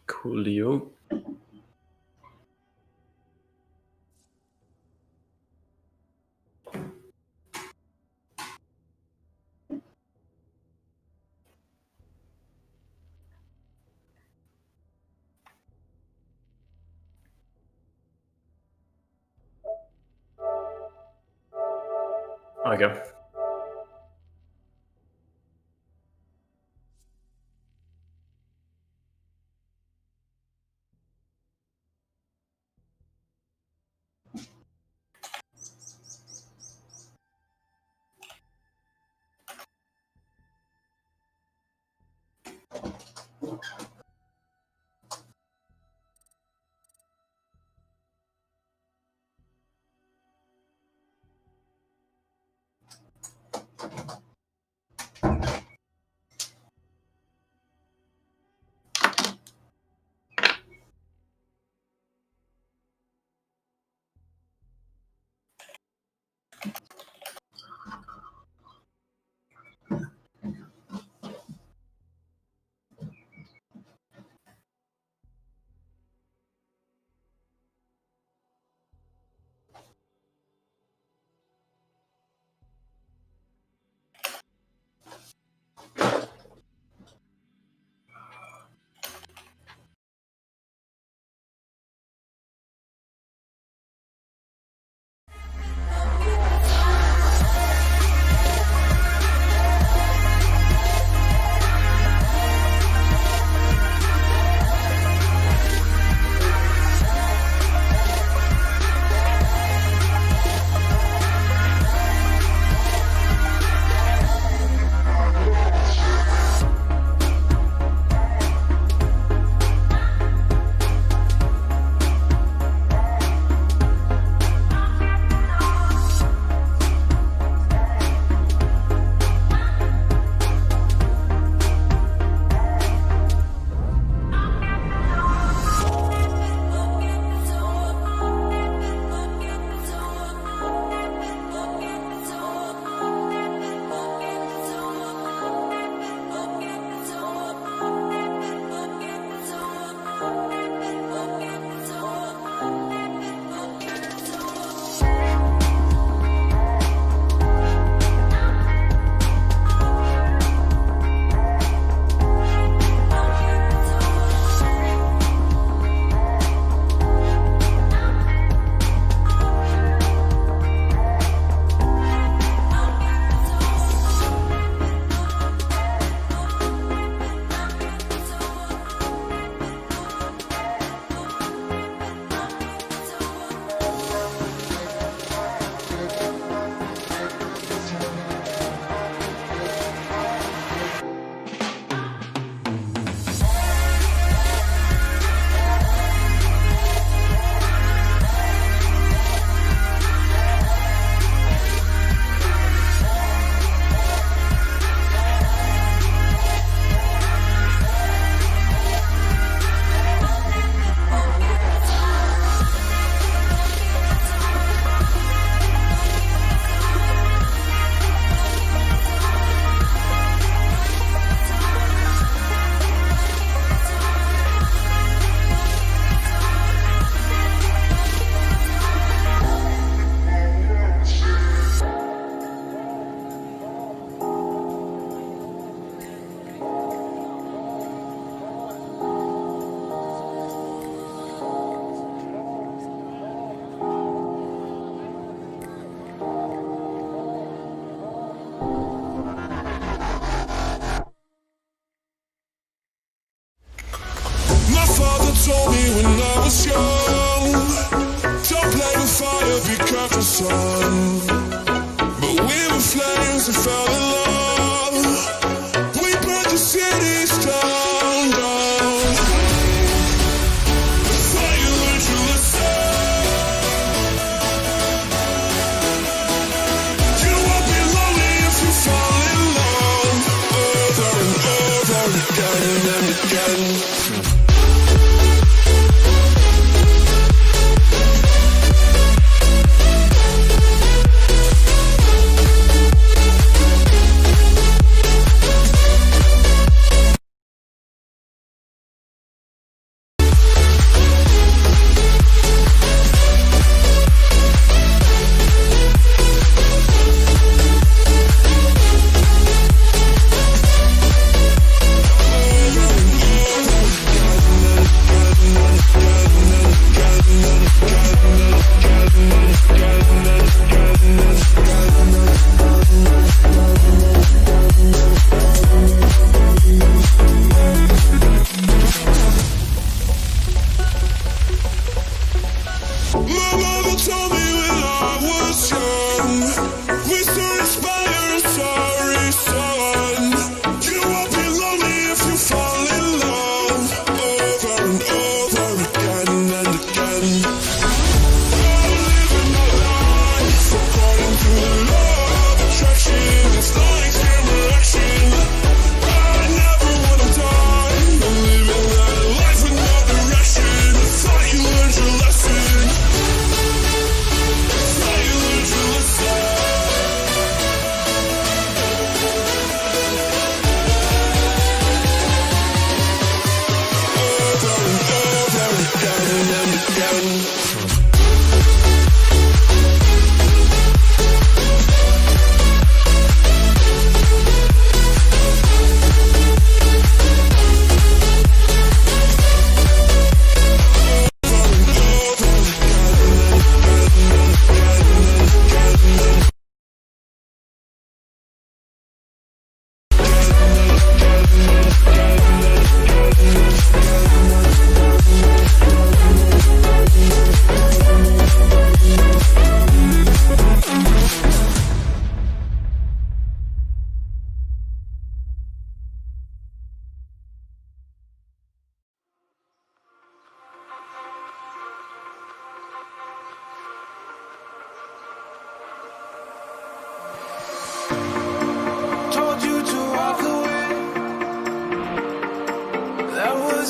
Coolio. Okay. told me when I was young, don't play with fire, be careful, son. But we were flames and fell in love. We burned the cities down, down. Before you learn to listen, you won't be lonely if you fall in love over and over again and again.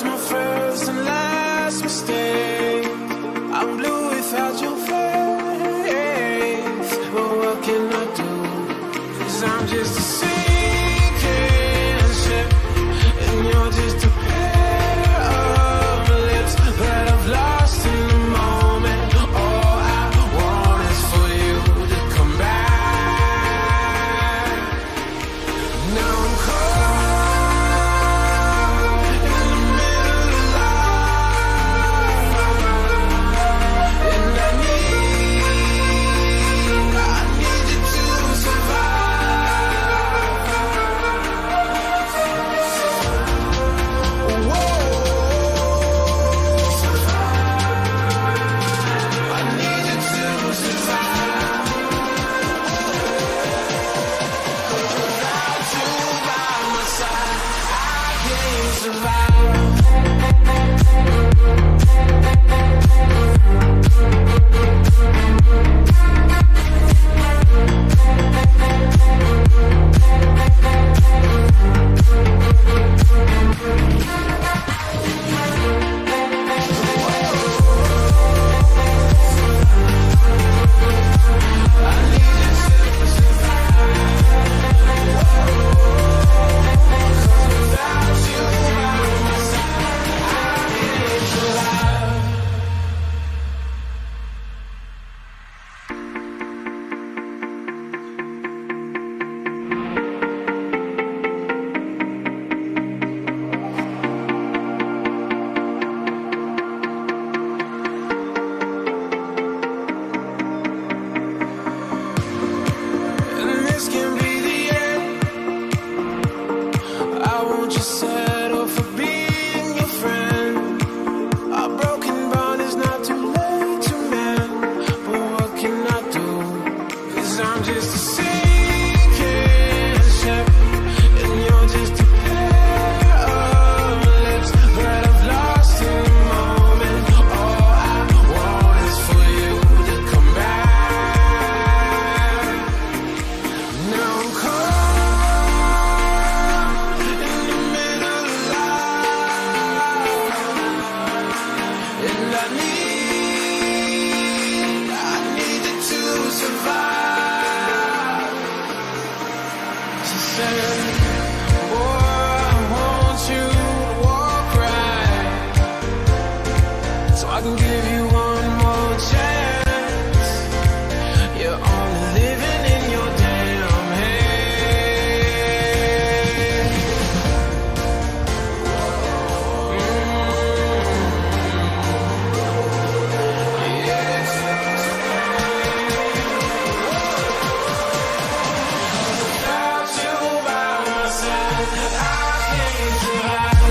was my first and last mistake. I'm blue without your face. But what can I do? 'Cause I'm just a sinking ship, and you're just a pair of lips that I've lost in the moment. All I want is for you to come back. Now I'm caught in the middle of life, and I need you to survive. Whoa, I need you to survive. Without you by my side, I can't survive. And this can be the end. I won't just settle for being your friend. Our broken bond is not too late to mend. But what can I do? 'Cause I'm just a sinking ship, and you're just a pair of lips that I've lost in the moment. All I want is for you to come back. Now I'm caught in the middle of life, and I need you to survive. She said, boy, I want you to walk right, so I can give you one more chance. You're only living in your damn head. Without you by my side, I can't survive.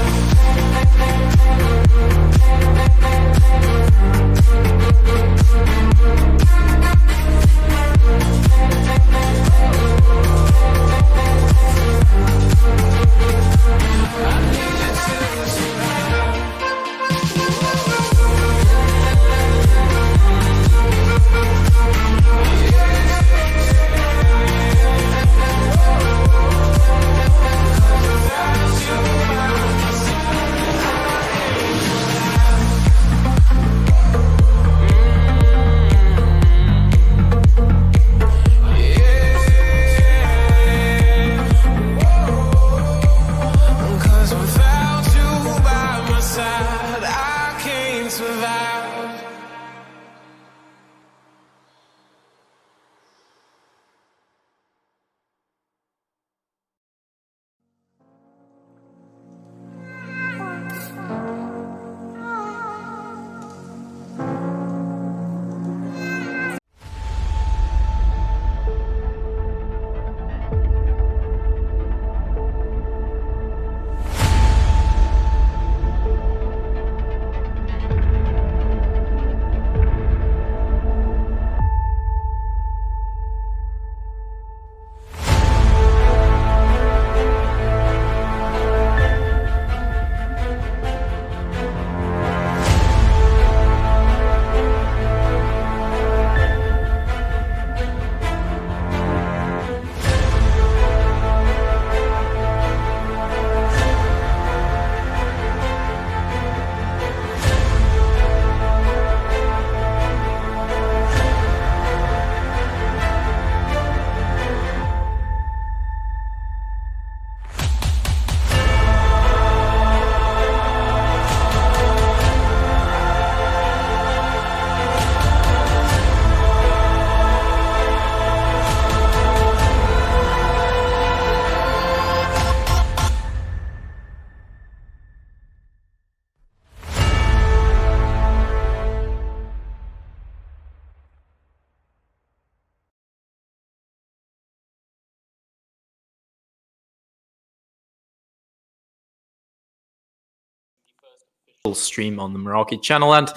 stream on the Meraki channel, and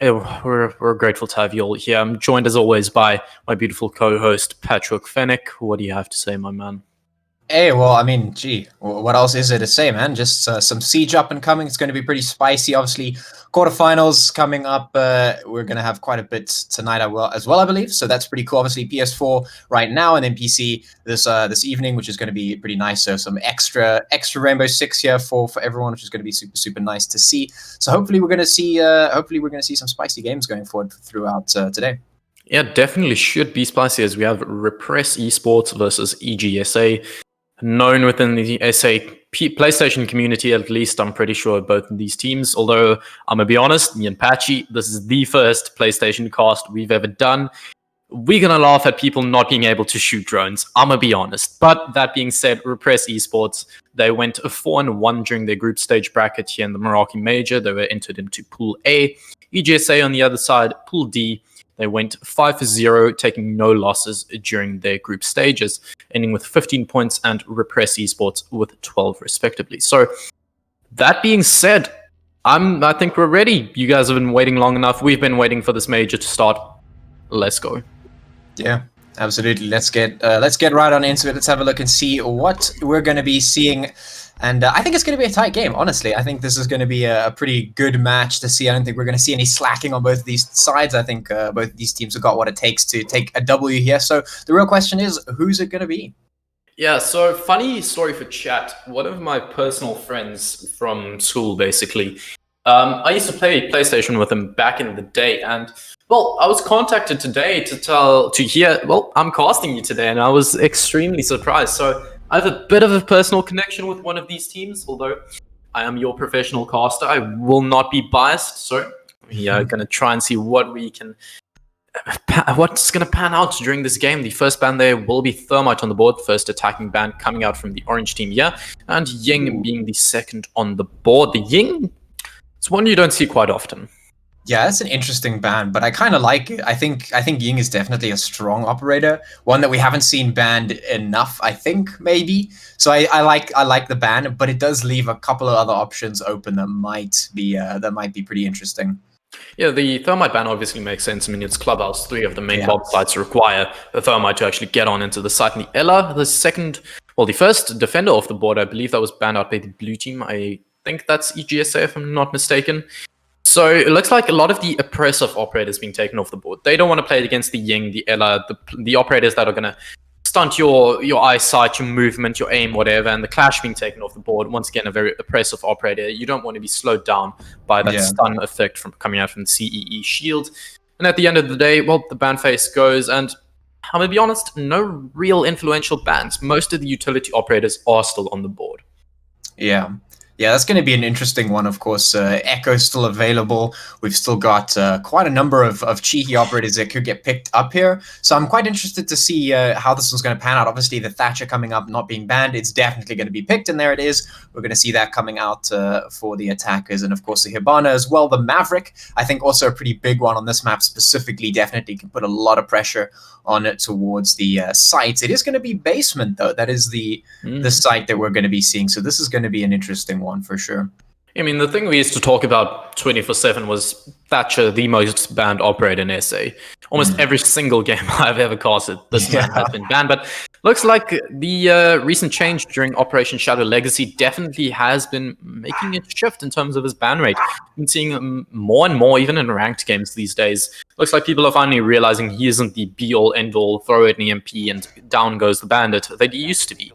we're grateful to have you all here. I'm joined as always by my beautiful co-host Patrick Fennick. What do you have to say, my man? Hey, well, I mean, gee, what else is there to say, man? Just some Siege up and coming. It's going to be pretty spicy. Obviously, quarterfinals coming up. We're going to have quite a bit tonight as well, I believe. So that's pretty cool. Obviously, PS4 right now, and then PC this evening, which is going to be pretty nice. So some extra Rainbow Six here for everyone, which is going to be super nice to see. So hopefully we're going to see some spicy games going forward throughout today. Yeah, definitely should be spicy, as we have Repress Esports versus EGSA. Known within the SA PlayStation community, at least, I'm pretty sure, both of these teams. Although, I'm going to be honest, me and Patchy, this is the first PlayStation cast we've ever done. We're going to laugh at people not being able to shoot drones. I'm going to be honest. But that being said, Repress Esports, they went 4-1 during their group stage bracket here in the Meraki Major. They were entered into Pool A. EGSA on the other side, Pool D. They went 5-0, taking no losses during their group stages, ending with 15 points, and Repress Esports with 12 respectively. So that being said, I think we're ready. You guys have been waiting long enough. We've been waiting for this major to start. Let's go. Yeah, absolutely. Let's get right on into it. Let's have a look and see what we're going to be seeing. And I think it's going to be a tight game, honestly. I think this is going to be a pretty good match to see. I don't think we're going to see any slacking on both of these sides. I think both of these teams have got what it takes to take a W here. So the real question is, who's it going to be? Yeah, so funny story for chat. One of my personal friends from school, basically, I used to play PlayStation with him back in the day. And, well, I was contacted today to hear, well, I'm casting you today. And I was extremely surprised. So I have a bit of a personal connection with one of these teams, although I am your professional caster. I will not be biased, so we are going to try and see what we can, what's going to pan out during this game. The first ban there will be Thermite on the board, first attacking ban coming out from the orange team here, and Ying being the second on the board. The Ying, it's one you don't see quite often. Yeah, that's an interesting ban, but I kind of like it. I think Ying is definitely a strong operator, one that we haven't seen banned enough, I think, maybe. So I like the ban, but it does leave a couple of other options open that might be pretty interesting. Yeah, the Thermite ban obviously makes sense. I mean, it's Clubhouse. 3 of the main mob sites require the Thermite to actually get on into the site. And the Ella, the first defender off the board, I believe that was banned out by the blue team. I think that's EGSA, if I'm not mistaken. So it looks like a lot of the oppressive operators being taken off the board. They don't want to play against the Ying, the Ella, the operators that are going to stunt your eyesight, your movement, your aim, whatever, and the Clash being taken off the board. Once again, a very oppressive operator. You don't want to be slowed down by that stun effect from coming out from the CEE shield. And at the end of the day, well, the ban phase goes, and I'm going to be honest, no real influential bans. Most of the utility operators are still on the board. Yeah. Yeah, that's going to be an interesting one, of course. Echo's still available. We've still got quite a number of cheeky operators that could get picked up here. So I'm quite interested to see how this one's going to pan out. Obviously, the Thatcher coming up, not being banned, it's definitely going to be picked, and there it is. We're going to see that coming out for the attackers, and of course the Hibana as well. The Maverick, I think also a pretty big one on this map specifically, definitely can put a lot of pressure on it towards the sites. It is going to be basement, though. That is the site that we're going to be seeing. So this is going to be an interesting one for sure. I mean, the thing we used to talk about 24/7 was Thatcher, the most banned operator in SA. Almost every single game I've ever casted, this man has been banned. But looks like the recent change during Operation Shadow Legacy definitely has been making a shift in terms of his ban rate. I've been seeing more and more, even in ranked games these days. Looks like people are finally realizing he isn't the be-all, end-all, throw it an EMP and down goes the bandit that he used to be.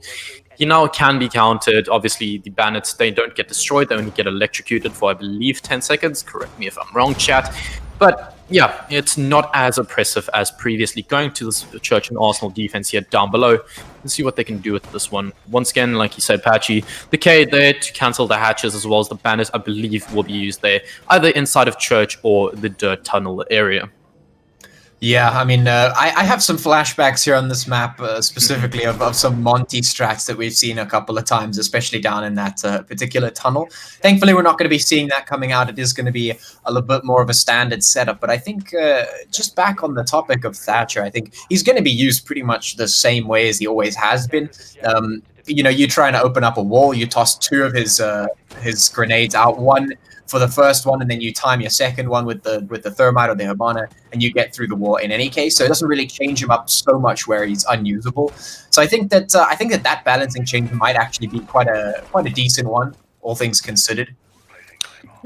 He now can be countered. Obviously, the bandits, they don't get destroyed. They only get electrocuted for, I believe, 10 seconds. Correct me if I'm wrong, chat. But yeah, it's not as oppressive as previously. Going to this Church and Arsenal defense here down below and see what they can do with this one. Once again, like you said, Patchy, the K there to cancel the hatches as well as the bandits, I believe, will be used there, either inside of Church or the dirt tunnel area. Yeah, I mean, I have some flashbacks here on this map, specifically of some Monty strats that we've seen a couple of times, especially down in that particular tunnel. Thankfully, we're not going to be seeing that coming out. It is going to be a little bit more of a standard setup. But I think just back on the topic of Thatcher, I think he's going to be used pretty much the same way as he always has been. you trying to open up a wall, you toss two of his grenades out, one for the first one, and then you time your second one with the thermite or the Habana, and you get through the wall in any case. So it doesn't really change him up so much where he's unusable. So I think that balancing change might actually be quite a decent one, all things considered.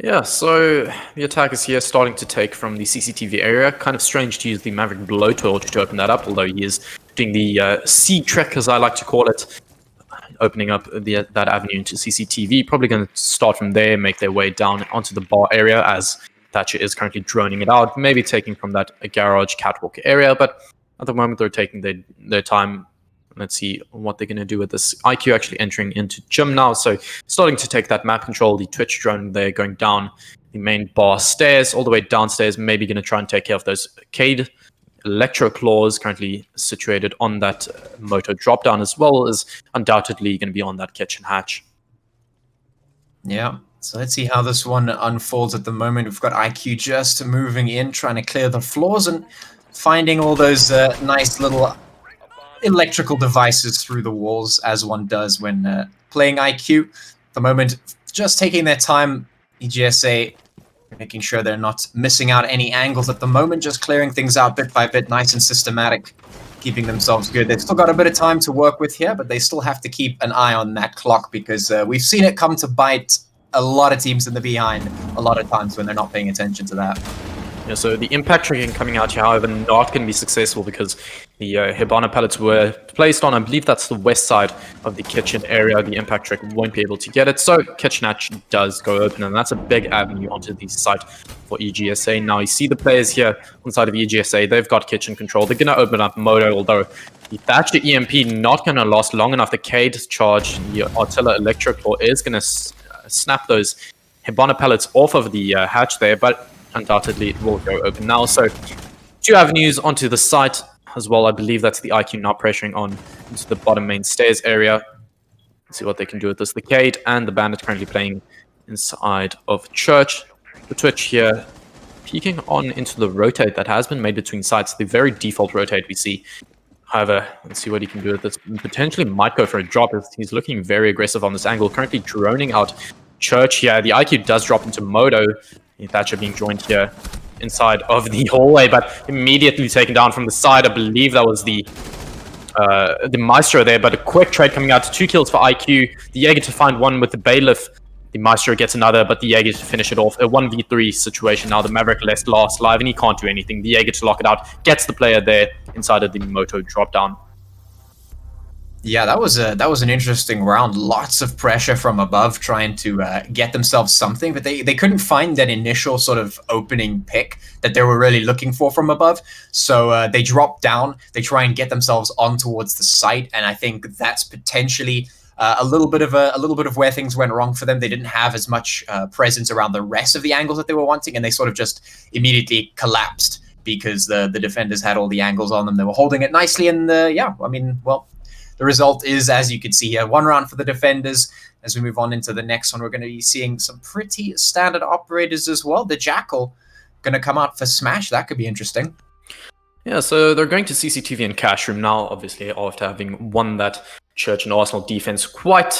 Yeah, so the attackers here starting to take from the CCTV area. Kind of strange to use the Maverick Blowtorch to open that up, although he is doing the sea trek, as I like to call it, opening up that avenue into CCTV. Probably going to start from there, make their way down onto the bar area, as Thatcher is currently droning it out, maybe taking from that garage catwalk area, but at the moment they're taking their time. Let's see what they're going to do with this. IQ actually entering into gym now, so starting to take that map control. The Twitch drone there going down the main bar stairs, all the way downstairs, maybe going to try and take care of those Cade Electro Claws currently situated on that moto drop down, as well as undoubtedly going to be on that kitchen hatch. Yeah, so let's see how this one unfolds at the moment. We've got IQ just moving in, trying to clear the floors and finding all those nice little electrical devices through the walls, as one does when playing IQ. At the moment, just taking their time, EGSA making sure they're not missing out any angles at the moment, just clearing things out bit by bit, nice and systematic, keeping themselves good. They've still got a bit of time to work with here, but they still have to keep an eye on that clock, because we've seen it come to bite a lot of teams in the behind a lot of times when they're not paying attention to that. Yeah, so the impact tracking coming out here, however, not going to be successful because the Hibana pellets were placed on, I believe that's the west side of the kitchen area. The impact track won't be able to get it, so kitchen hatch does go open, and that's a big avenue onto the site for EGSA. Now you see the players here on the side of EGSA, they've got kitchen control. They're going to open up Moto, although the Thatcher EMP not going to last long enough. The Cade charge, the Artilla Electroclaw is going to snap those Hibana pellets off of the hatch there, but undoubtedly it will go open now. So 2 avenues onto the site as well. I believe that's the IQ now pressuring on into the bottom main stairs area. Let's see what they can do with this. The Cade and the Bandit currently playing inside of Church. The Twitch here peeking on into the rotate that has been made between sites, the very default rotate we see. However, let's see what he can do with this. Potentially might go for a drop. He's looking very aggressive on this angle, currently droning out Church here. The IQ does drop into Moto. Thatcher being joined here inside of the hallway, but immediately taken down from the side. I believe that was the Maestro there, but a quick trade coming out to 2 kills for IQ. The Jaeger to find one with the Bailiff. The Maestro gets another, but the Jaeger to finish it off. A 1v3 situation now. The Maverick last live, and he can't do anything. The Jaeger to lock it out, gets the player there inside of the Moto drop down. Yeah, that was an interesting round. Lots of pressure from above, trying to get themselves something, but they couldn't find that initial sort of opening pick that they were really looking for from above. So they drop down. They try and get themselves on towards the site, and I think that's potentially a little bit of where things went wrong for them. They didn't have as much presence around the rest of the angles that they were wanting, and they sort of just immediately collapsed because the defenders had all the angles on them. They were holding it nicely, and the result is, as you can see here, 1 round for the defenders. As we move on into the next one, we're going to be seeing some pretty standard operators as well. The Jackal going to come out for Smash. That could be interesting. Yeah, so they're going to CCTV and Cash Room now, obviously, after having won that Church and Arsenal defense quite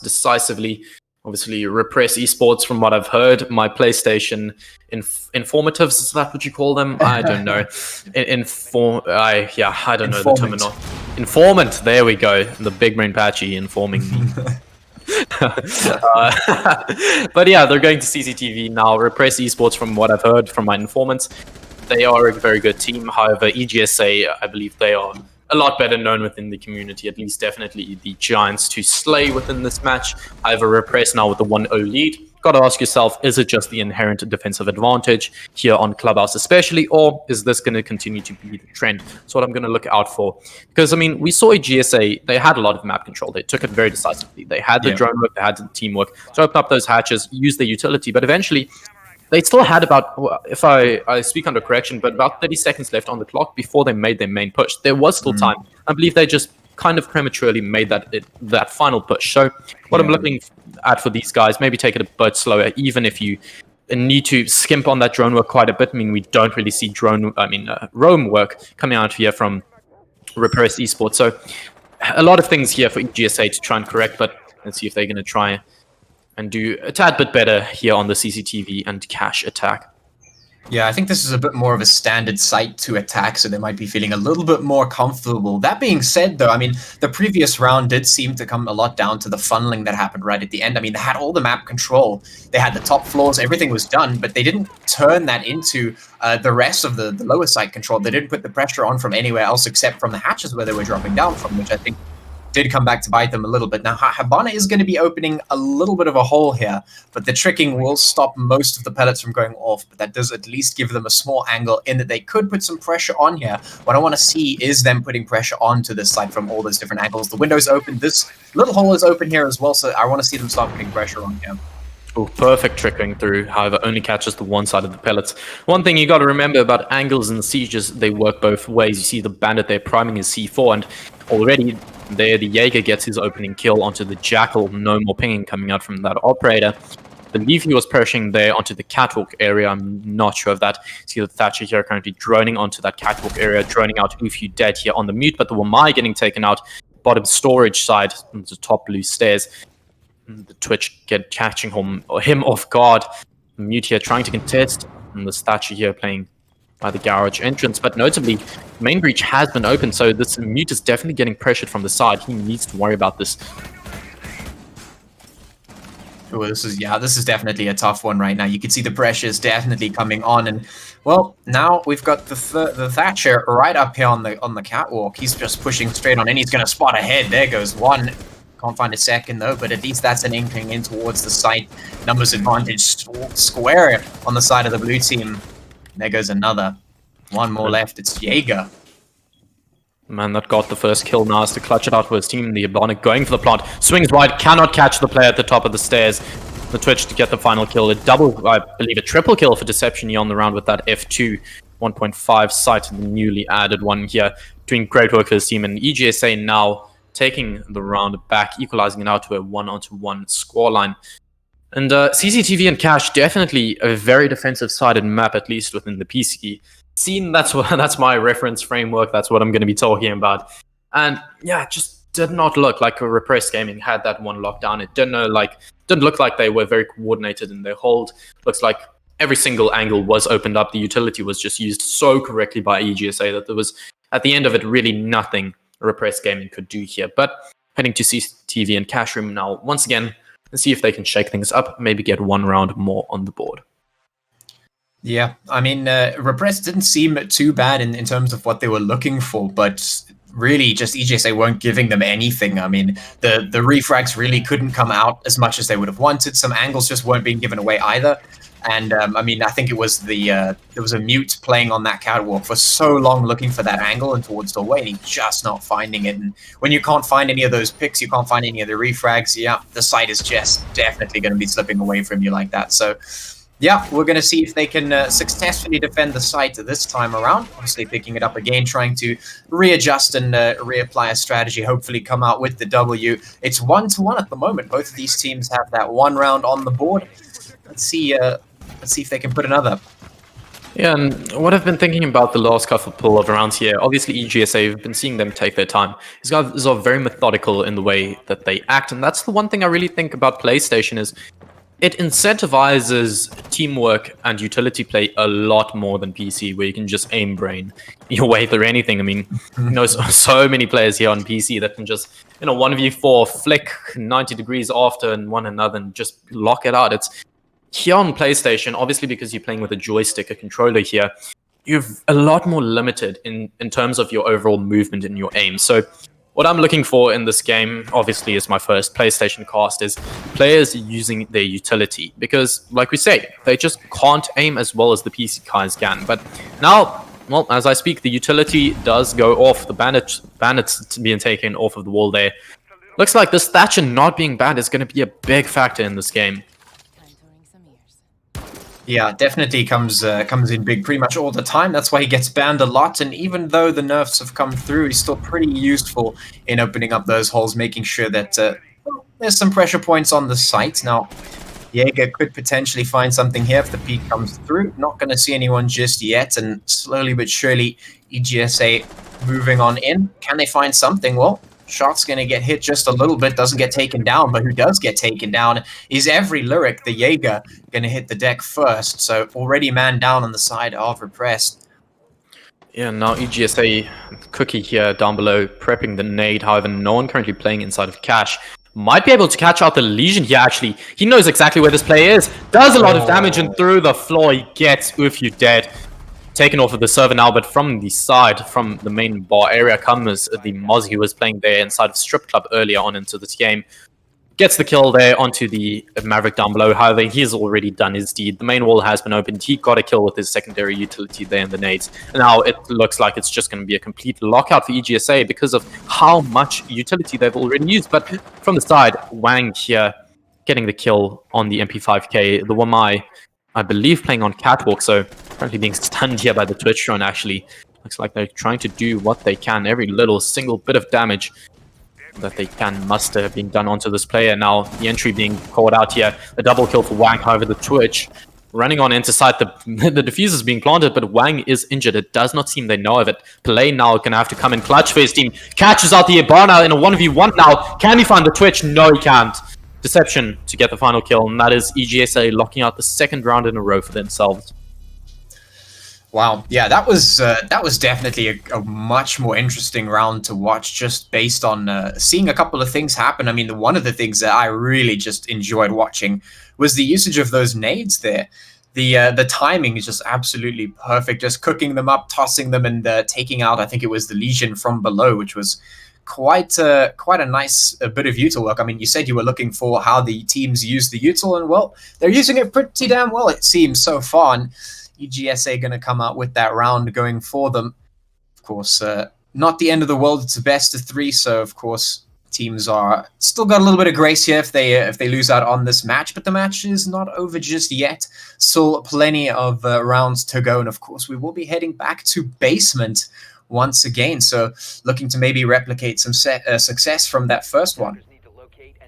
decisively. Obviously, Repress Esports, from what I've heard. My PlayStation informatives, is that what you call them? I don't know. I don't know the terminology. Informant, there we go. The big brain patchy informing me. But yeah, they're going to CCTV now. Repress Esports, from what I've heard from my informants, they are a very good team. However, EGSA, I believe they are a lot better known within the community, at least definitely the Giants to slay within this match. However, Repress now with the 1-0 lead. Got to ask yourself, is it just the inherent defensive advantage here on Clubhouse especially, or is this going to continue to be the trend? That's what I'm going to look out for. Because, I mean, we saw GSA, they had a lot of map control. They took it very decisively. They had the drone work, they had the teamwork to open up those hatches, use their utility, but eventually they still had about, if I speak under correction, but about 30 seconds left on the clock before they made their main push. There was still time. I believe they just kind of prematurely made that final push. So what I'm looking at for these guys, maybe take it a bit slower, even if you need to skimp on that drone work quite a bit. I mean, we don't really see roam work coming out here from Repress Esports. So a lot of things here for EGSA to try and correct, but let's see if they're going to try and do a tad bit better here on the CCTV and cash attack. Yeah, I think this is a bit more of a standard site to attack, so they might be feeling a little bit more comfortable. That being said, though, I mean, the previous round did seem to come a lot down to the funneling that happened right at the end. I mean, they had all the map control, they had the top floors, everything was done, but they didn't turn that into the rest of the lower site control. They didn't put the pressure on from anywhere else except from the hatches where they were dropping down from, which I think did come back to bite them a little bit. Now, Habana is going to be opening a little bit of a hole here, but the tricking will stop most of the pellets from going off, but that does at least give them a small angle in that they could put some pressure on here. What I want to see is them putting pressure onto this site from all those different angles. The window's open, this little hole is open here as well, so I want to see them start putting pressure on here. Oh, perfect tricking through, however, only catches the one side of the pellets. One thing you got to remember about angles and sieges, they work both ways. You see the bandit there priming his C4, and already there the Jaeger gets his opening kill onto the Jackal. No more pinging coming out from that operator. I believe he was pushing there onto the catwalk area. I'm not sure of that. See the Thatcher here currently droning onto that catwalk area, droning out Oof You Dead here on the mute, but the Wamai getting taken out. Bottom storage side, the top blue stairs. The Twitch catching him off guard. Mute here trying to contest, and the Thatcher here playing by the garage entrance. But notably, main breach has been open, so this Mute is definitely getting pressured from the side. He needs to worry about this. Oh, this is definitely a tough one right now. You can see the pressure is definitely coming on, and well, now we've got the Thatcher right up here on the catwalk. He's just pushing straight on in. He's going to spot ahead. There goes one. Can't find a second though, but at least that's an inkling in towards the site. Numbers advantage square on the side of the blue team. There goes another. One more left. It's Jaeger. Man that got the first kill now has to clutch it out for his team. The Ebonic going for the plant. Swings wide, cannot catch the player at the top of the stairs. The Twitch to get the final kill. A double, I believe a triple kill for Deception here on the round with that F2. 1.5 sight, the newly added one here. Doing great work for his team. And EGSA now taking the round back, equalizing it out to a 1-on-1 scoreline. And CCTV and Cash, definitely a very defensive-sided map, at least within the PC scene. That's my reference framework. That's what I'm going to be talking about. And yeah, it just did not look like a Repress Gaming had that one locked down. It didn't look like they were very coordinated in their hold. Looks like every single angle was opened up. The utility was just used so correctly by EGSA that there was, at the end of it, really nothing Repress Gaming could do here. But heading to CCTV and Cash Room now, once again, let's see if they can shake things up, maybe get one round more on the board. Yeah, I mean, Repress didn't seem too bad in terms of what they were looking for, but really just EGSA weren't giving them anything. I mean, the refrags really couldn't come out as much as they would have wanted. Some angles just weren't being given away either. And I mean, I think it was there was a Mute playing on that catwalk for so long looking for that angle and towards the way, and he's just not finding it. And when you can't find any of those picks, you can't find any of the refrags, yeah, the site is just definitely going to be slipping away from you like that. So yeah, we're going to see if they can successfully defend the site this time around. Obviously picking it up again, trying to readjust and reapply a strategy, hopefully come out with the W. It's 1-1 at the moment. Both of these teams have that one round on the board. Let's see if they can put another. Yeah, and what I've been thinking about the last couple of rounds here, obviously EGSA, we've been seeing them take their time. These guys are very methodical in the way that they act, and that's the one thing I really think about PlayStation is it incentivizes teamwork and utility play a lot more than PC, where you can just aim brain your way through anything. I mean, you know, so many players here on PC that can just, 1v4, flick 90 degrees after and one another and just lock it out. It's here on PlayStation, obviously because you're playing with a joystick, a controller here, you're a lot more limited in terms of your overall movement and your aim. So what I'm looking for in this game, obviously, is my first PlayStation cast, is players using their utility. Because, like we say, they just can't aim as well as the PC guys can. But now, well, as I speak, the utility does go off. The bandits being taken off of the wall there. Looks like this Thatcher not being banned is going to be a big factor in this game. Yeah, definitely comes in big pretty much all the time. That's why he gets banned a lot. And even though the nerfs have come through, he's still pretty useful in opening up those holes, making sure that there's some pressure points on the site. Now, Jaeger could potentially find something here if the peak comes through. Not going to see anyone just yet. And slowly but surely, EGSA moving on in. Can they find something? Well, shot's going to get hit just a little bit, doesn't get taken down, but who does get taken down is every Lyric, the Jaeger, going to hit the deck first. So already man down on the side of Repressed. Yeah, now EGSA Cookie here down below prepping the nade. However, no one currently playing inside of Cash. Might be able to catch out the Legion here, actually. He knows exactly where this player is. Does a lot of damage, and through the floor he gets Oof, you dead. Taken off of the server now, but from the side, from the main bar area, comes the Mozzie who was playing there inside of Strip Club earlier on into this game. Gets the kill there onto the Maverick down below. However, he's already done his deed. The main wall has been opened. He got a kill with his secondary utility there in the nades. And now it looks like it's just going to be a complete lockout for EGSA because of how much utility they've already used. But from the side, Wang here getting the kill on the MP5K. The Wamai, I believe, playing on Catwalk, so currently being stunned here by the Twitch drone, actually. Looks like they're trying to do what they can. Every little single bit of damage that they can muster being done onto this player. Now the entry being called out here. A double kill for Wang. However, the Twitch running on into site. The diffuser is being planted, but Wang is injured. It does not seem they know of it. Play now going to have to come in clutch for his team. Catches out the Ibana in a 1v1 now. Can he find the Twitch? No, he can't. Deception to get the final kill, and that is EGSA locking out the second round in a row for themselves. Wow, yeah, that was definitely a much more interesting round to watch, just based on seeing a couple of things happen. I mean, one of the things that I really just enjoyed watching was the usage of those nades there. The timing is just absolutely perfect, just cooking them up, tossing them, and taking out, I think it was the Legion from below, which was quite a nice bit of util work. I mean, you said you were looking for how the teams use the util, and well, they're using it pretty damn well, it seems, so far. And EGSA going to come out with that round going for them. Of course, not the end of the world. It's a best of 3, so of course teams are still got a little bit of grace here if they lose out on this match. But the match is not over just yet. Still plenty of rounds to go, and of course we will be heading back to basement once again. So looking to maybe replicate some success from that first one.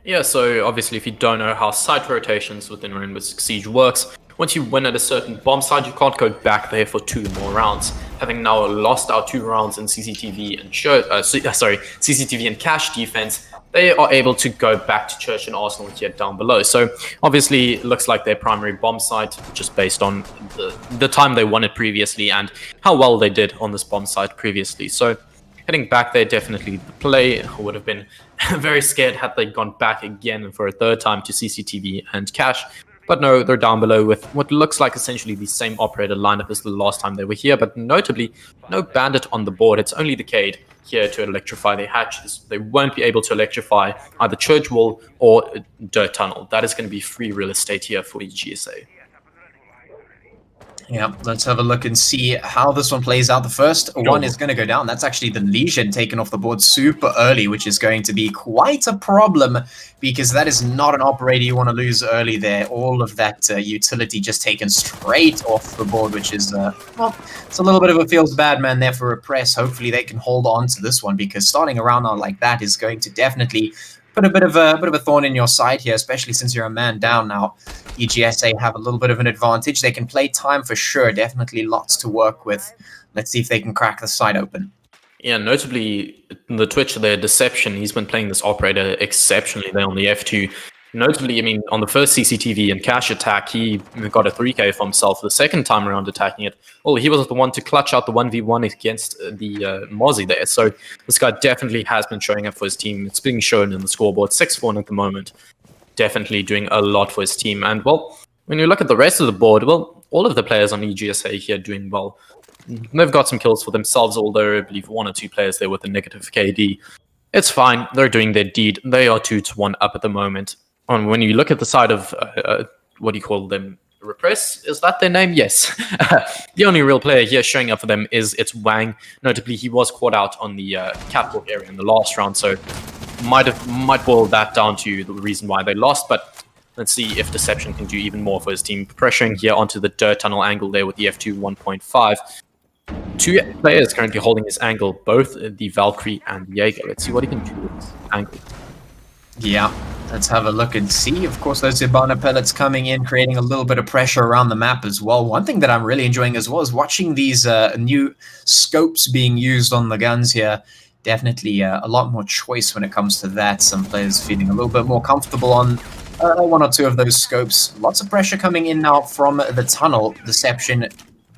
Yeah, so obviously if you don't know how site rotations within Rainbow Six Siege works, once you win at a certain bomb site, you can't go back there for 2 more rounds. Having now lost our 2 rounds in CCTV and CCTV and cash defense, they are able to go back to Church and Arsenal here down below. So obviously it looks like their primary bomb site, just based on the time they won it previously and how well they did on this bomb site previously. So heading back there, definitely the play would have been very scared had they gone back again for a 3rd time to CCTV and cash. But no, they're down below with what looks like essentially the same operator lineup as the last time they were here. But notably, no bandit on the board. It's only the Cade here to electrify their hatches. They won't be able to electrify either Church Wall or Dirt Tunnel. That is going to be free real estate here for EGSA. Yeah, let's have a look and see how this one plays out. The first one is going to go down. That's actually the Legion taken off the board super early, which is going to be quite a problem because that is not an operator you want to lose early there. All of that utility just taken straight off the board, which is, well, it's a little bit of a feels bad man there for Repress. Hopefully they can hold on to this one because starting a round out like that is going to definitely put a bit of a thorn in your side here, especially since you're a man down now. EGSA have a little bit of an advantage. They can play time for sure. Definitely lots to work with. Let's see if they can crack the side open. Yeah, notably the Twitch, their Deception, he's been playing this operator exceptionally there on the F2. Notably, I mean, on the first CCTV and cash attack, he got a 3k for himself. The second time around attacking it, well, he was the one to clutch out the 1v1 against the Mozzie there. So this guy definitely has been showing up for his team. It's being shown in the scoreboard, 6-1 at the moment. Definitely doing a lot for his team. And, well, when you look at the rest of the board, well, all of the players on EGSA here doing well. They've got some kills for themselves, although I believe 1 or 2 players there with a negative KD. It's fine. They're doing their deed. They are 2-1 up at the moment. And when you look at the side of, what do you call them, Repress? Is that their name? Yes. The only real player here showing up for them it's Wang. Notably, he was caught out on the catwalk area in the last round, so might boil that down to the reason why they lost. But let's see if Deception can do even more for his team. Pressuring here onto the Dirt Tunnel angle there with the F2 1.5. 2 players currently holding his angle, both the Valkyrie and the Jaeger. Let's see what he can do with his angle. Yeah, let's have a look and see. Of course, those Ibana pellets coming in, creating a little bit of pressure around the map as well. One thing that I'm really enjoying as well is watching these new scopes being used on the guns here. definitely a lot more choice when it comes to that. Some players feeling a little bit more comfortable on one or two of those scopes. Lots of pressure coming in now from the tunnel. Deception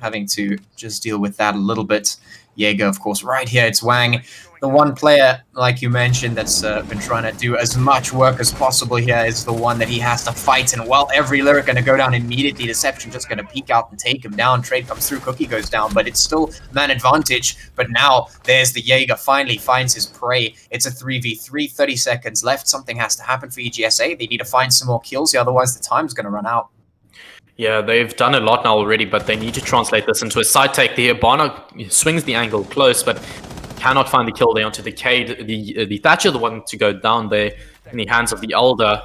having to just deal with that a little bit. Jaeger, of course, right here. It's Wang, the one player, like you mentioned, that's been trying to do as much work as possible here, is the one that he has to fight. And while every lyric going to go down immediately, Deception just going to peek out and take him down. Trade comes through, Cookie goes down, but it's still man advantage. But now there's the Jaeger, finally finds his prey. It's a 3v3, 30 seconds left. Something has to happen for EGSA. They need to find some more kills here, otherwise the time's going to run out. Yeah, they've done a lot now already, but they need to translate this into a side take. The Hibana swings the angle close, but cannot find the kill there onto the Cade. The Thatcher, the one to go down there in the hands of the Elder.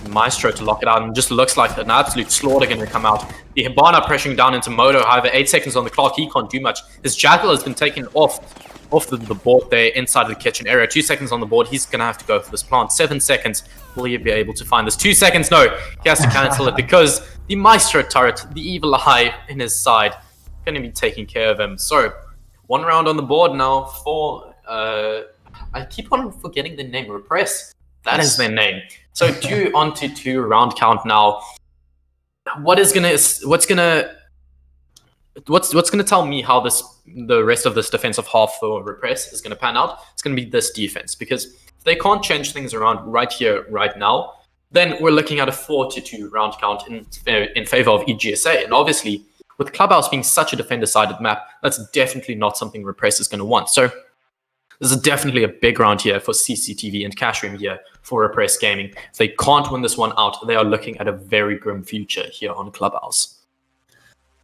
Maestro to lock it out, and just looks like an absolute slaughter going to come out. The Hibana pressuring down into Moto, however, 8 seconds on the clock, he can't do much. His Jackal has been taken off the board there inside of the kitchen area. 2 seconds on the board, he's going to have to go for this plant. 7 seconds, will he be able to find this? 2 seconds, no, he has to cancel it because the Maestro turret, the evil eye in his side, going to be taking care of him. So, 1 round on the board now for, I keep on forgetting the name, Repress. That is their name. So 2 onto 2 round count now. What's gonna tell me how the rest of this defensive half for Repress is gonna pan out? It's gonna be this defense, because if they can't change things around right here, right now, then we're looking at a 4-2 round count in favor of EGSA. And obviously, with Clubhouse being such a defender-sided map, that's definitely not something Repress is gonna want. So this is definitely a big round here for CCTV and Cash Room here for Repress Gaming. If they can't win this one out, they are looking at a very grim future here on Clubhouse.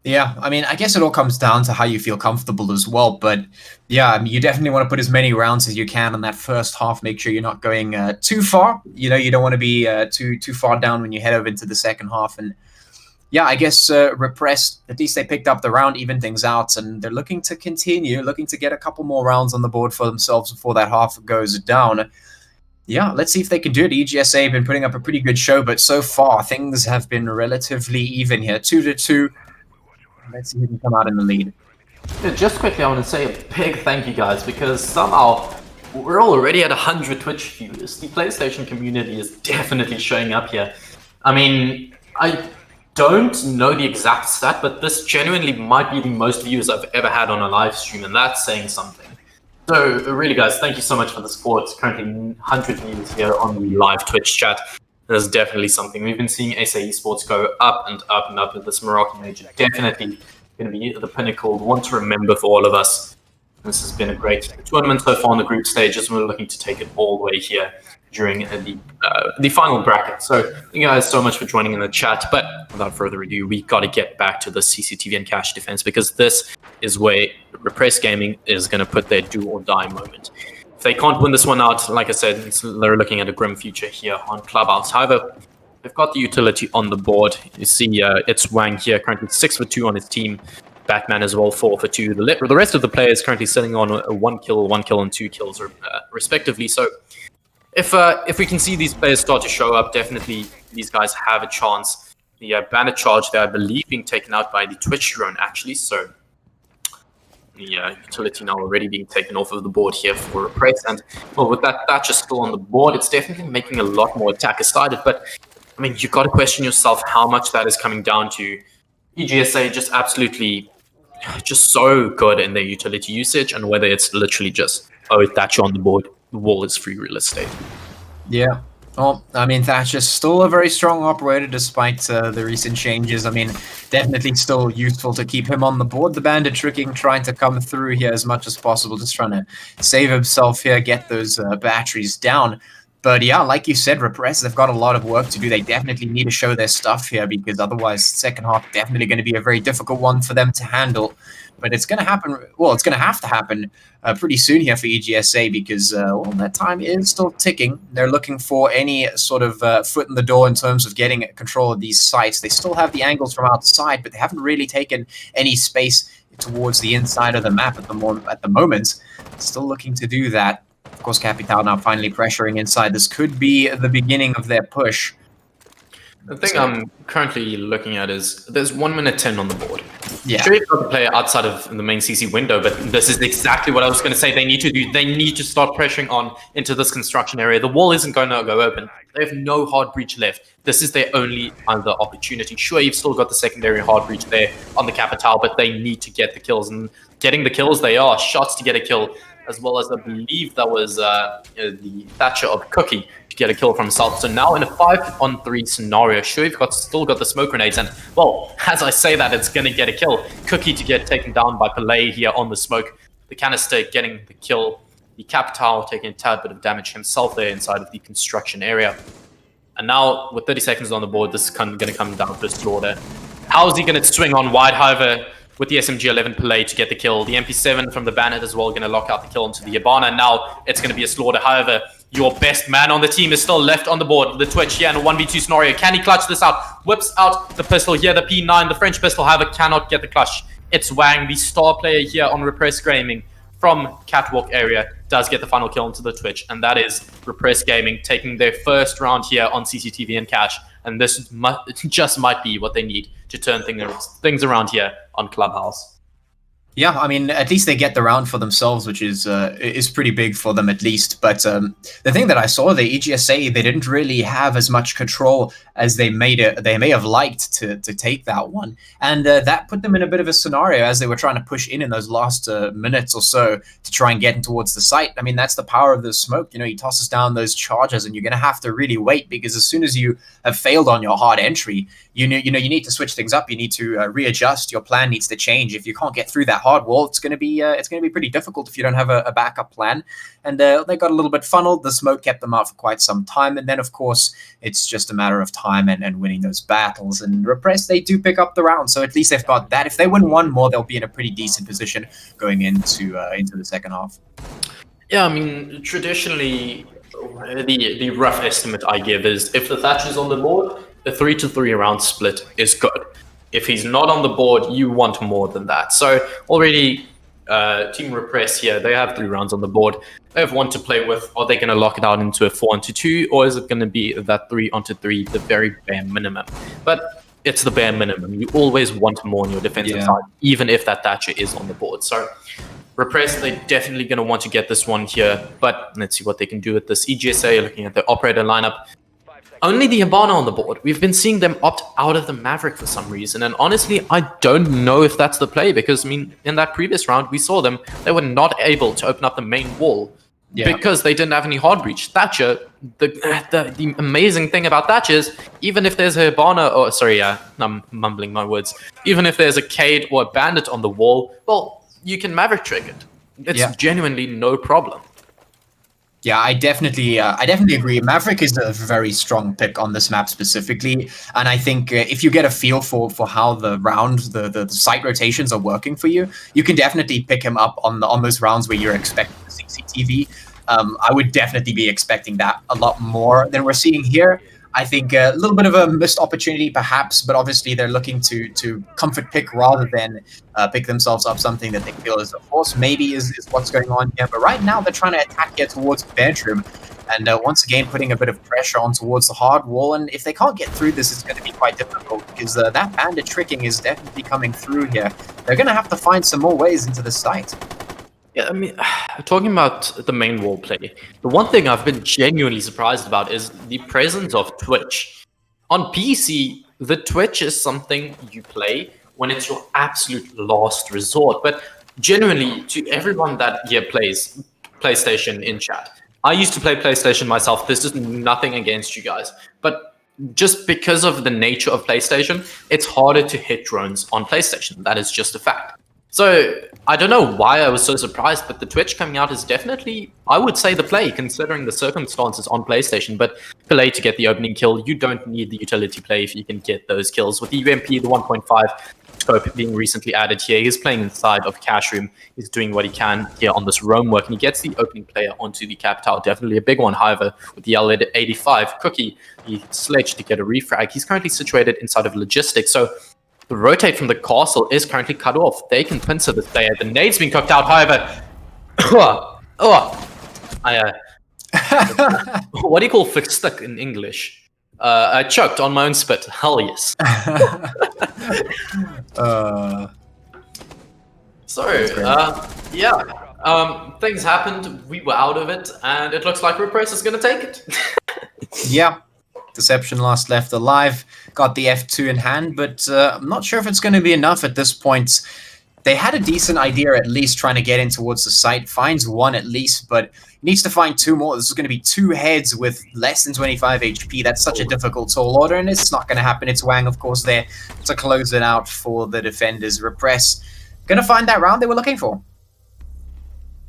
Yeah, I mean, I guess it all comes down to how you feel comfortable as well. But yeah, I mean, you definitely want to put as many rounds as you can on that first half. Make sure you're not going too far. You know, you don't want to be too far down when you head over into the second half. And yeah, I guess Repress, at least they picked up the round, even things out, and they're looking to continue, looking to get a couple more rounds on the board for themselves before that half goes down. Yeah, let's see if they can do it. EGSA have been putting up a pretty good show, but so far things have been relatively even here. 2-2. Let's see who can come out in the lead. Yeah, just quickly, I want to say a big thank you, guys, because somehow we're already at 100 Twitch viewers. The PlayStation community is definitely showing up here. I mean, I don't know the exact stat, but this genuinely might be the most views I've ever had on a live stream, and that's saying something. So really, guys, thank you so much for the support. It's currently 100 views here on the live Twitch chat. There's definitely something. We've been seeing EGSA Esports go up and up and up, with this Meraki major definitely going to be the pinnacle, one to remember for all of us. This has been a great tournament so far on the group stages, and we're looking to take it all the way here during the final bracket. So thank you guys so much for joining in the chat, but without further ado, we got to get back to the CCTV and Cash defense, because this is where Repress Gaming is going to put their do or die moment. If they can't win this one out, like I said, they're looking at a grim future here on Clubhouse. However, they've got the utility on the board. You see, it's Wang here, currently 6 for 2 on his team. Batman as well, 4 for 2. The rest of the players currently sitting on a 1 kill, and 2 kills, respectively. So if we can see these players start to show up, definitely these guys have a chance. The bandit charge there, I believe, being taken out by the Twitch drone, actually. So the utility now already being taken off of the board here for Repress. And well, with that Thatcher still on the board, it's definitely making a lot more attacker-sided. But I mean, you've got to question yourself how much that is coming down to EGSA just absolutely just so good in their utility usage, and whether it's literally just, oh, Thatcher on the board, the wall is free real estate. Yeah. Well, I mean, Thatcher's still a very strong operator despite the recent changes. I mean, definitely still useful to keep him on the board. The bandit tricking, trying to come through here as much as possible, just trying to save himself here, get those batteries down. But yeah, like you said, Repress, they've got a lot of work to do. They definitely need to show their stuff here, because otherwise, second half definitely going to be a very difficult one for them to handle. But it's going to happen. Well, it's going to have to happen pretty soon here for EGSA, because well, that time is still ticking. They're looking for any sort of foot in the door in terms of getting control of these sites. They still have the angles from outside, but they haven't really taken any space towards the inside of the map at the moment. Still looking to do that. Of course, Capital now finally pressuring inside. This could be the beginning of their push. The thing I'm currently looking at is there's 1 minute 10 on the board. Yeah. Sure, you've got the player outside of the main CC window, but this is exactly what I was going to say. They need to do. They need to start pressuring on into this construction area. The wall isn't going to go open. They have no hard breach left. This is their only other opportunity. Sure, you've still got the secondary hard breach there on the Capital, but they need to get the kills. And getting the kills, they are shots to get a kill, as well as I believe that was the Thatcher of Cookie to get a kill from South. So now in a 5-on-3 scenario, sure, you've still got the smoke grenades, and well, as I say that, it's going to get a kill. Cookie to get taken down by Pelé here on the smoke. The canister getting the kill. The Capital taking a tad bit of damage himself there inside of the construction area. And now, with 30 seconds on the board, this is going to come down to a slaughter. How is he going to swing on wide, however, with the SMG-11 Pelé to get the kill? The MP7 from the Bandit as well going to lock out the kill into the Hibana. Now, it's going to be a slaughter. However, your best man on the team is still left on the board. The Twitch here in a 1v2 scenario. Can he clutch this out? Whips out the pistol here, the P9, the French pistol, however, cannot get the clutch. It's Wang, the star player here on Repress Gaming from Catwalk area, does get the final kill into the Twitch, and that is Repress Gaming taking their first round here on CCTV and Cash, and this just might be what they need to turn things around here on Clubhouse. Yeah, I mean, at least they get the round for themselves, which is pretty big for them at least. But the thing that I saw, the EGSA, they didn't really have as much control as they may have liked to take that one, and that put them in a bit of a scenario as they were trying to push in those last minutes or so to try and get in towards the site. I mean, that's the power of the smoke. You know, he tosses down those charges, and you're going to have to really wait, because as soon as you have failed on your hard entry, you need to switch things up. You need to readjust. Your plan needs to change. If you can't get through that hard wall, it's going to be pretty difficult if you don't have a backup plan. And they got a little bit funneled. The smoke kept them out for quite some time, and then of course it's just a matter of time and winning those battles. And Repress, they do pick up the round, so at least they've got that. If they win one more, they'll be in a pretty decent position going into the second half. Yeah, I mean, traditionally, the rough estimate I give is if the Thatcher's on the board, a 3-3 round split is good. If he's not on the board, you want more than that. So already, Team Repress here, they have 3 rounds on the board. They have 1 to play with. Are they going to lock it out into a 4-2, or is it going to be that 3-3, the very bare minimum? But it's the bare minimum. You always want more on your defensive side, even if that Thatcher is on the board. So Repress, they're definitely going to want to get this one here, but let's see what they can do with this. EGSA, looking at the operator lineup, only the Hibana on the board. We've been seeing them opt out of the Maverick for some reason, and honestly, I don't know if that's the play, because, I mean, in that previous round, we saw them, they were not able to open up the main wall because they didn't have any hard breach. Thatcher, the amazing thing about Thatcher is, even if there's a Hibana, or sorry, I'm mumbling my words, even if there's a Cade or a Bandit on the wall, well, you can Maverick trick it. It's genuinely no problem. Yeah, I definitely agree. Maverick is a very strong pick on this map specifically, and I think if you get a feel for how the site rotations are working for you, you can definitely pick him up on those rounds where you're expecting the CCTV. I would definitely be expecting that a lot more than we're seeing here. I think a little bit of a missed opportunity, perhaps, but obviously they're looking to comfort pick rather than pick themselves up something that they feel is a force. Maybe is what's going on here. But right now they're trying to attack here towards the bedroom, and once again putting a bit of pressure on towards the hard wall. And if they can't get through this, it's going to be quite difficult, because that Bandit tricking is definitely coming through here. They're going to have to find some more ways into the site. Yeah, I mean, talking about the main wall play, the one thing I've been genuinely surprised about is the presence of Twitch. On PC, the Twitch is something you play when it's your absolute last resort. But genuinely, to everyone that here plays PlayStation in chat, I used to play PlayStation myself. This is nothing against you guys. But just because of the nature of PlayStation, it's harder to hit drones on PlayStation. That is just a fact. So I don't know why I was so surprised, but the Twitch coming out is definitely, I would say, the play, considering the circumstances on PlayStation. But Pelé to get the opening kill, you don't need the utility play if you can get those kills. With the UMP, the 1.5 scope being recently added here, he's playing inside of Cash Room. He's doing what he can here on this roam work, and he gets the opening player onto the Capital. Definitely a big one, however, with the L85. Cookie, the Sledge to get a refrag. He's currently situated inside of Logistics, so the rotate from the castle is currently cut off. They can pincer this player. The nade's been cooked out, however. What do you call fixed stick in English? I choked on my own spit. Hell yes. So, yeah, things happened. We were out of it, and it looks like Repress is going to take it. Yeah, Deception last left alive, got the F2 in hand, but I'm not sure if it's going to be enough at this point. They had a decent idea at least trying to get in towards the site, finds one at least, but needs to find two more. This is going to be two heads with less than 25 HP. That's such a difficult tall order, and it's not going to happen. It's Wang, of course, there to close it out for the defenders. Repress going to find that round they were looking for.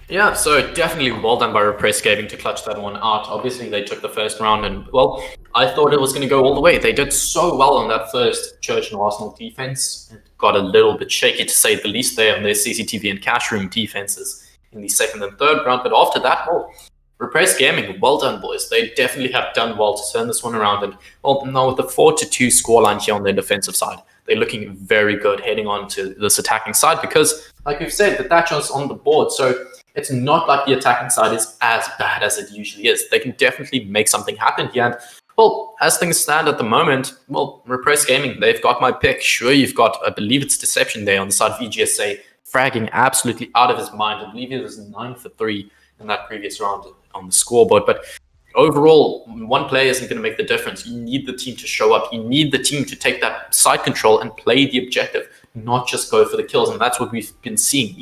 Yeah, so definitely well done by Repress Gaming to clutch that one out. Obviously, they took the first round, and, well, I thought it was going to go all the way. They did so well on that first Church and Arsenal defense. It got a little bit shaky, to say the least, there on their CCTV and cash room defenses in the second and third round. But after that, well, Repress Gaming, well done, boys. They definitely have done well to turn this one around. And, well, now with the 4-2 scoreline here on their defensive side, they're looking very good heading on to this attacking side because, like we've said, the Thatcher's on the board. So it's not like the attacking side is as bad as it usually is. They can definitely make something happen here. And, well, as things stand at the moment, well, Repress Gaming, they've got my pick. Sure, you've got, I believe it's Deception there on the side of EGSA, fragging absolutely out of his mind. I believe he was 9 for 3 in that previous round on the scoreboard. But overall, one player isn't going to make the difference. You need the team to show up. You need the team to take that side control and play the objective, not just go for the kills. And that's what we've been seeing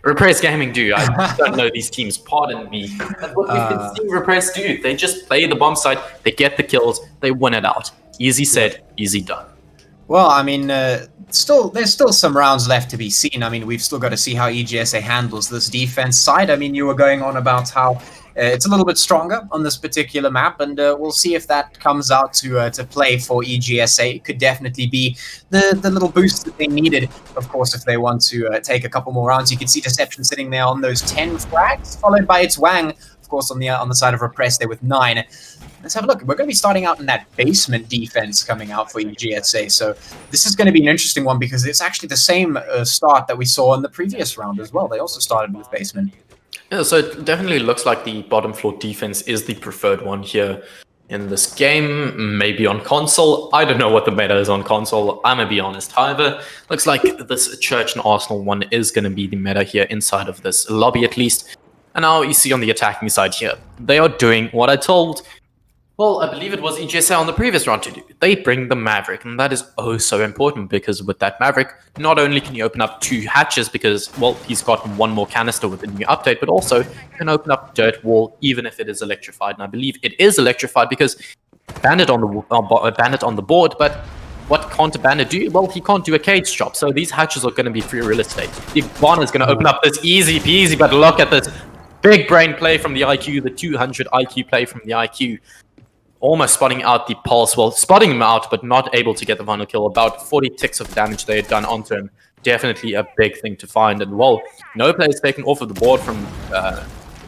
Repress Gaming do. I don't know these teams, pardon me. That's what we've been seeing Repress do. They just play the bomb side, they get the kills, they win it out. Easy said, easy done. Well, I mean, there's still some rounds left to be seen. I mean, we've still got to see how EGSA handles this defense side. I mean, you were going on about how it's a little bit stronger on this particular map, and we'll see if that comes out to play for EGSA. It could definitely be the little boost that they needed, of course, if they want to take a couple more rounds. You can see Deception sitting there on those 10 frags, followed by its Wang, of course, on the side of Repress there with 9. Let's have a look. We're going to be starting out in that basement defense coming out for EGSA. So this is going to be an interesting one because it's actually the same start that we saw in the previous round as well. They also started with basement. Yeah, so it definitely looks like the bottom floor defense is the preferred one here in this game. Maybe on console. I don't know what the meta is on console. I'm going to be honest. However, looks like this Church and Arsenal one is going to be the meta here inside of this lobby at least. And now you see on the attacking side here, they are doing what I told, well, I believe it was EGSA on the previous round to do. They bring the Maverick, and that is oh so important because with that Maverick, not only can you open up 2 hatches because, well, he's got 1 more canister with the new update, but also you can open up Dirt Wall even if it is electrified. And I believe it is electrified because Bandit on the board, but what can't a Bandit do? Well, he can't do a cage drop, so these hatches are going to be free real estate. Iguana is going to open up this easy peasy, but look at this big brain play from the IQ, the 200 IQ play from the IQ. Almost spotting out the pulse. Well, spotting him out, but not able to get the final kill. About 40 ticks of damage they had done onto him. Definitely a big thing to find. And, well, no players taken off of the board from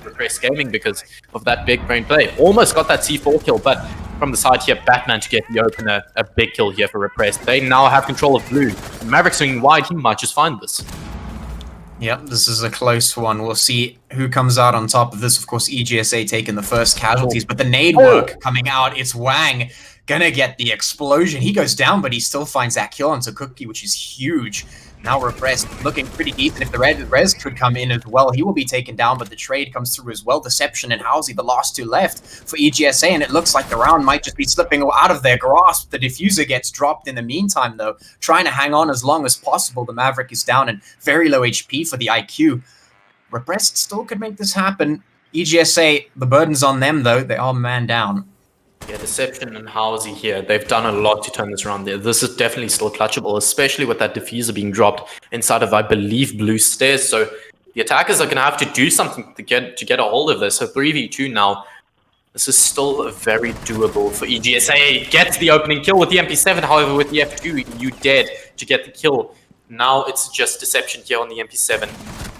Repress Gaming because of that big brain play. Almost got that C4 kill, but from the side here, Batman to get the opener. A big kill here for Repress. They now have control of blue. Maverick swinging wide, he might just find this. Yep, this is a close one. We'll see who comes out on top of this. Of course, EGSA taking the first casualties, but the nade work coming out. It's Wang gonna get the explosion. He goes down, but he still finds that kill onto Cookie, which is huge. Now Repress looking pretty decent. If the res could come in as well, he will be taken down, but the trade comes through as well. Deception and Housey, the last 2 left for EGSA, and it looks like the round might just be slipping out of their grasp. The diffuser gets dropped in the meantime, though, trying to hang on as long as possible. The Maverick is down and very low HP for the IQ. Repress still could make this happen. EGSA, the burden's on them, though. They are man down. Yeah, Deception and Housey here, they've done a lot to turn this around there. This is definitely still clutchable, especially with that diffuser being dropped inside of, I believe, blue stairs. So the attackers are going to have to do something to get a hold of this. So 3v2 now. This is still very doable for EGSA. Gets the opening kill with the MP7, however, with the F2, you dead to get the kill. Now it's just Deception here on the MP7.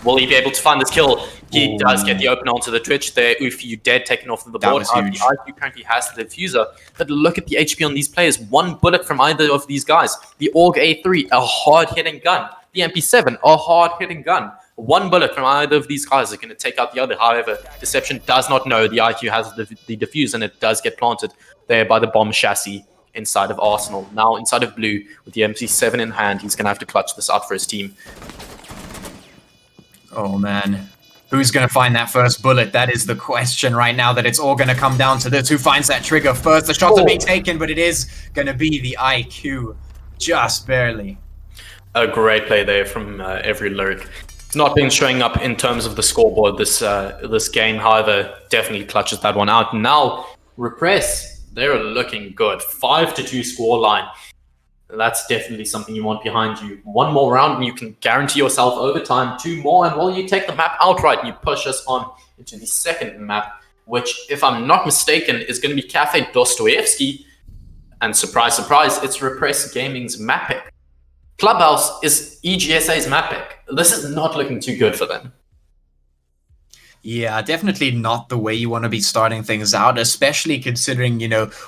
Will he be able to find this kill? He does get the open onto the Twitch there. If you dead taken off of the board, the IQ currently has the diffuser. But look at the HP on these players. 1 bullet from either of these guys. The AUG A3, a hard-hitting gun. The MP7, a hard-hitting gun. 1 bullet from either of these guys is going to take out the other. However, Deception does not know the IQ has the diffuse, and it does get planted there by the bomb chassis inside of Arsenal. Now inside of blue with the MC7 in hand, he's going to have to clutch this out for his team. Oh man. Who's going to find that first bullet? That is the question right now, that it's all going to come down to this. Who finds that trigger first? The shots are being taken, but it is going to be the IQ. Just barely. A great play there from every lyric. It's not been showing up in terms of the scoreboard this game, however, definitely clutches that one out. Now, Repress, they're looking good. 5-2 scoreline. That's definitely something you want behind you. One more round and you can guarantee yourself overtime. 2 more, and well, you take the map outright and you push us on into the second map, which, if I'm not mistaken, is going to be Cafe Dostoevsky. And surprise, surprise, it's Repress Gaming's map pick. Clubhouse is EGSA's map pick. This is not looking too good for them. Yeah, definitely not the way you want to be starting things out, especially considering,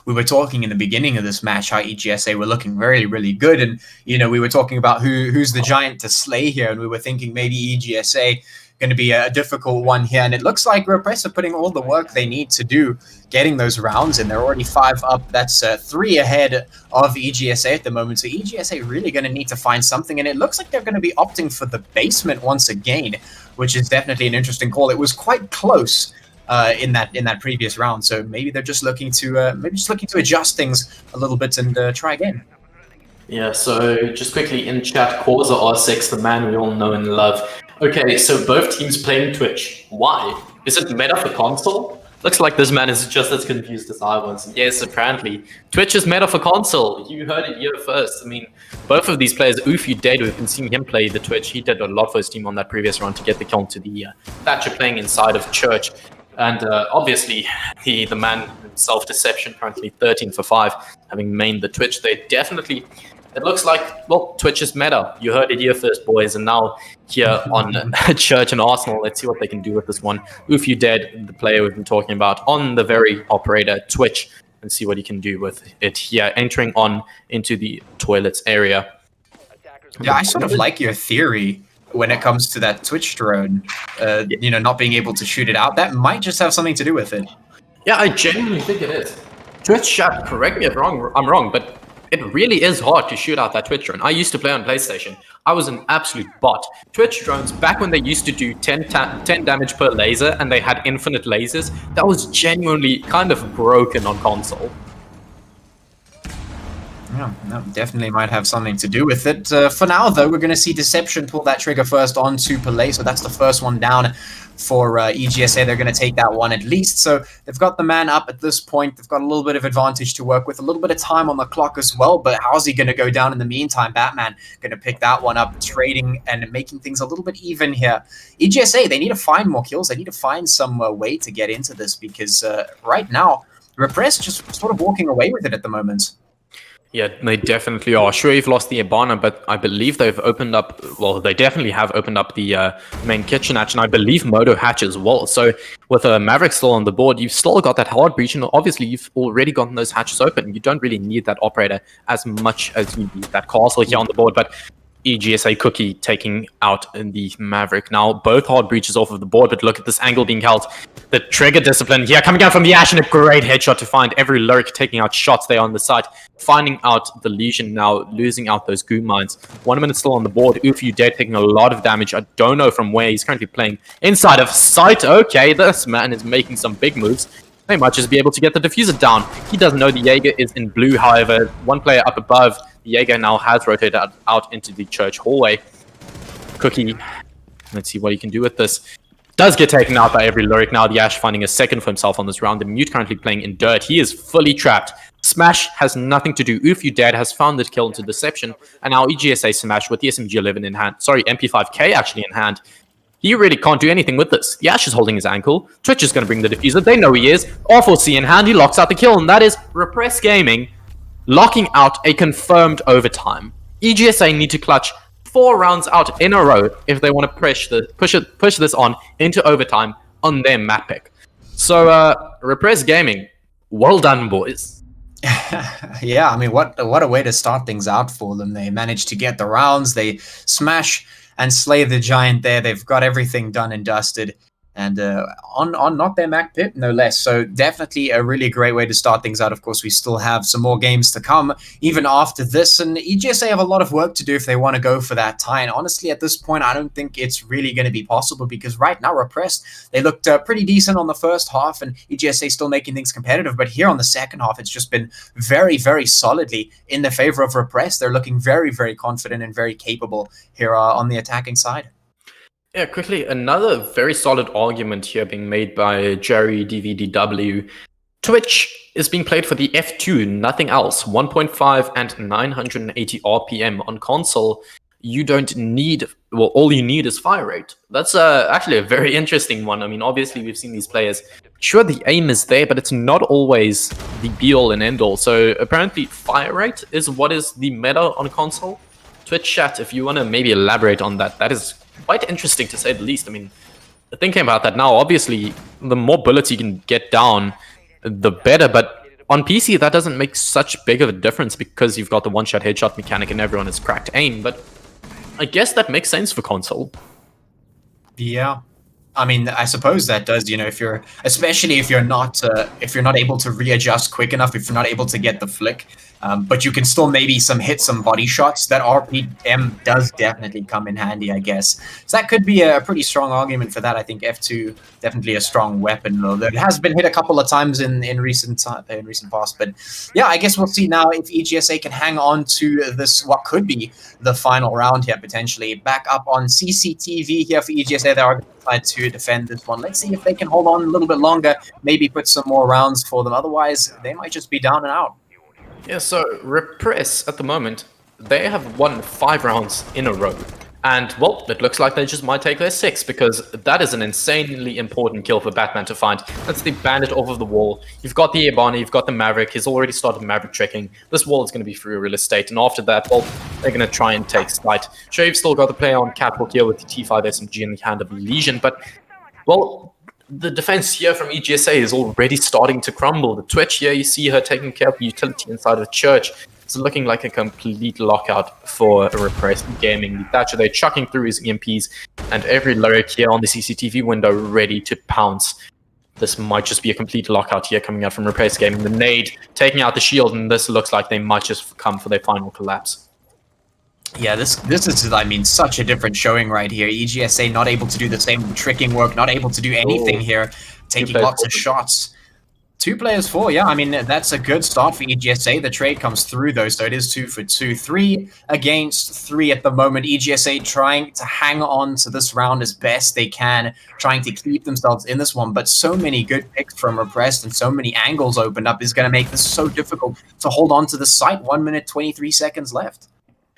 we were talking in the beginning of this match how EGSA were looking really, really good. And, we were talking about who's the giant to slay here. And we were thinking maybe EGSA going to be a difficult one here. And it looks like Repress are putting all the work they need to do getting those rounds in. They're already 5 up. That's 3 ahead of EGSA at the moment. So EGSA really going to need to find something. And it looks like they're going to be opting for the basement once again, which is definitely an interesting call. It was quite close in that previous round. So maybe they're just looking to adjust things a little bit and try again. Yeah, so just quickly in chat, Causa R6, the man we all know and love. Okay, so both teams playing Twitch. Why? Is it meta for console? Looks like this man is just as confused as I was. Yes, apparently. Twitch is meta for console. You heard it here first. I mean, both of these players, Ufu Dado, we've been seeing him play the Twitch. He did a lot for his team on that previous round to get the kill to the Thatcher playing inside of Church. And obviously, the man himself, Deception, currently 13 for 5, having mained the Twitch. They definitely... It looks like, well, Twitch is meta. You heard it here first, boys. And now here on Church and Arsenal, let's see what they can do with this one. Ufu Dead, the player we've been talking about, on the very operator Twitch, and see what he can do with it here, entering on into the toilets area. Yeah, I sort of like your theory when it comes to that Twitch drone, not being able to shoot it out. That might just have something to do with it. Yeah, I genuinely think it is. Twitch chat, correct me if I'm wrong, but it really is hard to shoot out that Twitch drone. I used to play on PlayStation. I was an absolute bot. Twitch drones, back when they used to do 10 damage per laser and they had infinite lasers, that was genuinely kind of broken on console. Yeah, that definitely might have something to do with it. For now, though, we're going to see Deception pull that trigger first onto Pelé, so that's the first one down for EGSA. They're going to take that one at least. So they've got the man up at this point. They've got a little bit of advantage to work with, a little bit of time on the clock as well. But how's he going to go down in the meantime? Batman going to pick that one up, trading and making things a little bit even here. EGSA, they need to find more kills. They need to find some way to get into this because right now, Repress just sort of walking away with it at the moment. Yeah, they definitely are. Sure, you've lost the Ibana, but I believe they've opened up... Well, they definitely have opened up the main kitchen hatch, and I believe Moto hatch as well. So with a Maverick still on the board, you've still got that hard breach, and obviously you've already gotten those hatches open. You don't really need that operator as much as you need that castle here on the board, but EGSA Cookie taking out in the Maverick. Now, both hard breaches off of the board, but look at this angle being held. The trigger discipline here coming out from the Ash, and a great headshot to find every lurk taking out shots there on the side. Finding out the Legion now, losing out those goo mines. 1 minute still on the board. Ufu Dead taking a lot of damage. I don't know from where. He's currently playing inside of sight. Okay, this man is making some big moves. They might just be able to get the diffuser down. He doesn't know the Jaeger is in blue, however. One player up above. The Jaeger now has rotated out into the church hallway. Cookie, let's see what he can do with this. Does get taken out by every lyric now. The Ash finding a second for himself on this round. The Mute currently playing in dirt. He is fully trapped. Smash has nothing to do. Ufu Dead has found the kill into Deception. And now EGSA Smash with the SMG-11 in hand. Sorry, MP5K actually in hand. He really can't do anything with this. The Ash is holding his ankle. Twitch is going to bring the diffuser. They know he is. R4C in hand. He locks out the kill. And that is Repress Gaming locking out a confirmed overtime. EGSA need to clutch 4 rounds out in a row if they want to push this on into overtime on their map pick. So, Repress Gaming, well done, boys. Yeah, I mean, what a way to start things out for them. They managed to get the rounds. They smash and slay the giant there. They've got everything done and dusted. And on not their Mac pit, no less. So definitely a really great way to start things out. Of course, we still have some more games to come even after this, and EGSA have a lot of work to do if they want to go for that tie. And honestly, at this point, I don't think it's really going to be possible, because right now, Repress, they looked pretty decent on the first half, and EGSA still making things competitive. But here on the second half, it's just been very, very solidly in the favor of Repress. They're looking very, very confident and very capable here on the attacking side. Yeah, quickly, another very solid argument here being made by Jerry DVDW. Twitch is being played for the F2, nothing else. 1.5 and 980 RPM on console. You don't need, well, all you need is fire rate. That's actually a very interesting one. I mean, obviously, we've seen these players. Sure, the aim is there, but it's not always the be-all and end-all. So apparently, fire rate is what is the meta on console. Twitch chat, if you want to maybe elaborate on that, that is quite interesting to say the least. I mean, thinking about that now, obviously, the more bullets you can get down, the better. But on PC, that doesn't make such big of a difference because you've got the one-shot headshot mechanic and everyone has cracked aim. But I guess that makes sense for console. Yeah. I mean, I suppose that does, especially if you're not able to readjust quick enough, if you're not able to get the flick, but you can still maybe hit some body shots. That RPM does definitely come in handy, I guess. So that could be a pretty strong argument for that. I think F2 definitely a strong weapon, though. It has been hit a couple of times in recent past, but yeah, I guess we'll see now if EGSA can hang on to this, what could be the final round here potentially. Back up on CCTV here for EGSA. They are going to try to defend this one. Let's see if they can hold on a little bit longer, maybe put some more rounds for them. Otherwise, they might just be down and out. Yeah, so Repress at the moment, they have won 5 rounds in a row. And, well, it looks like they just might take their 6th, because that is an insanely important kill for Batman to find. That's the bandit off of the wall. You've got the Ebony, you've got the Maverick. He's already started Maverick tricking. This wall is going to be free real estate. And after that, well, they're going to try and take sight. Sure, you've still got the player on catwalk here with the T5 SMG in the hand of Legion, but, well, the defense here from EGSA is already starting to crumble. The Twitch here, you see her taking care of the utility inside of the church. It's looking like a complete lockout for Repress Gaming. The Thatcher, they're chucking through his EMPs, and every lyric here on the CCTV window ready to pounce. This might just be a complete lockout here coming out from Repress Gaming. The nade taking out the shield, and this looks like they might just come for their final collapse. Yeah, this is, I mean, such a different showing right here. EGSA not able to do the same tricking work, not able to do anything here, taking lots of shots. 2 players 4, yeah, I mean, that's a good start for EGSA. The trade comes through, though, so it is 2 for 2. 3 against 3 at the moment. EGSA trying to hang on to this round as best they can, trying to keep themselves in this one, but so many good picks from Repressed and so many angles opened up is going to make this so difficult to hold on to the site. 1 minute, 23 seconds left.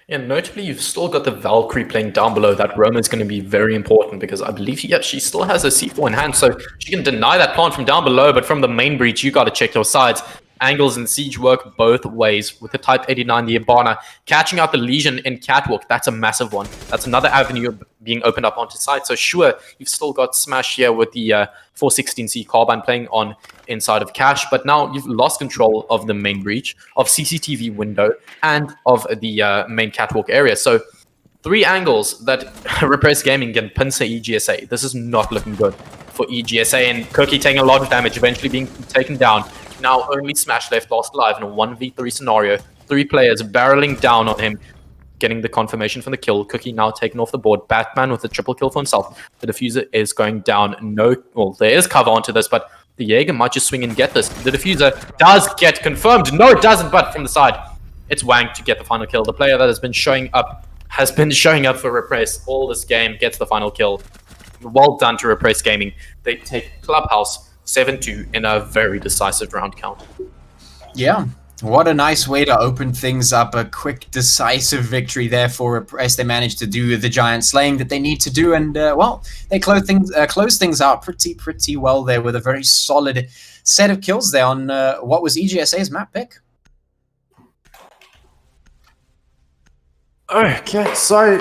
Yeah, notably, you've still got the Valkyrie playing down below. That Roma is going to be very important because I believe, she still has a C4 in hand, so she can deny that plant from down below, but from the main breach, you got to check your sides. Angles and siege work both ways with the Type 89, the Ibana, catching out the Legion in catwalk. That's a massive one. That's another avenue being opened up onto site. So sure, you've still got Smash here with the 416C carbine playing on inside of Cash, but now you've lost control of the main breach, of CCTV window, and of the main catwalk area. So 3 angles that Repress Gaming can pincer EGSA. This is not looking good for EGSA, and Cookie taking a lot of damage, eventually being taken down. Now only Smash left, lost alive in a 1v3 scenario. 3 players barreling down on him, getting the confirmation from the kill. Cookie now taken off the board. Batman with a triple kill for himself. The diffuser is going down. There is cover onto this, but the Jaeger might just swing and get this. The diffuser does get confirmed. No, it doesn't, but from the side, it's Wang to get the final kill. The player that has been showing up for Repress all this game, gets the final kill. Well done to Repress Gaming. They take Clubhouse 7-2 in a very decisive round count. Yeah, what a nice way to open things up. A quick, decisive victory there for Repress. They managed to do the giant slaying that they need to do, and well, they close things out pretty well there with a very solid set of kills there on what was EGSA's map pick. Okay, so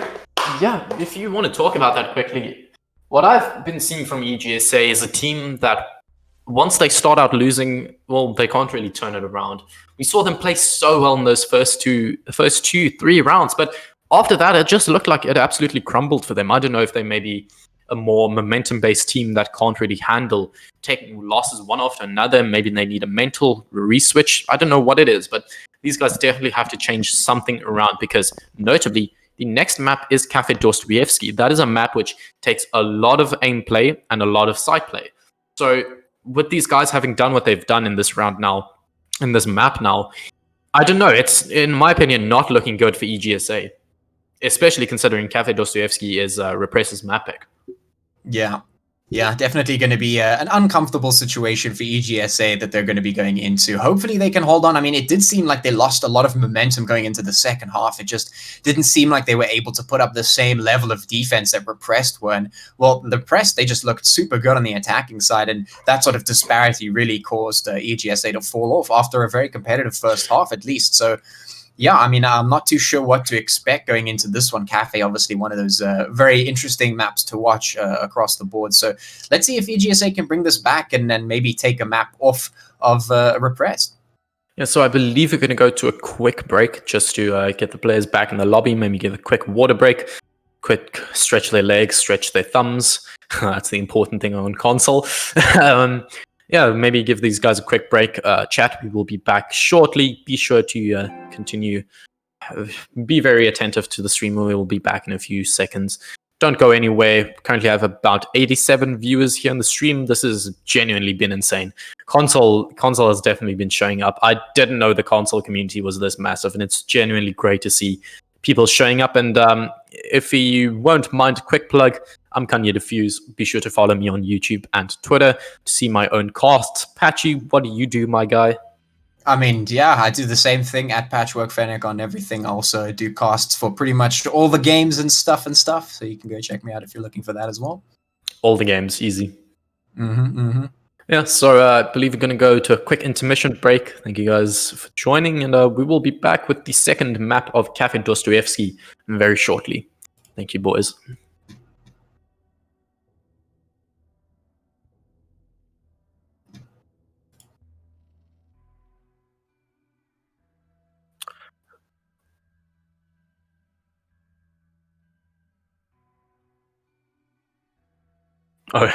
yeah, if you want to talk about that quickly, what I've been seeing from EGSA is a team that once they start out losing, well, they can't really turn it around. We saw them play so well in those first 3 rounds, but after that, it just looked like it absolutely crumbled for them. I don't know if they maybe a more momentum-based team that can't really handle taking losses one after another. Maybe they need a mental re-switch. I don't know what it is, but these guys definitely have to change something around, because notably, the next map is Cafe Dostoevsky. That is a map which takes a lot of aim play and a lot of side play. So with these guys having done what they've done in this round now, in this map now, I don't know. It's, in my opinion, not looking good for EGSA, especially considering Cafe Dostoevsky is Repress's map pick. Yeah. Yeah, definitely going to be an uncomfortable situation for EGSA that they're going to be going into. Hopefully they can hold on. I mean, it did seem like they lost a lot of momentum going into the second half. It just didn't seem like they were able to put up the same level of defense that Repressed were. And, well, the Press, they just looked super good on the attacking side, and that sort of disparity really caused EGSA to fall off after a very competitive first half, at least. So, yeah, I mean, I'm not too sure what to expect going into this one. Cafe, obviously, one of those very interesting maps to watch across the board. So let's see if EGSA can bring this back and then maybe take a map off of Repressed. Yeah, so I believe we're going to go to a quick break just to get the players back in the lobby, maybe give a quick water break, quick stretch their legs, stretch their thumbs. That's the important thing on console. Yeah, maybe give these guys a quick break, chat. We will be back shortly. Be sure to continue. Be very attentive to the stream. We will be back in a few seconds. Don't go anywhere. Currently, I have about 87 viewers here on the stream. This has genuinely been insane. Console has definitely been showing up. I didn't know the console community was this massive, and it's genuinely great to see people showing up. And if you won't mind a quick plug, I'm Kanye Diffuse. Be sure to follow me on YouTube and Twitter to see my own casts. Patchy, what do you do, my guy? I mean, yeah, I do the same thing at Patchwork Fennec on everything. I also do casts for pretty much all the games and stuff. So you can go check me out if you're looking for that as well. All the games, easy. Mm-hmm, mm-hmm. Yeah, so I believe we're going to go to a quick intermission break. Thank you guys for joining, and we will be back with the second map of Cafe Dostoevsky very shortly. Thank you, boys. Oh.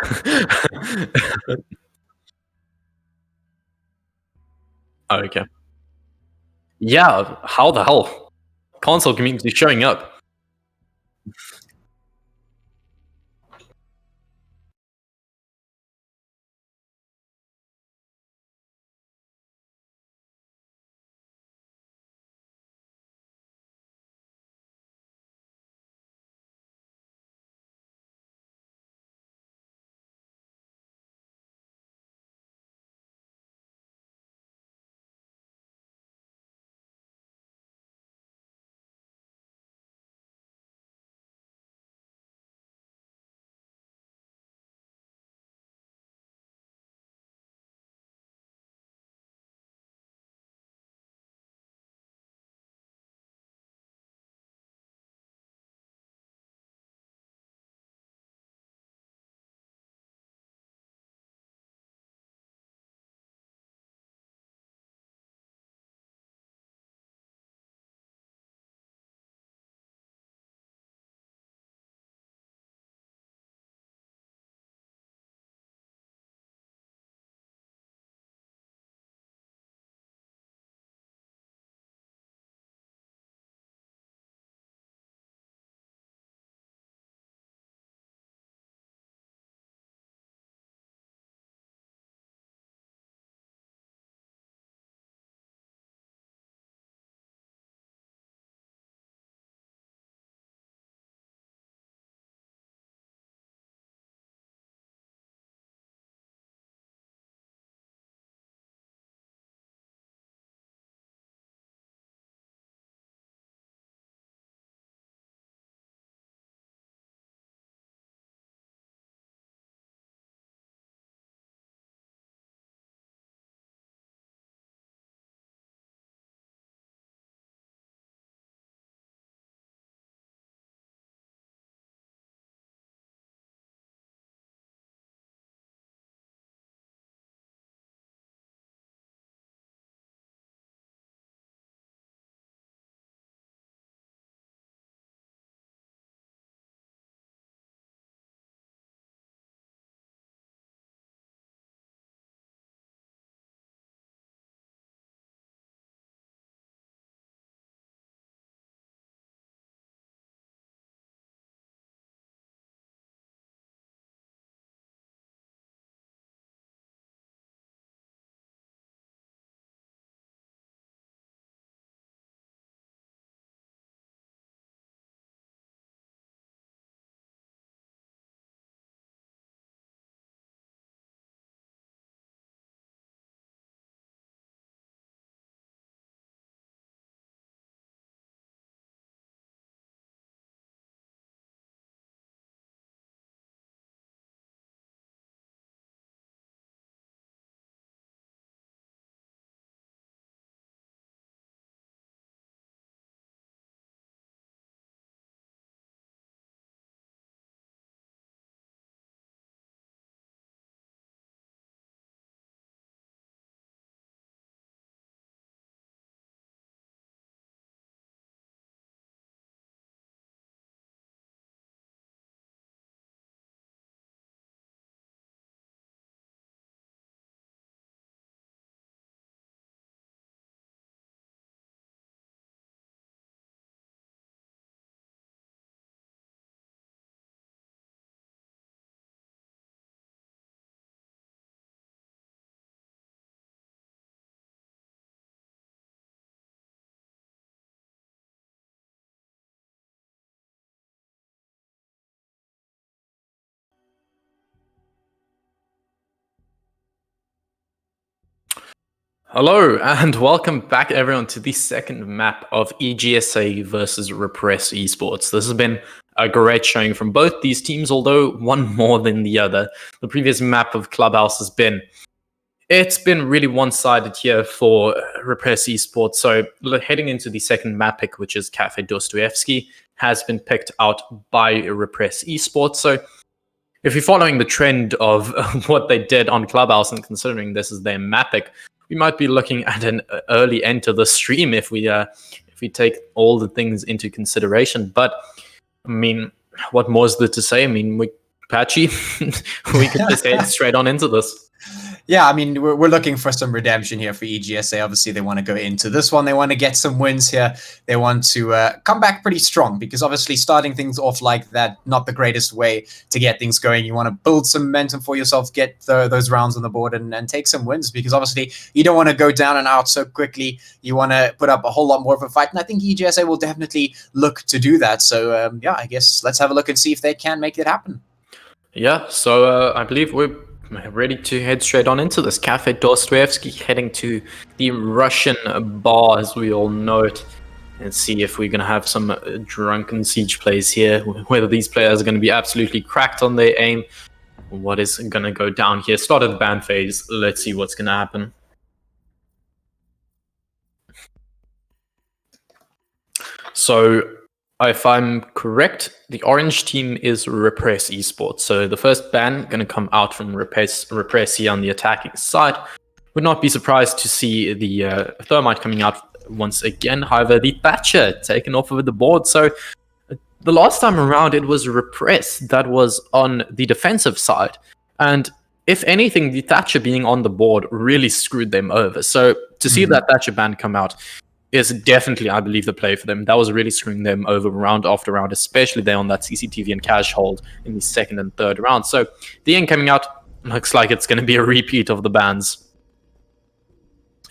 Oh, okay. Yeah, how the hell? Console community showing up. Hello and welcome back everyone to the second map of EGSA versus Repress Esports. This has been a great showing from both these teams, although one more than the other. The previous map of Clubhouse it's been really one-sided here for Repress Esports. So heading into the second map pick, which is Cafe Dostoevsky, has been picked out by Repress Esports. So if you're following the trend of what they did on Clubhouse and considering this is their map pick, we might be looking at an early end to the stream if we take all the things into consideration. But I mean, what more is there to say? I mean, Patchy, we could just head straight on into this. Yeah, I mean, we're looking for some redemption here for EGSA. Obviously, they want to go into this one. They want to get some wins here. They want to come back pretty strong because obviously starting things off like that, not the greatest way to get things going. You want to build some momentum for yourself, get those rounds on the board and take some wins because obviously you don't want to go down and out so quickly. You want to put up a whole lot more of a fight. And I think EGSA will definitely look to do that. So, yeah, I guess let's have a look and see if they can make it happen. Yeah, so I believe we're ready to head straight on into this. Cafe Dostoevsky heading to the Russian bar, as we all know it, and see if we're going to have some drunken siege plays here, whether these players are going to be absolutely cracked on their aim, what is going to go down here. Start of the ban phase, let's see what's going to happen. So, if I'm correct, the orange team is Repress Esports. So the first ban going to come out from Repress here on the attacking side. Would not be surprised to see the Thermite coming out once again. However, the Thatcher taken off of the board. So the last time around, it was Repress that was on the defensive side. And if anything, the Thatcher being on the board really screwed them over. So to see that Thatcher ban come out is definitely, I believe, the play for them. That was really screwing them over round after round, especially there on that CCTV and cash hold in the second and third round. So the end coming out looks like it's going to be a repeat of the bans.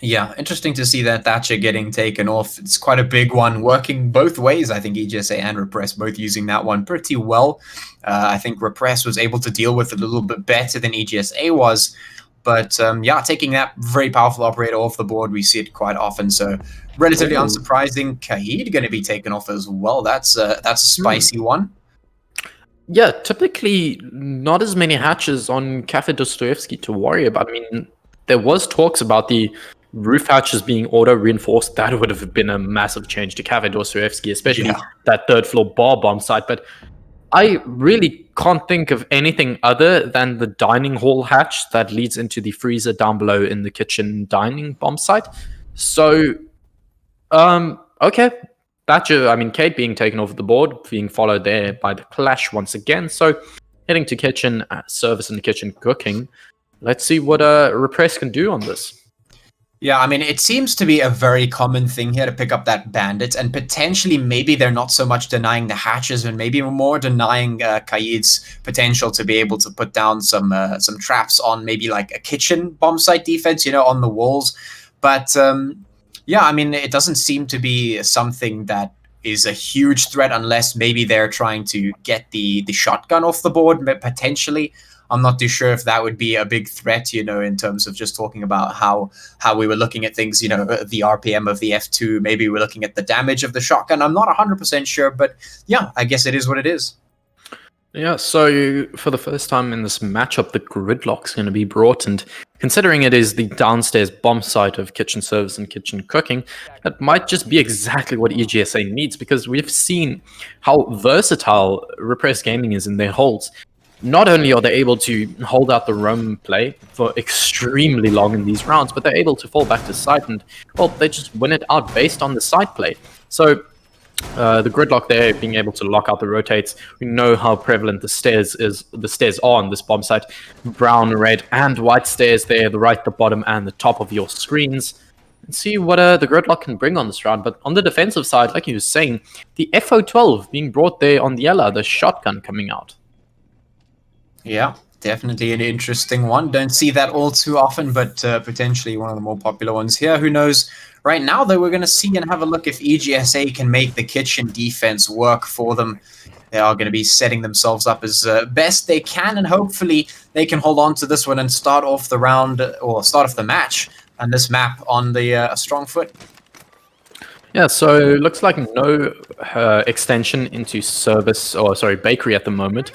Yeah, interesting to see that Thatcher getting taken off. It's quite a big one, working both ways. I think EGSA and Repress both using that one pretty well. I think Repress was able to deal with it a little bit better than EGSA was. But yeah, taking that very powerful operator off the board, we see it quite often. So relatively unsurprising. Kaid going to be taken off as well. That's a spicy one. Yeah, typically not as many hatches on Cafe Dostoevsky to worry about. I mean, there was talks about the roof hatches being auto-reinforced. That would have been a massive change to Cafe Dostoevsky, especially that third floor bar bomb site. But I really can't think of anything other than the dining hall hatch that leads into the freezer down below in the kitchen dining bomb site. So, okay. Thatcher, I mean, Kate being taken off the board, being followed there by the Clash once again. So, heading to kitchen service and kitchen cooking. Let's see what Repress can do on this. Yeah, I mean, it seems to be a very common thing here to pick up that bandit, and potentially maybe they're not so much denying the hatches and maybe more denying Kaid's potential to be able to put down some traps on maybe like a kitchen bomb site defense, on the walls. But yeah, I mean, it doesn't seem to be something that is a huge threat unless maybe they're trying to get the shotgun off the board, potentially. I'm not too sure if that would be a big threat, in terms of just talking about how we were looking at things, the RPM of the F2, maybe we're looking at the damage of the shotgun. I'm not 100% sure, but yeah, I guess it is what it is. Yeah, so for the first time in this matchup, the gridlock's going to be brought, and considering it is the downstairs bomb site of kitchen service and kitchen cooking, that might just be exactly what EGSA needs, because we've seen how versatile Repress Gaming is in their holds. Not only are they able to hold out the roam play for extremely long in these rounds, but they're able to fall back to site and, well, they just win it out based on the site play. So the gridlock there, being able to lock out the rotates, we know how prevalent the stairs are on this bomb site. Brown, red, and white stairs there, the right, the bottom, and the top of your screens. And see what the gridlock can bring on this round. But on the defensive side, like you were saying, the FO12 being brought there on the Ella, the shotgun coming out. Yeah, definitely an interesting one. Don't see that all too often, but potentially one of the more popular ones here. Who knows? Right now, though, we're going to see and have a look if EGSA can make the kitchen defense work for them. They are going to be setting themselves up as best they can, and hopefully they can hold on to this one and start off the round, or start off the match and this map on the strong foot. Yeah, so looks like no extension into bakery at the moment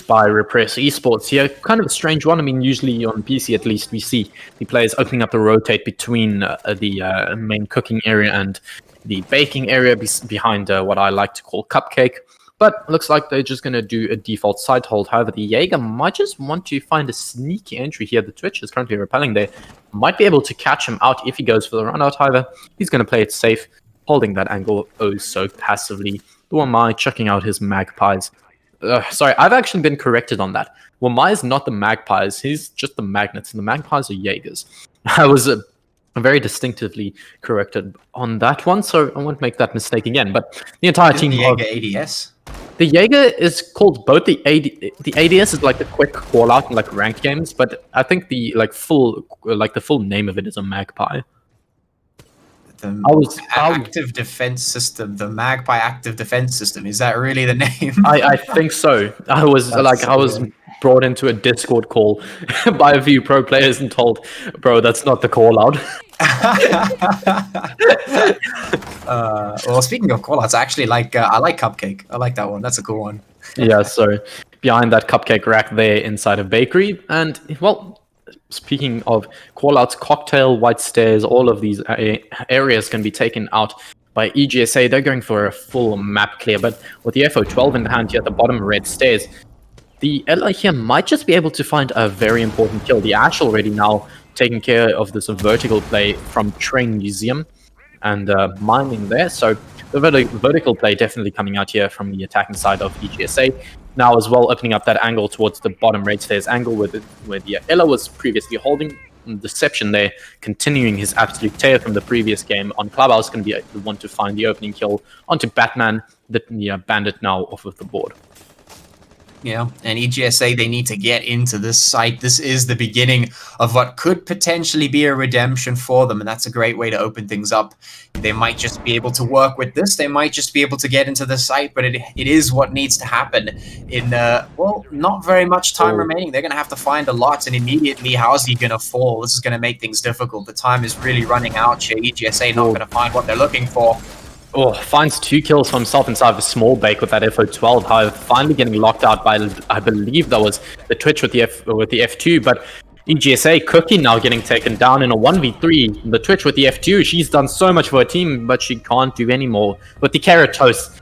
by Repress Esports here. Kind of a strange one. I mean, usually on PC at least we see the players opening up the rotate between the main cooking area and the baking area behind what I like to call Cupcake. But looks like they're just going to do a default side hold. However, the Jaeger might just want to find a sneaky entry here. The Twitch is currently repelling there. Might be able to catch him out if he goes for the run out. However, he's going to play it safe, holding that angle oh so passively. Wamai checking out his magpies. Sorry, I've actually been corrected on that. Wamai is not the magpies, he's just the magnets, and the magpies are Jaegers. I was very distinctively corrected on that one, so I won't make that mistake again. But the entire Isn't team... the Jaeger ADS? The Jaeger is called both the ADS is like the quick call out in like ranked games, but I think the full name of it is a magpie. The active defense system, the Magpie active defense system. Is that really the name? I think so. I was brought into a Discord call by a few pro players and told, bro, that's not the call out. Well, speaking of call outs, I actually like Cupcake. I like that one. That's a cool one. Yeah, so behind that Cupcake rack there inside of bakery, and well, speaking of callouts, Cocktail, White Stairs, all of these areas can be taken out by EGSA. They're going for a full map clear, but with the FO12 in the hand here at the bottom, Red Stairs, the LI here might just be able to find a very important kill. The Ash already now taking care of this vertical play from Train Museum and mining there. So the vertical play definitely coming out here from the attacking side of EGSA. Now as well opening up that angle towards the bottom Red Stairs angle where the Ella was previously holding. Deception there, continuing his absolute tear from the previous game on Clubhouse, going to be the one to find the opening kill onto Batman, the Bandit now off of the board. Yeah, and EGSA, they need to get into this site. This is the beginning of what could potentially be a redemption for them, and that's a great way to open things up. They might just be able to work with this. They might just be able to get into the site, but it is what needs to happen in, well, not very much time remaining. They're going to have to find a lot, and immediately, how's he going to fall? This is going to make things difficult. The time is really running out here. EGSA not going to find what they're looking for. Oh, finds 2 kills for himself inside of a small bake with that FO12. However, finally getting locked out by, I believe that was the Twitch with the F2. But EGSA, Cookie now getting taken down in a 1v3. The Twitch with the F2, she's done so much for her team, but she can't do any more. With the Carrot Toast,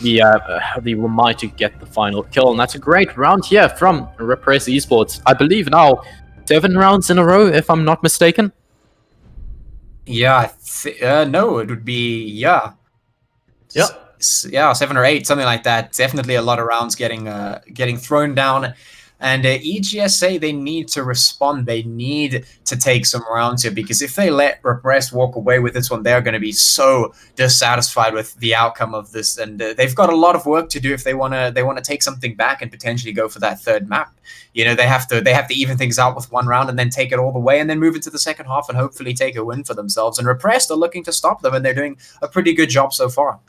the Wamai to get the final kill. And that's a great round here from Repress Esports. I believe now 7 rounds in a row, if I'm not mistaken. Yeah, no, it would be, yeah. Yeah, 7 or 8, something like that. Definitely a lot of rounds getting thrown down. And EGSA, they need to respond. They need to take some rounds here, because if they let Repress walk away with this one, they're going to be so dissatisfied with the outcome of this. And they've got a lot of work to do if they want to take something back and potentially go for that third map. You know, they have to even things out with 1 round and then take it all the way and then move into the second half and hopefully take a win for themselves. And Repress are looking to stop them, and they're doing a pretty good job so far.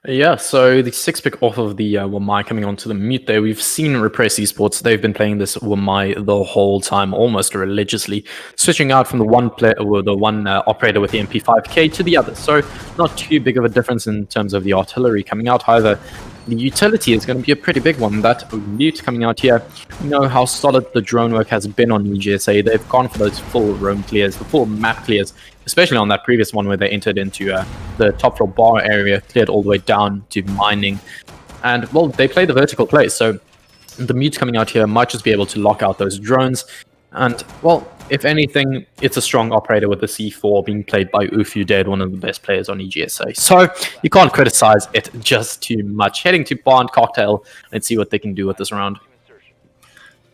Yeah, so the 6-pick off of the Wamai coming onto the mute there. We've seen Repress Esports. They've been playing this Wamai the whole time, almost religiously, switching out from the one player or the one operator with the MP5K to the other. So not too big of a difference in terms of the artillery coming out. However, the utility is going to be a pretty big one. That mute coming out here, you know how solid the drone work has been on EGSA. They've gone for those full roam clears, the full map clears, especially on that previous one where they entered into the top floor bar area, cleared all the way down to mining. And, well, they play the vertical play, so the mute coming out here might just be able to lock out those drones. And, well, if anything, it's a strong operator with the C4 being played by Ufu Dead, one of the best players on EGSA. So you can't criticize it just too much. Heading to Bond Cocktail and see what they can do with this round.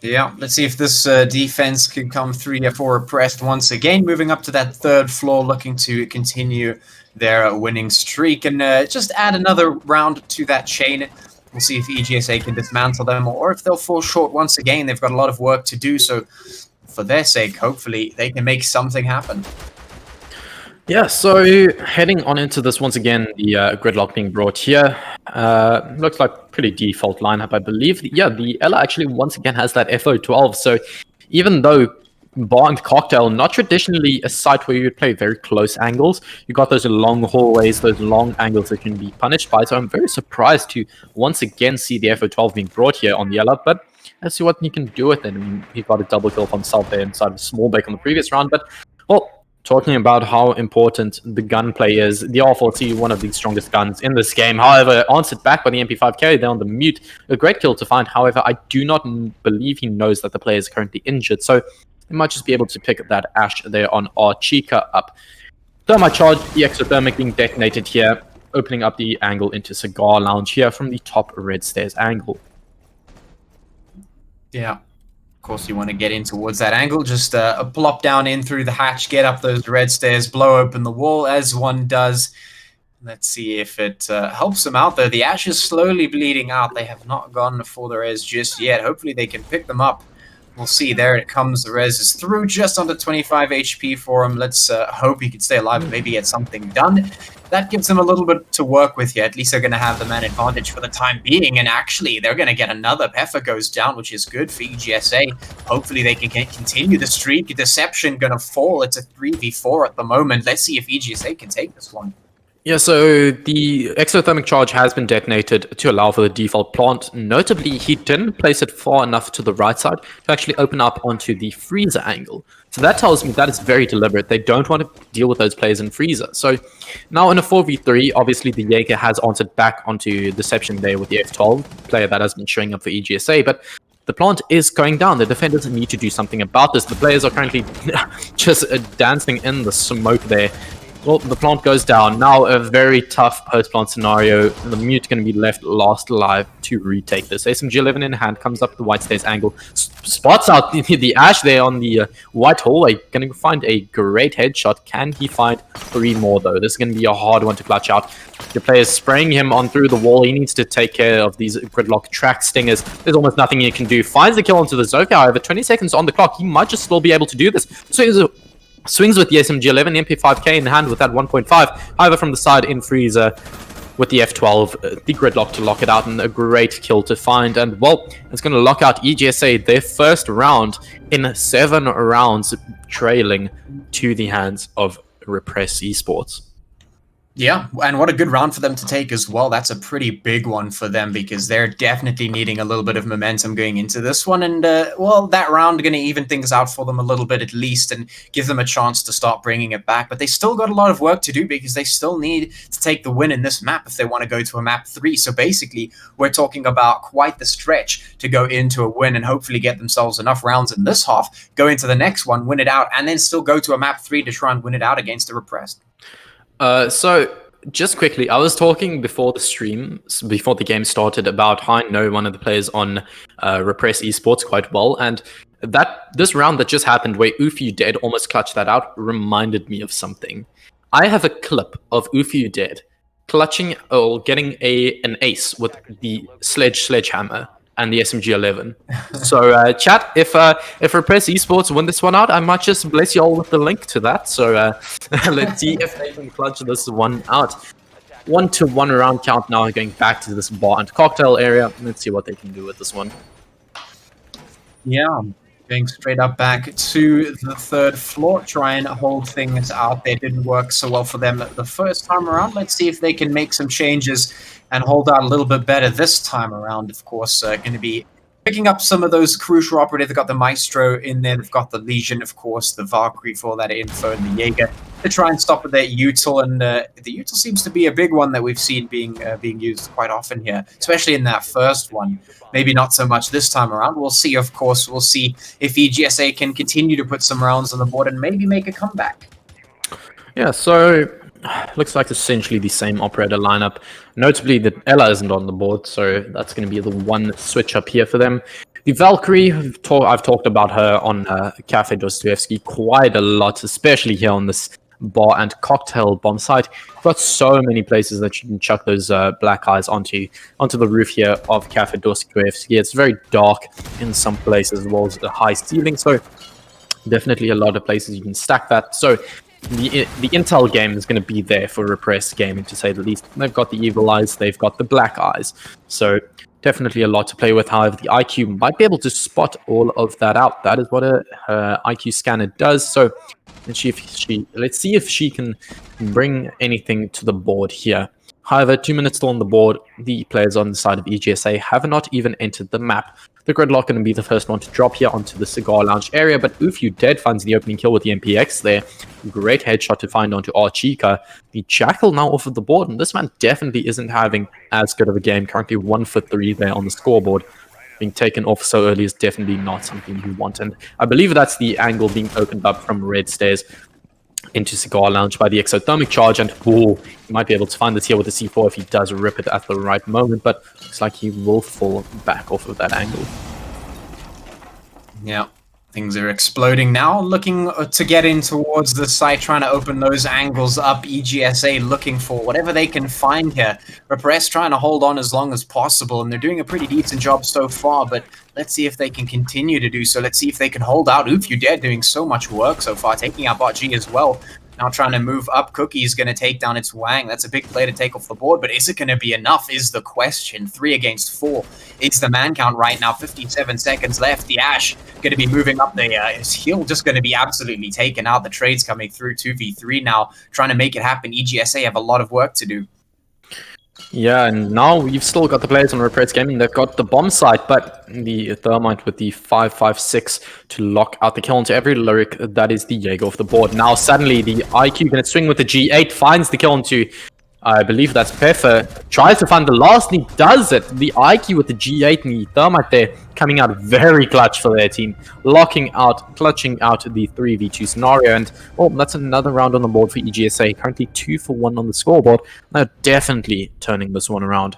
Yeah, let's see if this defense can come through here for Repressed once again. Moving up to that 3rd floor, looking to continue their winning streak and just add another round to that chain. We'll see if EGSA can dismantle them or if they'll fall short once again. They've got a lot of work to do, so for their sake, hopefully they can make something happen. Yeah, so heading on into this once again, the gridlock being brought here. Looks like pretty default lineup, I believe. Yeah, the Ella actually once again has that FO12, so even though bar and cocktail, not traditionally a site where you would play very close angles. You got those long hallways, those long angles that can be punished by. So I'm very surprised to once again see the FO12 being brought here on yellow, but let's see what he can do with it. I mean, he got a double kill from South there inside of small break on the previous round, but well, talking about how important the gunplay is, the R4T, one of the strongest guns in this game. However, answered back by the MP5K there on the mute. A great kill to find. However, I do not believe he knows that the player is currently injured, so he might just be able to pick that Ash there on Archika up. Thermite charge, the exothermic being detonated here, opening up the angle into Cigar Lounge here from the top red stairs angle. Yeah. Of course, you want to get in towards that angle. Just plop down in through the hatch, get up those red stairs, blow open the wall as one does. Let's see if it helps them out, though. The Ash is slowly bleeding out. They have not gone for the res just yet. Hopefully they can pick them up. We'll see. There it comes. The res is through, just under 25 HP for him. Let's hope he can stay alive and maybe get something done. That gives them a little bit to work with here. At least they're going to have the man advantage for the time being. And actually, they're going to get another. Peffer goes down, which is good for EGSA. Hopefully, they can continue the streak. Deception going to fall. It's a 3v4 at the moment. Let's see if EGSA can take this one. Yeah, so the exothermic charge has been detonated to allow for the default plant. Notably, he didn't place it far enough to the right side to actually open up onto the freezer angle. So that tells me that is very deliberate. They don't want to deal with those players in freezer. So now in a 4v3, obviously the Jaeger has answered back onto Deception there with the F12, player that has been showing up for EGSA, but the plant is going down. The defenders need to do something about this. The players are currently just dancing in the smoke there. Well, the plant goes down. Now a very tough post-plant scenario. The mute going to be left last alive to retake this. SMG11 in hand, comes up the white stairs angle, spots out the Ash there on the white hallway. Going to find a great headshot. Can he find 3 more, though? This is going to be a hard one to clutch out. The player's spraying him on through the wall. He needs to take care of these gridlock track stingers. There's almost nothing he can do. Finds the kill onto the Zoka, however. 20 seconds on the clock. He might just still be able to do this. So he's swings with the SMG11, MP5K in hand with that 1.5. However, from the side in freezer with the F12, the gridlock to lock it out, and a great kill to find. And, well, it's going to lock out EGSA, their first round in 7 rounds, trailing to the hands of Repress Esports. Yeah, and what a good round for them to take as well. That's a pretty big one for them because they're definitely needing a little bit of momentum going into this one. And, well, that round going to even things out for them a little bit at least and give them a chance to start bringing it back. But they still got a lot of work to do because they still need to take the win in this map if they want to go to a map 3. So basically, we're talking about quite the stretch to go into a win and hopefully get themselves enough rounds in this half, go into the next one, win it out, and then still go to a map 3 to try and win it out against the Repressed. So just quickly, I was talking before the stream, before the game started, about how I know one of the players on Repress Esports quite well, and this round that just happened where Ufu Dead almost clutched that out reminded me of something. I have a clip of Ufu Dead clutching or getting an ace with the sledgehammer and the SMG11. So, chat, if Repress Esports win this one out, I might just bless you all with the link to that. So, let's see if they can clutch this one out. 1-1 round count now, going back to this bar and cocktail area. Let's see what they can do with this one. Yeah, going straight up back to the 3rd floor, try and hold things out. They didn't work so well for them the first time around. Let's see if they can make some changes and hold out a little bit better this time around. Of course, going to be picking up some of those crucial operatives. They've got the Maestro in there. They've got the Legion, of course, the Valkyrie for all that info, and the Jaeger to try and stop with their util. And the util seems to be a big one that we've seen being used quite often here, especially in that first one. Maybe not so much this time around. We'll see, of course. We'll see if EGSA can continue to put some rounds on the board and maybe make a comeback. Yeah, so looks like essentially the same operator lineup. Notably that Ella isn't on the board, so that's going to be the one switch up here for them. The Valkyrie, I've talked about her on Cafe Dostoevsky quite a lot, especially here on this bar and cocktail bomb site. You've got so many places that you can chuck those black eyes onto the roof here of Cafe Dostoevsky. It's very dark in some places as well as the high ceiling, so definitely a lot of places you can stack that. So the intel game is going to be there for Repress Gaming, to say the least. They've got the evil eyes, they've got the black eyes, so definitely a lot to play with. However, the IQ might be able to spot all of that out. That is what a IQ scanner does. So let's see if she can bring anything to the board here. However, 2 minutes still on the board. The players on the side of EGSA have not even entered the map. The Gridlock going to be the first one to drop here onto the Cigar Lounge area, but Oof You Dead finds the opening kill with the MPX there. Great headshot to find onto Archika. The Jackal now off of the board, and this man definitely isn't having as good of a game. Currently 1 for 3 there on the scoreboard. Being taken off so early is definitely not something you want, and I believe that's the angle being opened up from red stairs into Cigar Lounge by the exothermic charge, and he might be able to find this here with the C4 if he does rip it at the right moment, but looks like he will fall back off of that angle. Yeah, things are exploding now, looking to get in towards the site, trying to open those angles up. EGSA looking for whatever they can find here. Repress trying to hold on as long as possible, and they're doing a pretty decent job so far, but let's see if they can continue to do so. Let's see if they can hold out. Oof You Dead doing so much work so far, taking out Bot G as well. Now trying to move up. Cookie's going to take down its Wang. That's a big play to take off the board, but is it going to be enough is the question. 3 against 4 is the man count right now. 57 seconds left. The Ash going to be moving up there. His heel just going to be absolutely taken out. The trade's coming through. 2v3 now, trying to make it happen. EGSA have a lot of work to do. Yeah, and now we've still got the players on Repress Gaming. They've got the bomb site, but the Thermite with the 5.56 to lock out the kill onto every lyric. That is the Jaeger off the board. Now, suddenly, the IQ going to swing with the G8, finds the kill onto, I believe that's Peffer. Tries to find the last, and he does it. The IQ with the G8 and the Thermite there coming out very clutch for their team. Clutching out the 3v2 scenario. And, well, that's another round on the board for EGSA. Currently 2 for 1 on the scoreboard. They're definitely turning this one around.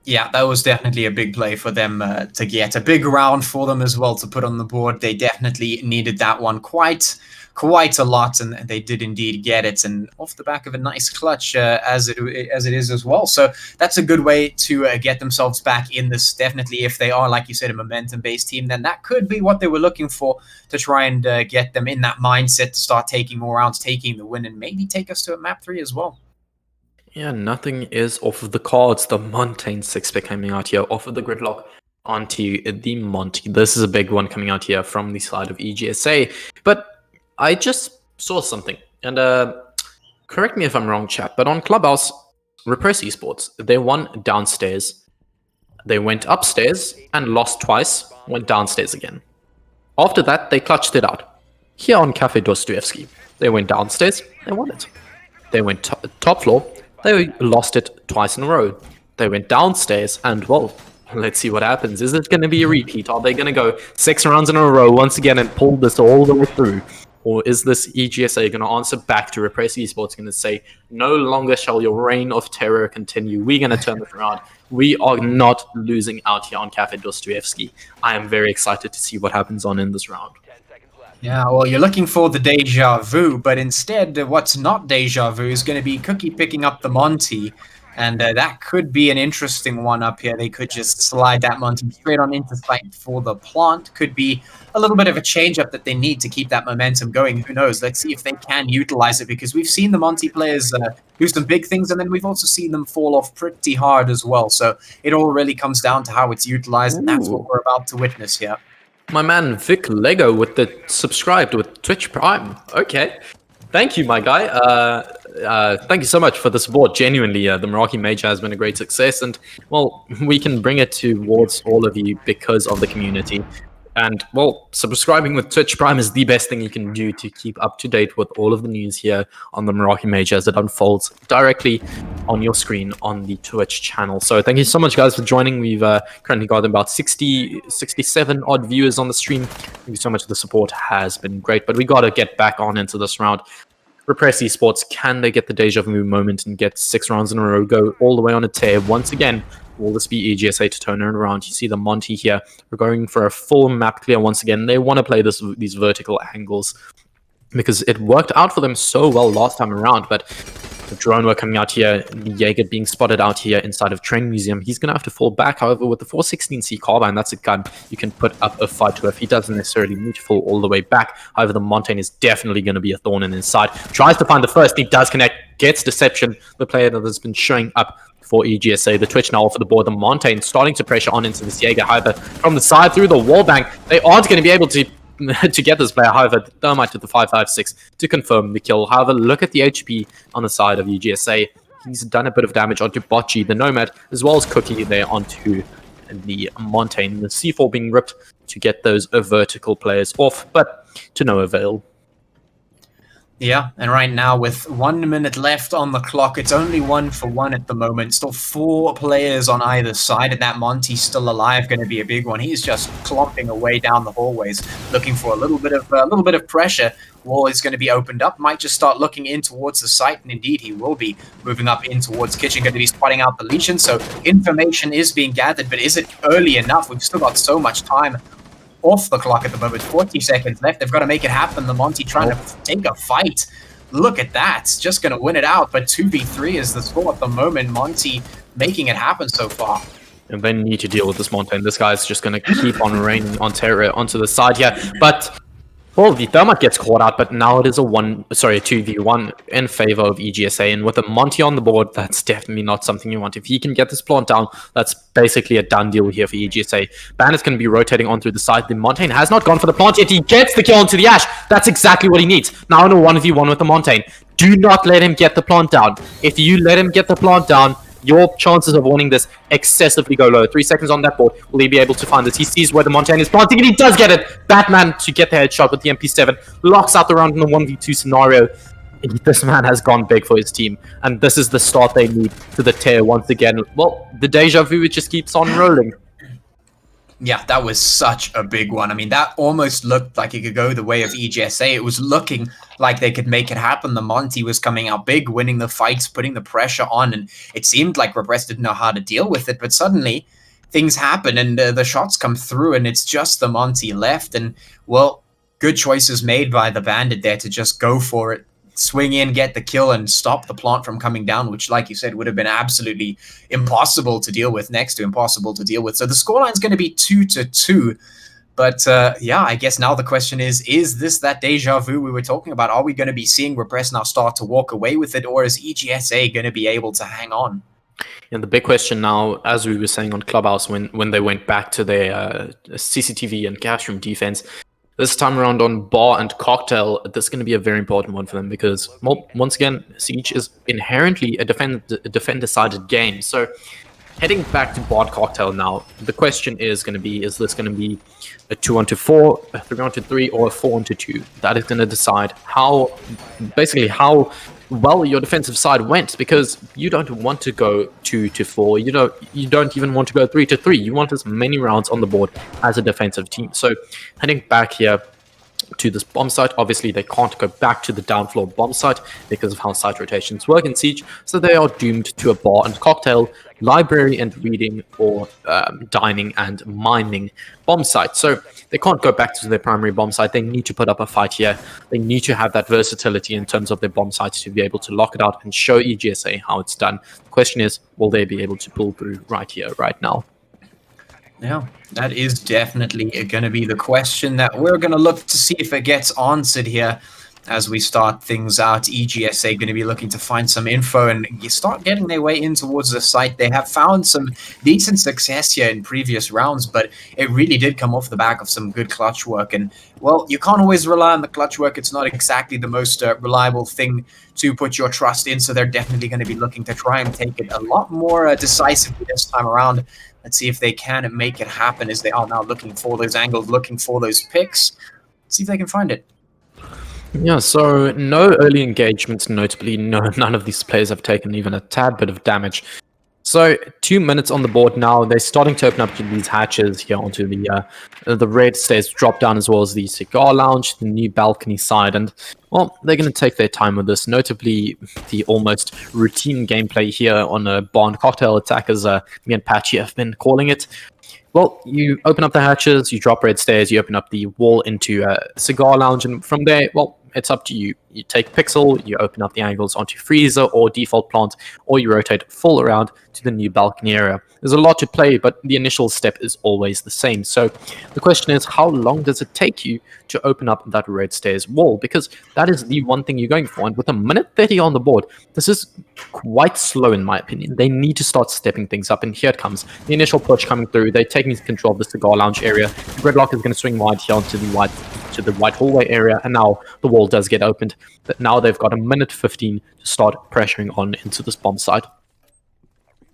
Yeah, that was definitely a big play for them to get. A big round for them as well to put on the board. They definitely needed that one quite a lot, and they did indeed get it, and off the back of a nice clutch as it is as well. So that's a good way to get themselves back in this. Definitely, if they are, like you said, a momentum-based team, then that could be what they were looking for to try and get them in that mindset to start taking more rounds, taking the win, and maybe take us to a map 3 as well. Yeah, nothing is off of the cards. The Montaigne 6-pick coming out here off of the Gridlock onto the Monty. This is a big one coming out here from the side of EGSA, but I just saw something, and correct me if I'm wrong, chat, but on Clubhouse, Repress Esports, they won downstairs, they went upstairs and lost twice, went downstairs again. After that, they clutched it out. Here on Cafe Dostoevsky, they went downstairs, they won it. They went top floor, they lost it twice in a row. They went downstairs, and well, let's see what happens. Is it going to be a repeat? Are they going to go 6 rounds in a row once again and pull this all the way through? Or is this EGSA going to answer back to Repress Esports, going to say, no longer shall your reign of terror continue. We're going to turn this around. We are not losing out here on Cafe Dostoevsky. I am very excited to see what happens on in this round. Yeah, well, you're looking for the deja vu, but instead, what's not deja vu is going to be Cookie picking up the Monty. And that could be an interesting one up here. They could just slide that Monty straight on into sight for the plant. Could be a little bit of a change-up that they need to keep that momentum going. Who knows? Let's see if they can utilize it, because we've seen the Monty players do some big things, and then we've also seen them fall off pretty hard as well. So it all really comes down to how it's utilized, and that's what we're about to witness here. My man Vic Lego with the subscribed with Twitch Prime. Okay. Thank you, my guy. Thank you so much for the support. Genuinely, the Meraki Major has been a great success, and well, we can bring it towards all of you because of the community. And well, subscribing with Twitch Prime is the best thing you can do to keep up to date with all of the news here on the Meraki Major as it unfolds directly on your screen on the Twitch channel. So thank you so much, guys, for joining. We've currently got about 67 odd viewers on the stream. Thank you so much. The support has been great, but we got to get back on into this round. Repress Esports, can they get the deja vu moment and get 6 rounds in a row, go all the way on a tear once again? Will this be EGSA to turn it around? You see the Monty here. We're going for a full map clear once again. They want to play these vertical angles because it worked out for them so well last time around, but The drone work coming out here, the Jaeger being spotted out here inside of Train Museum. He's going to have to fall back. However, with the 416C carbine, that's a gun you can put up a fight with. He doesn't necessarily need to fall all the way back. However, the Montaigne is definitely going to be a thorn in his side. Tries to find the first, he does connect, gets Deception, the player that has been showing up for EGSA. The Twitch now off of the board. The Montaigne starting to pressure on into this Jaeger. However, from the side through the wallbang, they aren't going to be able to get this player. However, the Thermite with the 5.56 to confirm the kill. However, look at the HP on the side of EGSA. He's done a bit of damage onto Bocce, the Nomad, as well as Cookie there onto the Montaigne. The C4 being ripped to get those vertical players off, but to no avail. Yeah, and right now with 1 minute left on the clock, it's only 1-for-1 at the moment. Still 4 players on either side, and that Monty's still alive, going to be a big one. He's just clomping away down the hallways, looking for a little bit of pressure. Wall is going to be opened up. Might just start looking in towards the site, and indeed he will be moving up in towards kitchen. Going to be spotting out the Legion, so information is being gathered. But is it early enough? We've still got so much time off the clock at the moment. 40 seconds left. They've got to make it happen. The Monty trying to take a fight. Look at that. Just going to win it out. But 2v3 is the score at the moment. Monty making it happen so far. And they need to deal with this Montaigne. This guy's just going to keep on raining on terror onto the side here. But well, the Thermite gets caught out, but now it is a 2v1 in favor of EGSA. And with a Monty on the board, that's definitely not something you want. If he can get this plant down, that's basically a done deal here for EGSA. Bandit's going to be rotating on through the side. The Montaigne has not gone for the plant yet. He gets the kill onto the Ash. That's exactly what he needs. Now in a 1v1 with the Montaigne. Do not let him get the plant down. If you let him get the plant down, your chances of winning this excessively go low. 3 seconds on that board. Will he be able to find this? He sees where the Montaigne is planting, and he does get it. Batman to get the headshot with the MP7. Locks out the round in the 1v2 scenario. This man has gone big for his team, and this is the start they need to the tier once again. Well, the deja vu, it just keeps on rolling. Yeah, that was such a big one. I mean, that almost looked like it could go the way of EGSA. It was looking like they could make it happen. The Monty was coming out big, winning the fights, putting the pressure on, and it seemed like Repress didn't know how to deal with it. But suddenly, things happen, and the shots come through, and it's just the Monty left. And, well, good choices made by the Bandit there to just go for it. Swing in, get the kill, and stop the plant from coming down, which, like you said, would have been absolutely impossible to deal with, next to impossible to deal with. So the scoreline is going to be 2-2. But yeah, I guess now the question is this that deja vu we were talking about? Are we going to be seeing Repress now start to walk away with it, or is EGSA going to be able to hang on? And the big question now, as we were saying on Clubhouse when they went back to their CCTV and cash room defense, this time around on Bar and Cocktail, this is going to be a very important one for them because, well, once again, Siege is inherently a defender-sided game. So heading back to Bar and Cocktail now, the question is going to be, is this going to be a 2-on-4, a 3-on-3, or a 4-on-2? That is going to decide how well your defensive side went, because you don't want to go 2-4. You don't even want to go 3-3. You want as many rounds on the board as a defensive team. So heading back here to this bomb site, obviously they can't go back to the down floor bomb site because of how site rotations work in Siege, so they are doomed to a Bar and Cocktail, library and reading, or dining and mining bomb site. So they can't go back to their primary bomb site. They need to put up a fight here. They need to have that versatility in terms of their bomb sites to be able to lock it out and show EGSA how it's done. The question is, will they be able to pull through right here, right now? Yeah, that is definitely going to be the question that we're going to look to see if it gets answered here as we start things out. EGSA going to be looking to find some info and start getting their way in towards the site. They have found some decent success here in previous rounds, but it really did come off the back of some good clutch work. And, well, you can't always rely on the clutch work. It's not exactly the most reliable thing to put your trust in, so they're definitely going to be looking to try and take it a lot more decisively this time around. Let's see if they can make it happen, as they are now looking for those angles, looking for those picks. Let's see if they can find it. Yeah, so no early engagements, notably. None of these players have taken even a tad bit of damage. So 2 minutes on the board now. They're starting to open up these hatches here onto the red stairs drop down, as well as the cigar lounge, the new balcony side. And, well, they're going to take their time with this. Notably, the almost routine gameplay here on a Bar and Cocktail attack, as me and Patchy have been calling it. well, you open up the hatches, you drop red stairs, you open up the wall into a cigar lounge, and from there, well, it's up to you. You take Pixel, you open up the angles onto Freezer or Default Plant, or you rotate full around to the new balcony area. There's a lot to play, but the initial step is always the same. So the question is, how long does it take you to open up that red stairs wall? Because that is the one thing you're going for. And with a minute 30 on the board, this is quite slow in my opinion. They need to start stepping things up, and here it comes. The initial push coming through, they're taking control of the cigar lounge area. The Gridlock is going to swing wide here onto the white hallway area, and now the wall does get opened. But now they've got a minute 15 to start pressuring on into this bomb site.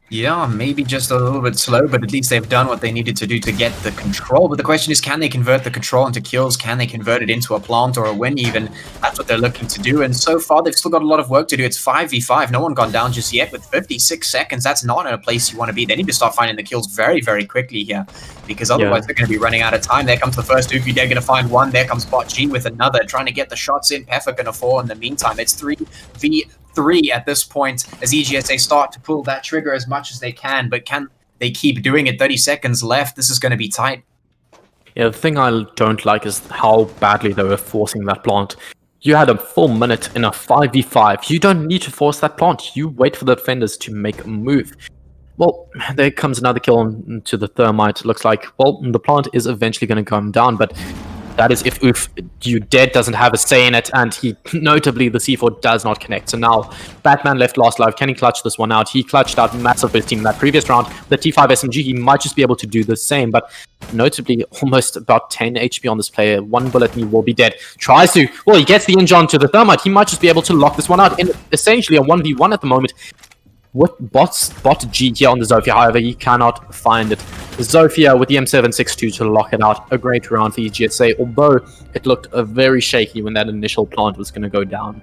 Yeah, maybe just a little bit slow, but at least they've done what they needed to do to get the control. But the question is, can they convert the control into kills? Can they convert it into a plant or a win even? That's what they're looking to do. And so far, they've still got a lot of work to do. It's 5v5. No one gone down just yet with 56 seconds. That's not in a place you want to be. They need to start finding the kills very, very quickly here, because otherwise they're going to be running out of time. There comes the first Oofy. They're going to find one. There comes Bot G with another, trying to get the shots in. Peffer going to fall in the meantime. It's 3v3 at this point as EGSA start to pull that trigger as much as they can, but can they keep doing it? 30 seconds left. This is going to be tight. Yeah, the thing I don't like is how badly they were forcing that plant. You had a full minute in a 5v5. You don't need to force that plant. You wait for the defenders to make a move. Well, there comes another kill onto the thermite. Looks like, well, the plant is eventually going to come down, but that is if Oof You Dead doesn't have a say in it, and he notably the C4 does not connect. So now Batman left last live. Can he clutch this one out? He clutched out massive for his team in that previous round. The T5 SMG, he might just be able to do the same, but notably almost about 10 HP on this player. One bullet and he will be dead. Tries to, well, he gets the inj to the thermite. He might just be able to lock this one out in essentially a 1v1 at the moment. With bot G here on the Zofia, however, he cannot find it. Zofia with the M762 to lock it out. A great round for EGSA, although it looked very shaky when that initial plant was going to go down.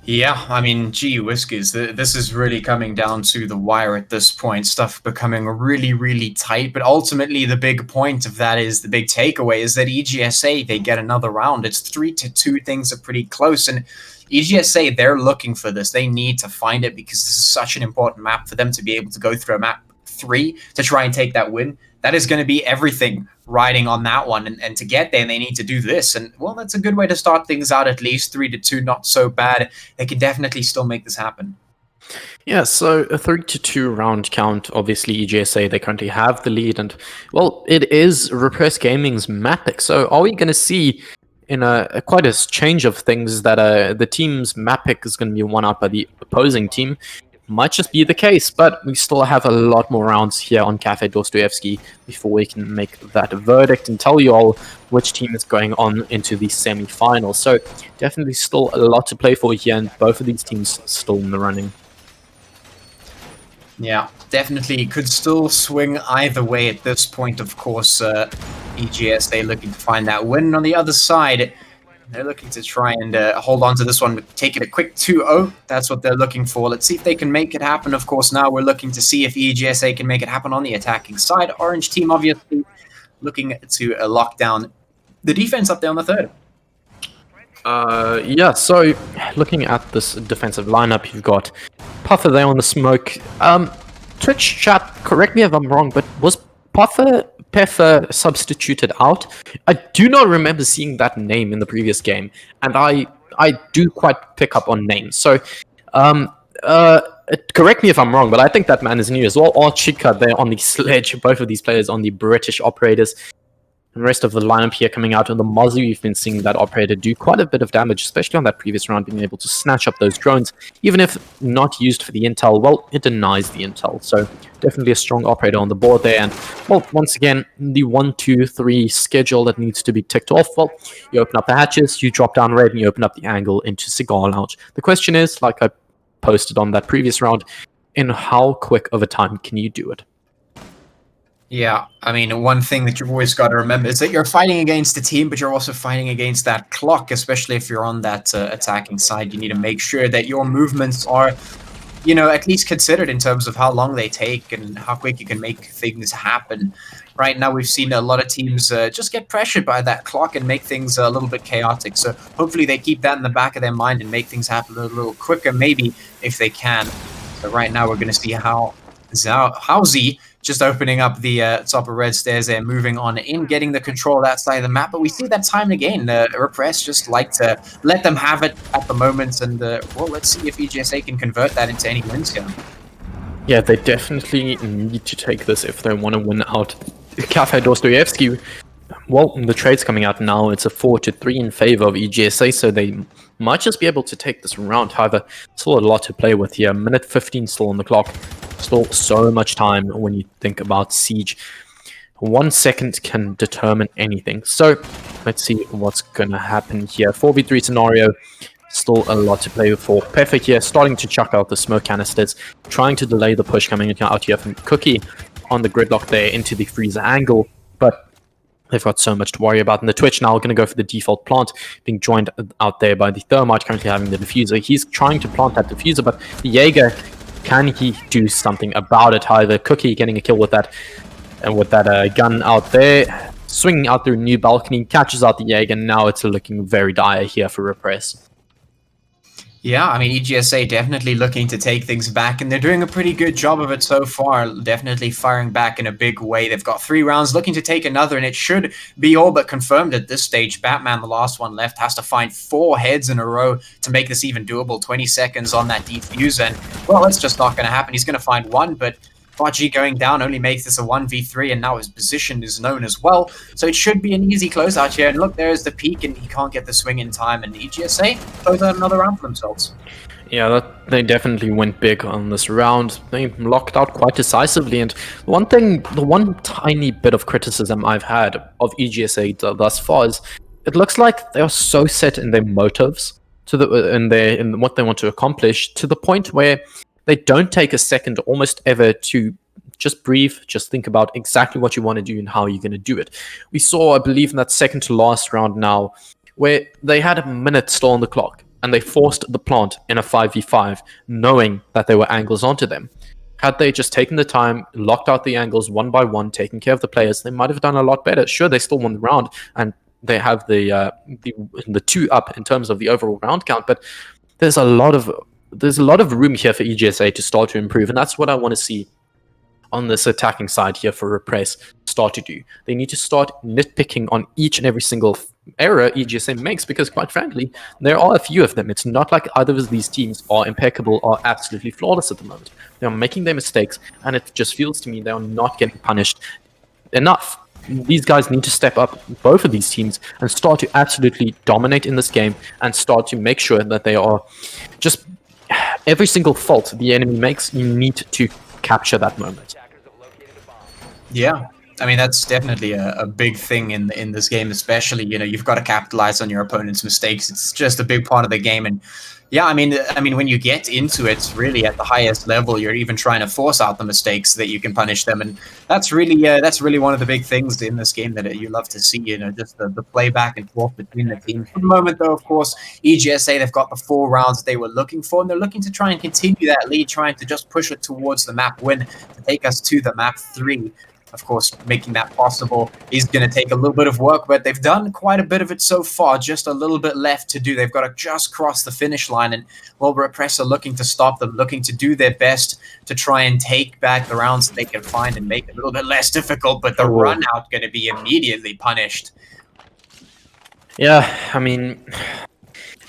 Yeah, I mean, gee whiskers, this is really coming down to the wire at this point. Stuff becoming really, really tight. But ultimately, the big point of that is, the big takeaway is that EGSA, they get another round. It's 3-2. Things are pretty close. And EGSA, they're looking for this. They need to find it because this is such an important map for them to be able to go through a map 3 to try and take that win. That is going to be everything riding on that one. And to get there, they need to do this. And, well, that's a good way to start things out, at least. 3-2, not so bad. They can definitely still make this happen. Yeah, so a 3-2 round count. Obviously, EGSA, they currently have the lead. And, well, it is Repress Gaming's map pick. So are we going to see in quite a change of things that the team's map pick is going to be won out by the opposing team? Might just be the case, but we still have a lot more rounds here on Cafe Dostoevsky before we can make that verdict and tell you all which team is going on into the semi-finals. So definitely still a lot to play for here, and both of these teams still in the running. Yeah, definitely could still swing either way at this point. Of course, EGSA looking to find that win. On the other side, they're looking to try and hold on to this one, take it a quick 2-0. That's what they're looking for. Let's see if they can make it happen. Of course, now we're looking to see if EGSA can make it happen on the attacking side. Orange team, obviously, looking to lock down the defense up there on the third. Yeah, so looking at this defensive lineup, you've got Puffer there on the smoke. Twitch chat, correct me if I'm wrong, but was Peffer substituted out? I do not remember seeing that name in the previous game, and I do quite pick up on names. So, correct me if I'm wrong, but I think that man is new as well. Or Chica there on the sledge, both of these players on the British operators. And the rest of the lineup here coming out on the Mazu, you've been seeing that operator do quite a bit of damage, especially on that previous round, being able to snatch up those drones. Even if not used for the intel, well, it denies the intel. So definitely a strong operator on the board there. And, well, once again, the 1-2-3 schedule that needs to be ticked off. Well, you open up the hatches, you drop down red, and you open up the angle into Cigar Lounge. The question is, like I posted on that previous round, in how quick of a time can you do it? Yeah, I mean, one thing that you've always got to remember is that you're fighting against the team, but you're also fighting against that clock, especially if you're on that attacking side. You need to make sure that your movements are, you know, at least considered in terms of how long they take and how quick you can make things happen. Right now, we've seen a lot of teams just get pressured by that clock and make things a little bit chaotic. So hopefully they keep that in the back of their mind and make things happen a little quicker, maybe, if they can. So right now, we're going to see how Housie just opening up the top of red stairs there, moving on in, getting the control of that side of the map. But we see that time and again, Repress just like to let them have it at the moment. And, well, let's see if EGSA can convert that into any wins here. Yeah, they definitely need to take this if they want to win out. Cafe Dostoevsky, well, the trade's coming out now. It's a 4-3 in favor of EGSA, so they might just be able to take this round. However, still a lot to play with here. Minute 15 still on the clock. Still so much time when you think about Siege. 1 second can determine anything. So let's see what's going to happen here. 4v3 scenario. Still a lot to play for. Perfect here, starting to chuck out the smoke canisters, trying to delay the push coming out here from Cookie on the gridlock there into the freezer angle, but they've got so much to worry about. And the Twitch now going to go for the default plant, being joined out there by the Thermite, currently having the diffuser. He's trying to plant that diffuser, but the Jaeger, can he do something about it? However, Cookie getting a kill with that, and with that gun out there, swinging out through new balcony, catches out the Jaeger, and now it's looking very dire here for Repress. Yeah, I mean, EGSA definitely looking to take things back, and they're doing a pretty good job of it so far, definitely firing back in a big way. They've got 3 rounds, looking to take another, and it should be all but confirmed at this stage. Batman, the last one left, has to find 4 heads in a row to make this even doable. 20 seconds on that defuse, and, well, it's just not going to happen. He's going to find 1, but Baji going down only makes this a 1v3, and now his position is known as well. So it should be an easy closeout here. And look, there's the peak, and he can't get the swing in time. And EGSA close out another round for themselves. Yeah, they definitely went big on this round. They locked out quite decisively. And the one tiny bit of criticism I've had of EGSA thus far is it looks like they are so set in their motives in what they want to accomplish, to the point where they don't take a second almost ever to just breathe, just think about exactly what you want to do and how you're going to do it. We saw, I believe, in that second to last round now, where they had a minute still on the clock, and they forced the plant in a 5v5, knowing that there were angles onto them. Had they just taken the time, locked out the angles one by one, taken care of the players, they might have done a lot better. Sure, they still won the round, and they have the 2 up in terms of the overall round count, but there's a lot of room here for EGSA to start to improve, and that's what I want to see on this attacking side here for Repress start to do. They need to start nitpicking on each and every single error EGSA makes, because quite frankly, there are a few of them. It's not like either of these teams are impeccable or absolutely flawless at the moment. They are making their mistakes, and it just feels to me they are not getting punished enough. These guys need to step up, both of these teams, and start to absolutely dominate in this game, and start to make sure that they are just every single fault the enemy makes, you need to capture that moment. Yeah, I mean, that's definitely a big thing in this game, especially, you know, you've got to capitalize on your opponent's mistakes. It's just a big part of the game. And yeah, I mean, when you get into it really at the highest level, you're even trying to force out the mistakes so that you can punish them. And that's really one of the big things in this game that you love to see, you know, just the play back and forth between the teams. For the moment, though, of course, EGSA, they've got the 4 rounds they were looking for, and they're looking to try and continue that lead, trying to just push it towards the map win to take us to the map 3. Of course, making that possible is going to take a little bit of work, but they've done quite a bit of it so far. Just a little bit left to do. They've got to just cross the finish line, and, well, Repress are looking to stop them, looking to do their best to try and take back the rounds that they can find and make it a little bit less difficult, but the run out going to be immediately punished. Yeah, I mean,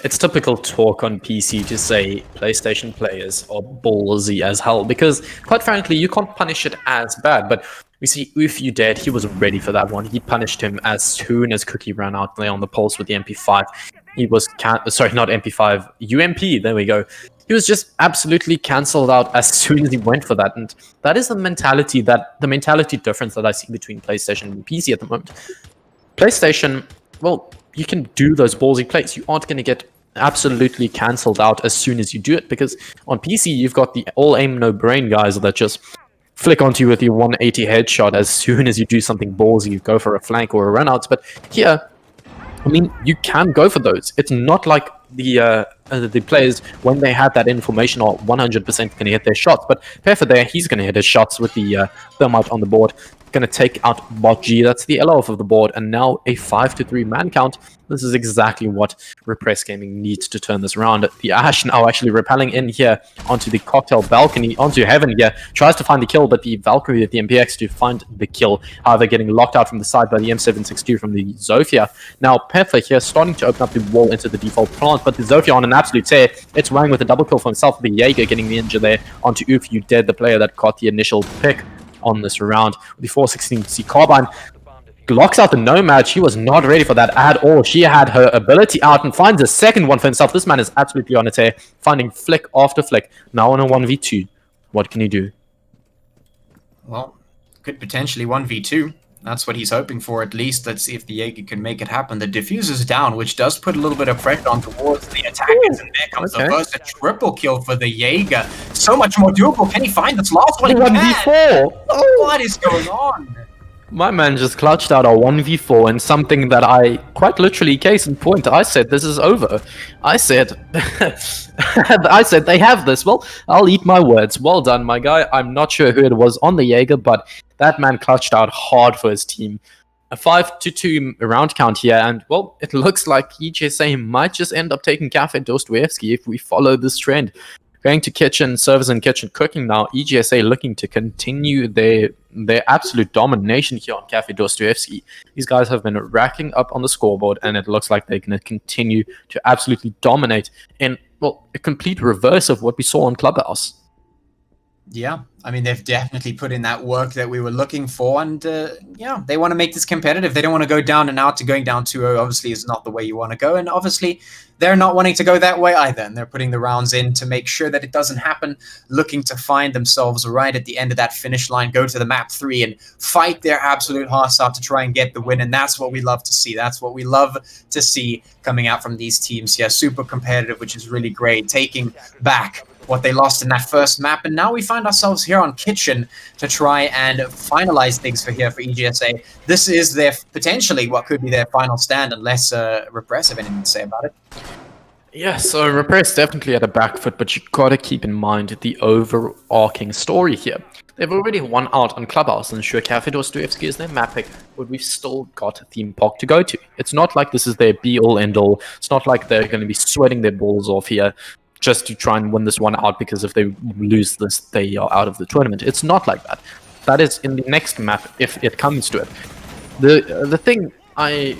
it's typical talk on PC to say PlayStation players are ballsy as hell, because, quite frankly, you can't punish it as bad, but we see If You Dead, he was ready for that one. He punished him as soon as Cookie ran out there on the pulse with the MP5. He was, sorry, not MP5, UMP, there we go. He was just absolutely cancelled out as soon as he went for that. And that is the mentality difference that I see between PlayStation and PC at the moment. PlayStation, well, you can do those ballsy plays. You aren't going to get absolutely cancelled out as soon as you do it, because on PC, you've got the all aim, no brain guys that just flick onto you with your 180 headshot as soon as you do something ballsy. You go for a flank or a run out. But here, I mean, you can go for those. It's not like the the players, when they have that information, are 100% going to hit their shots. But Peffer there, he's going to hit his shots with the thermite on the board. Going to take out bot G. That's the L off of the board, and now a 5-3 man count. This is exactly what Repress Gaming needs to turn this around. The Ash now actually repelling in here onto the cocktail balcony, onto Heaven here, tries to find the kill, but the Valkyrie at the MPX to find the kill. However, getting locked out from the side by the M762 from the Zofia. Now Peffer here starting to open up the wall into the default plant, but the Zofia on an absolute tear. It's Wang with a double kill for himself. The Jaeger getting the injury there onto Oof You Dead, the player that got the initial pick on this round. The 416C Carbine locks out the Nomad. She was not ready for that at all. She had her ability out and finds a second one for himself. This man is absolutely on a tear, finding flick after flick. Now on a 1v2. What can he do? Well, could potentially 1v2. That's what he's hoping for, at least. Let's see if the Jaeger can make it happen. The diffuser's down, which does put a little bit of pressure on towards the attackers, and there comes the first triple kill for the Jaeger. So much more doable. Can he find this last one? 1v4! What is going on? My man just clutched out a 1v4 and something that I, quite literally, case in point, I said this is over. I said, I said they have this. Well, I'll eat my words. Well done, my guy. I'm not sure who it was on the Jaeger, but that man clutched out hard for his team. A 5-2 round count here, and well, it looks like EGSA might just end up taking Cafe Dostoevsky if we follow this trend. Going to kitchen service and kitchen cooking now. EGSA looking to continue their absolute domination here on Cafe Dostoevsky. These guys have been racking up on the scoreboard, and it looks like they're going to continue to absolutely dominate in, well, a complete reverse of what we saw on Clubhouse. Yeah, I mean, they've definitely put in that work that we were looking for, and yeah, they want to make this competitive. They don't want to go down and out. Going down 2-0 obviously is not the way you want to go, and obviously they're not wanting to go that way either, and they're putting the rounds in to make sure that it doesn't happen, looking to find themselves right at the end of that finish line, go to the map 3 and fight their absolute hearts out to try and get the win, and that's what we love to see. That's what we love to see coming out from these teams here. Super competitive, which is really great, taking back what they lost in that first map, and now we find ourselves here on Kitchen to try and finalize things for EGSA. This is their potentially what could be their final stand, unless Repress have anything to say about it. Yeah, so Repress definitely at a back foot, but you gotta keep in mind the overarching story here. They've already won out on Clubhouse, and sure, Cafe Dostoevsky is their map pick, but we've still got a theme park to go to. It's not like this is their be-all, end-all. It's not like they're going to be sweating their balls off here just to try and win this one out, because if they lose this, they are out of the tournament. It's not like that. That is in the next map, if it comes to it. The thing I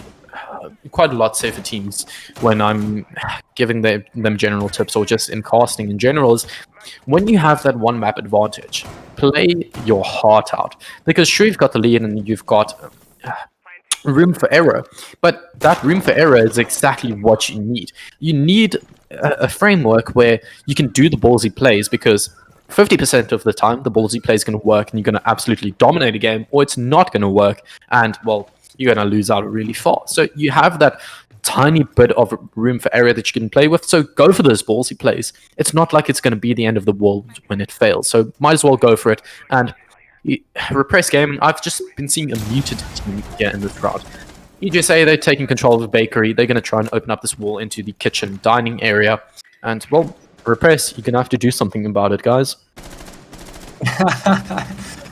quite a lot say for teams when I'm giving them general tips, or just in casting in general, is when you have that one map advantage, play your heart out. Because sure, you've got the lead and you've got room for error, but that room for error is exactly what you need. You need a framework where you can do the ballsy plays, because 50% of the time the ballsy play is going to work and you're going to absolutely dominate a game, or it's not going to work and, well, you're going to lose out really fast. So you have that tiny bit of room for error that you can play with, so go for those ballsy plays. It's not like it's going to be the end of the world when it fails, so might as well go for it. And Repress Gaming, I've just been seeing a muted team here in this round. EGSA, they're taking control of the bakery. They're going to try and open up this wall into the kitchen dining area. And, well, Repress, you're going to have to do something about it, guys.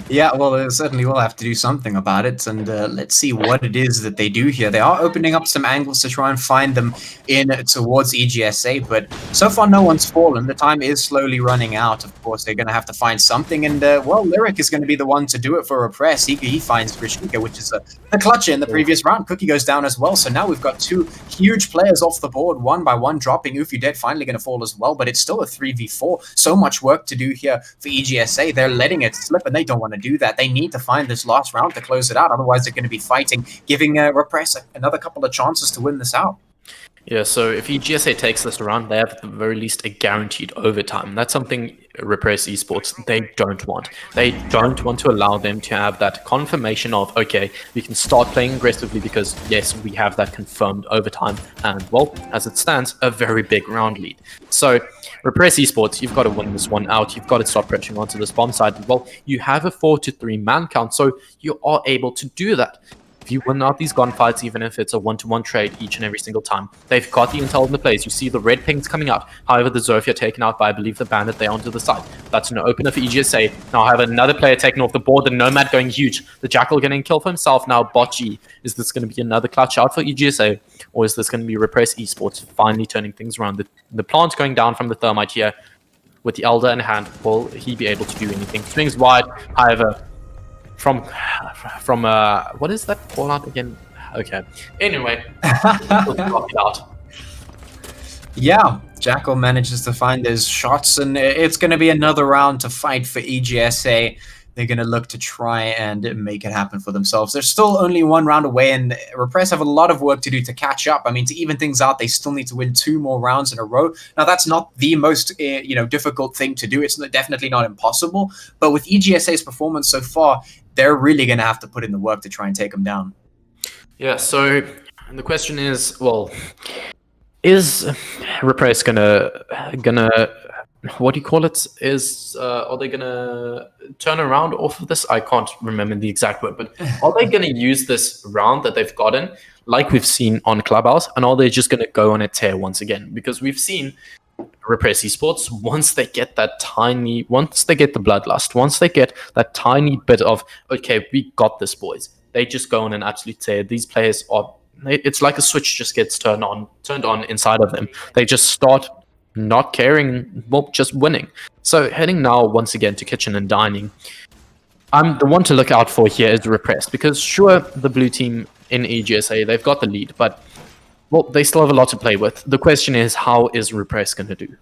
Yeah, well, they certainly will have to do something about it, and let's see what it is that they do here. They are opening up some angles to try and find them in towards EGSA, but so far no one's fallen. The time is slowly running out. Of course, they're going to have to find something, and, well, Lyric is going to be the one to do it for Repress. He finds Grishika, which is the clutcher in the previous round. Cookie goes down as well, so now we've got two huge players off the board, one by one, dropping. Oof You Dead finally going to fall as well, but it's still a 3v4. So much work to do here for EGSA. They're letting it slip, and they don't want to do that. They need to find this last round to close it out. Otherwise, they're going to be fighting, giving Repress another couple of chances to win this out. Yeah, so if EGSA takes this round, they have at the very least a guaranteed overtime. That's something Repress Esports, they don't want. They don't want to allow them to have that confirmation of, okay, we can start playing aggressively because, yes, we have that confirmed overtime. And, well, as it stands, a very big round lead. So, Repress Esports, you've got to win this one out. You've got to start pressuring onto this bomb side. Well, you have a 4-3 man count, so you are able to do that. if you win out these gunfights, even if it's a 1-to-1 trade each and every single time, they've got the intel in the place. You see the red pings coming out. However, the Zofia taken out by, I believe, the Bandit there onto the side. That's an opener for EGSA. Now I have another player taken off the board, the Nomad going huge. The Jackal getting killed for himself now. Botg. Is this going to be another clutch out for EGSA? Or is this going to be Repress Esports finally turning things around? The plant going down from the Thermite here. With the Elder in hand, will he be able to do anything? Swings wide, however, from what is that call out again? Okay. Anyway, we'll block it out. Yeah, Jackal manages to find his shots, and it's going to be another round to fight for EGSA. They're going to look to try and make it happen for themselves. They're still only one round away, and Repress have a lot of work to do to catch up. I mean, to even things out, they still need to win 2 more rounds in a row. Now, that's not the most difficult thing to do. It's definitely not impossible. But with EGSA's performance so far, they're really going to have to put in the work to try and take them down. Yeah, so the question is, well, is Repress gonna what do you call it? Are they gonna turn around off of this? I can't remember the exact word, but are they gonna use this round that they've gotten, like we've seen on Clubhouse, and are they just gonna go on a tear once again? Because we've seen Repress Esports, once they get the bloodlust, once they get that tiny bit of, okay, we got this, boys, they just go on an absolute tear. These players it's like a switch just gets turned on inside of them. They just start not caring, well, just winning. So heading now once again to Kitchen and Dining, the one to look out for here is Repressed, because sure, the blue team in EGSA, they've got the lead, but well, they still have a lot to play with. The question is, how is Repressed going to do?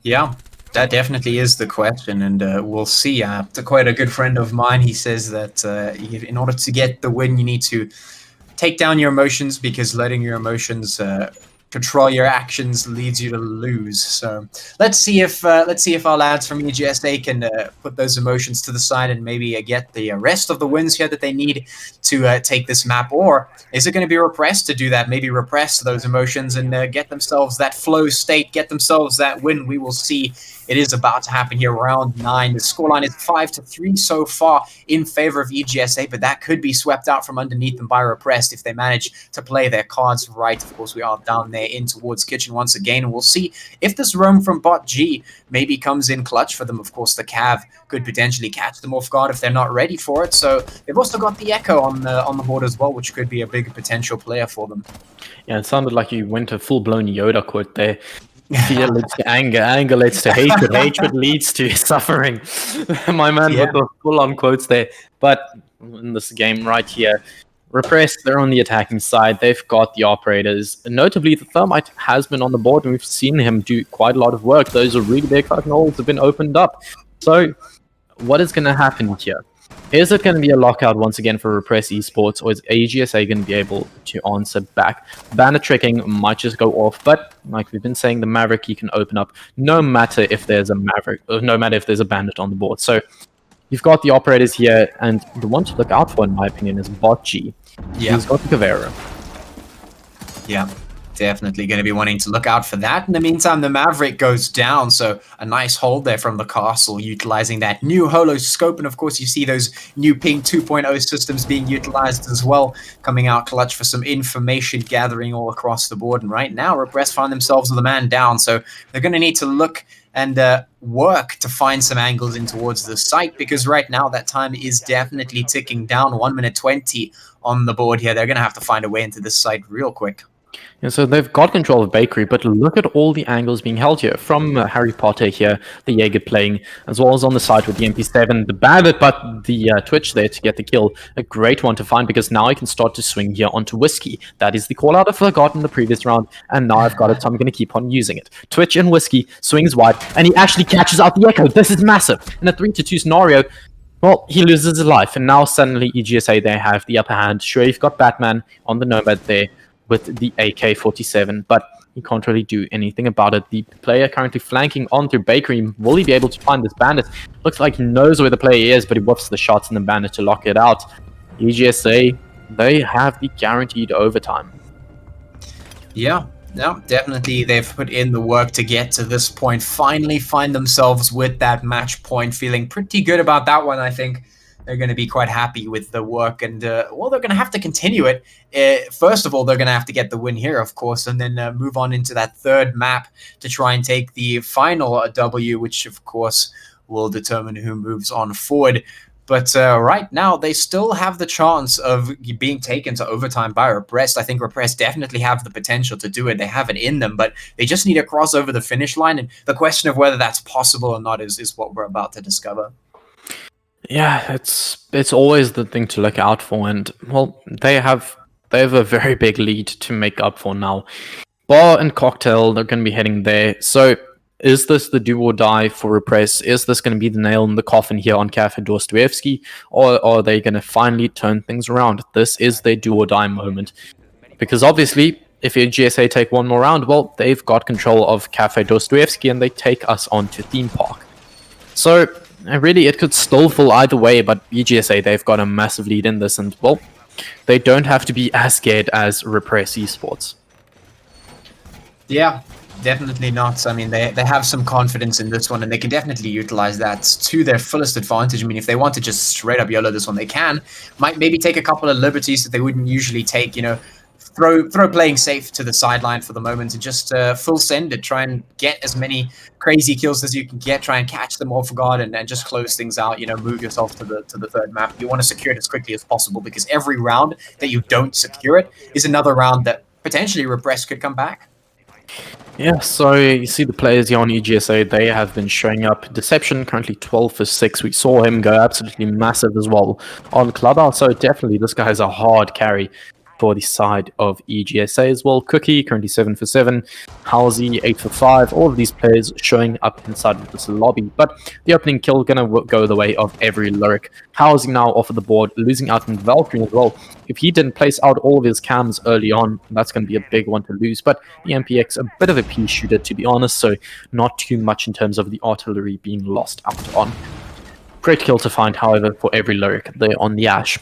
Yeah, that definitely is the question, and we'll see. Quite a good friend of mine, he says that in order to get the win, you need to take down your emotions, because letting your emotions control your actions leads you to lose. So let's see if our lads from EGSA can put those emotions to the side and maybe get the rest of the wins here that they need to take this map. Or is it going to be Repressed to do that? Maybe repress those emotions and get themselves that flow state, get themselves that win. We will see. It is about to happen here, round 9. The scoreline is 5-3 so far in favor of EGSA, but that could be swept out from underneath them by Repressed if they manage to play their cards right. Of course, we are down there in towards Kitchen once again, and we'll see if this roam from bot G maybe comes in clutch for them. Of course, the Cav could potentially catch them off guard if they're not ready for it. So they've also got the Echo on the board as well, which could be a big potential player for them. Yeah, it sounded like you went a full-blown Yoda quote there. Fear leads to anger, anger leads to hatred, hatred leads to suffering. My man with the full-on quotes there. But in this game right here, Repressed, they're on the attacking side. They've got the operators. Notably, the Thermite has been on the board, and we've seen him do quite a lot of work. Those are really big fucking holes have been opened up. So, what is going to happen here? Is it going to be a lockout once again for Repress Esports, or is EGSA going to be able to answer back? Bandit tricking might just go off, but like we've been saying, the Maverick he can open up no matter if there's a Maverick, or no matter if there's a Bandit on the board. So you've got the operators here, and the one to look out for, in my opinion, is Bot G. Yeah. He's got the Caveira. Yeah. Definitely going to be wanting to look out for that. In the meantime, the Maverick goes down, so a nice hold there from the castle, utilizing that new holo scope, and of course you see those new Ping 2.0 systems being utilized as well, coming out clutch for some information gathering all across the board. And right now, Repress find themselves with a man down, so they're going to need to look and work to find some angles in towards the site, because right now that time is definitely ticking down. 1 minute 20 on the board here. They're going to have to find a way into this site real quick. Yeah, so they've got control of Bakery, but look at all the angles being held here. From Harry Potter here, the Jaeger playing, as well as on the side with the MP7, the Bandit, but the Twitch there to get the kill. A great one to find, because now I can start to swing here onto Whiskey. That is the call out I forgot in the previous round, and now I've got it, so I'm going to keep on using it. Twitch and Whiskey swings wide, and he actually catches out the Echo. This is massive. In a 3-2 scenario, well, he loses his life, and now suddenly EGSA, they have the upper hand. Sure, you've got Batman on the Nomad there with the AK-47, but he can't really do anything about it. The player currently flanking onto Bakery. Will he be able to find this Bandit? Looks like he knows where the player is, but he whiffs the shots in the Bandit to lock it out. EGSA, they have the guaranteed overtime. Yeah, no, definitely they've put in the work to get to this point. Finally find themselves with that match point. Feeling pretty good about that one, I think. they're going to be quite happy with the work, and well, they're going to have to continue it. First of all, they're going to have to get the win here, of course, and then move on into that third map to try and take the final W, which of course will determine who moves on forward. But right now, they still have the chance of being taken to overtime by Repress. I think Repress definitely have the potential to do it. They have it in them, but they just need to cross over the finish line. And the question of whether that's possible or not is what we're about to discover. Yeah, it's always the thing to look out for, and well, they have a very big lead to make up for now. Bar and Cocktail, they're going to be heading there. So, is this the do or die for Repress? Is this going to be the nail in the coffin here on Cafe Dostoevsky, or are they going to finally turn things around? This is their do or die moment, because obviously, if EGSA take one more round, well, they've got control of Cafe Dostoevsky, and they take us on to Theme Park. So. Really, it could still fall either way, but EGSA, they've got a massive lead in this, and, well, they don't have to be as scared as Repress Esports. Yeah, definitely not. I mean, they have some confidence in this one, and they can definitely utilize that to their fullest advantage. I mean, if they want to just straight up YOLO this one, they can. Might maybe take a couple of liberties that they wouldn't usually take, you know, throw playing safe to the sideline for the moment and just full send it, try and get as many crazy kills as you can get, try and catch them off guard and just close things out, you know, move yourself to the third map. You want to secure it as quickly as possible, because every round that you don't secure it is another round that potentially Repress could come back. Yeah, so you see the players here on EGSA, they have been showing up. Deception currently 12 for 6. We saw him go absolutely massive as well on Clubhouse, so definitely this guy is a hard carry for the side of EGSA as well. Cookie currently 7 for 7, Halsey 8 for 5. All of these players showing up inside of this lobby, but the opening kill gonna go the way of every Lyric. Halsey now off of the board, losing out on Valkyrie as well. If he didn't place out all of his cams early on, that's going to be a big one to lose. But the MPX, a bit of a pea shooter to be honest, so not too much in terms of the artillery being lost out on. Great kill to find, however, for every Lyric there on the Ash.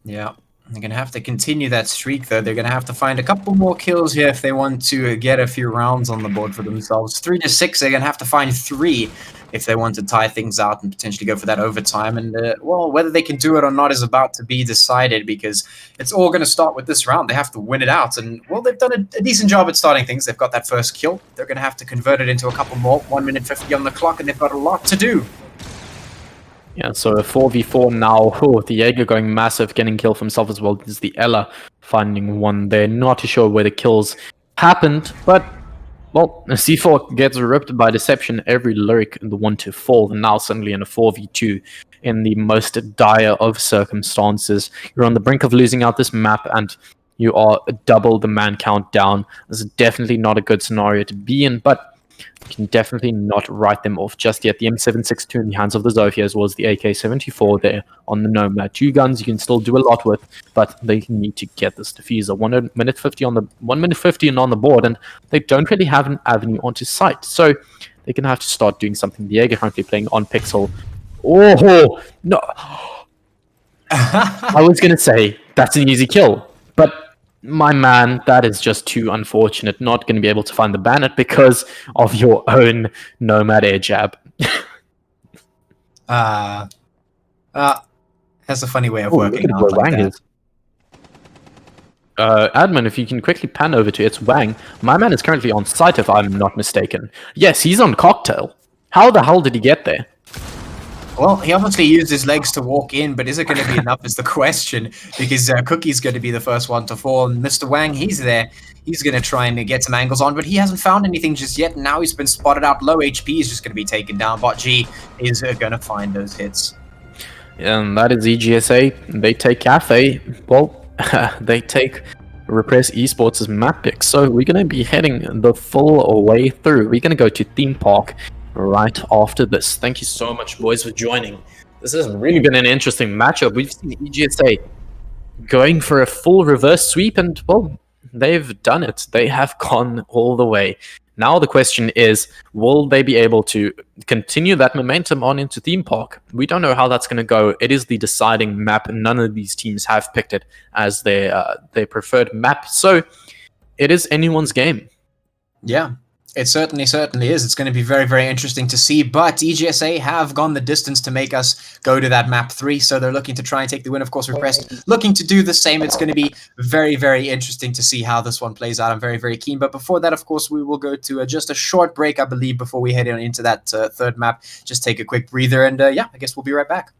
Yeah, they're going to have to continue that streak, though. They're going to have to find a couple more kills here if they want to get a few rounds on the board for themselves. 3 to 6, they're going to have to find 3 if they want to tie things out and potentially go for that overtime. And, well, whether they can do it or not is about to be decided, because it's all going to start with this round. They have to win it out. And, well, they've done a decent job at starting things. They've got that first kill. They're going to have to convert it into a couple more. 1 minute 50 on the clock, and they've got a lot to do. Yeah, so a 4v4 now. Oh, the Jaeger going massive, getting killed for himself as well. This is the Ella finding one there. Not too sure where the kills happened, but, well, C4 gets ripped by Deception. Every Lyric in the 1 to fall, and now suddenly in a 4v2 in the most dire of circumstances. You're on the brink of losing out this map, and you are double the man count down. This is definitely not a good scenario to be in, but you can definitely not write them off just yet. The M762 in the hands of the Zofia, as well as the AK-74 there on the Nomad. 2 guns you can still do a lot with, but they need to get this diffuser. 1 minute 50 on the 1 minute 50 and on the board, and they don't really have an avenue onto site, so they're gonna have to start doing something. The Jaeger currently playing on Pixel. Oh no! I was gonna say that's an easy kill, but my man, that is just too unfortunate. Not going to be able to find the Bandit because of your own Nomad air jab. That's a funny way of working out like Wang that. is. Admin, if you can quickly pan over to It's Wang. My man is currently on site, if I'm not mistaken. Yes, he's on Cocktail. How the hell did he get there? Well, he obviously used his legs to walk in, but is it going to be enough is the question, because Cookie's going to be the first one to fall, and Mr. Wang, he's there. He's going to try and get some angles on, but he hasn't found anything just yet, and now he's been spotted out. Low HP is just going to be taken down. Bot G is going to find those hits. And that is EGSA. They take Cafe. Well, they take Repress Esports' map pick. So we're going to be heading the full way through. We're going to go to Theme Park right after this. Thank you so much, boys, for joining. This has really been an interesting matchup. We've seen EGSA going for a full reverse sweep, and, well, they've done it. They have gone all the way. Now the question is, will they be able to continue that momentum on into Theme Park? We don't know how that's going to go. It is the deciding map. None of these teams have picked it as their preferred map. So it is anyone's game. Yeah. It certainly is. It's going to be very, very interesting to see. But EGSA have gone the distance to make us go to that map 3, so they're looking to try and take the win. Of course, Repress looking to do the same. It's going to be very, very interesting to see how this one plays out. I'm very, very keen. But before that, of course, we will go to just a short break, I believe, before we head on into that third map. Just take a quick breather, and yeah, I guess we'll be right back.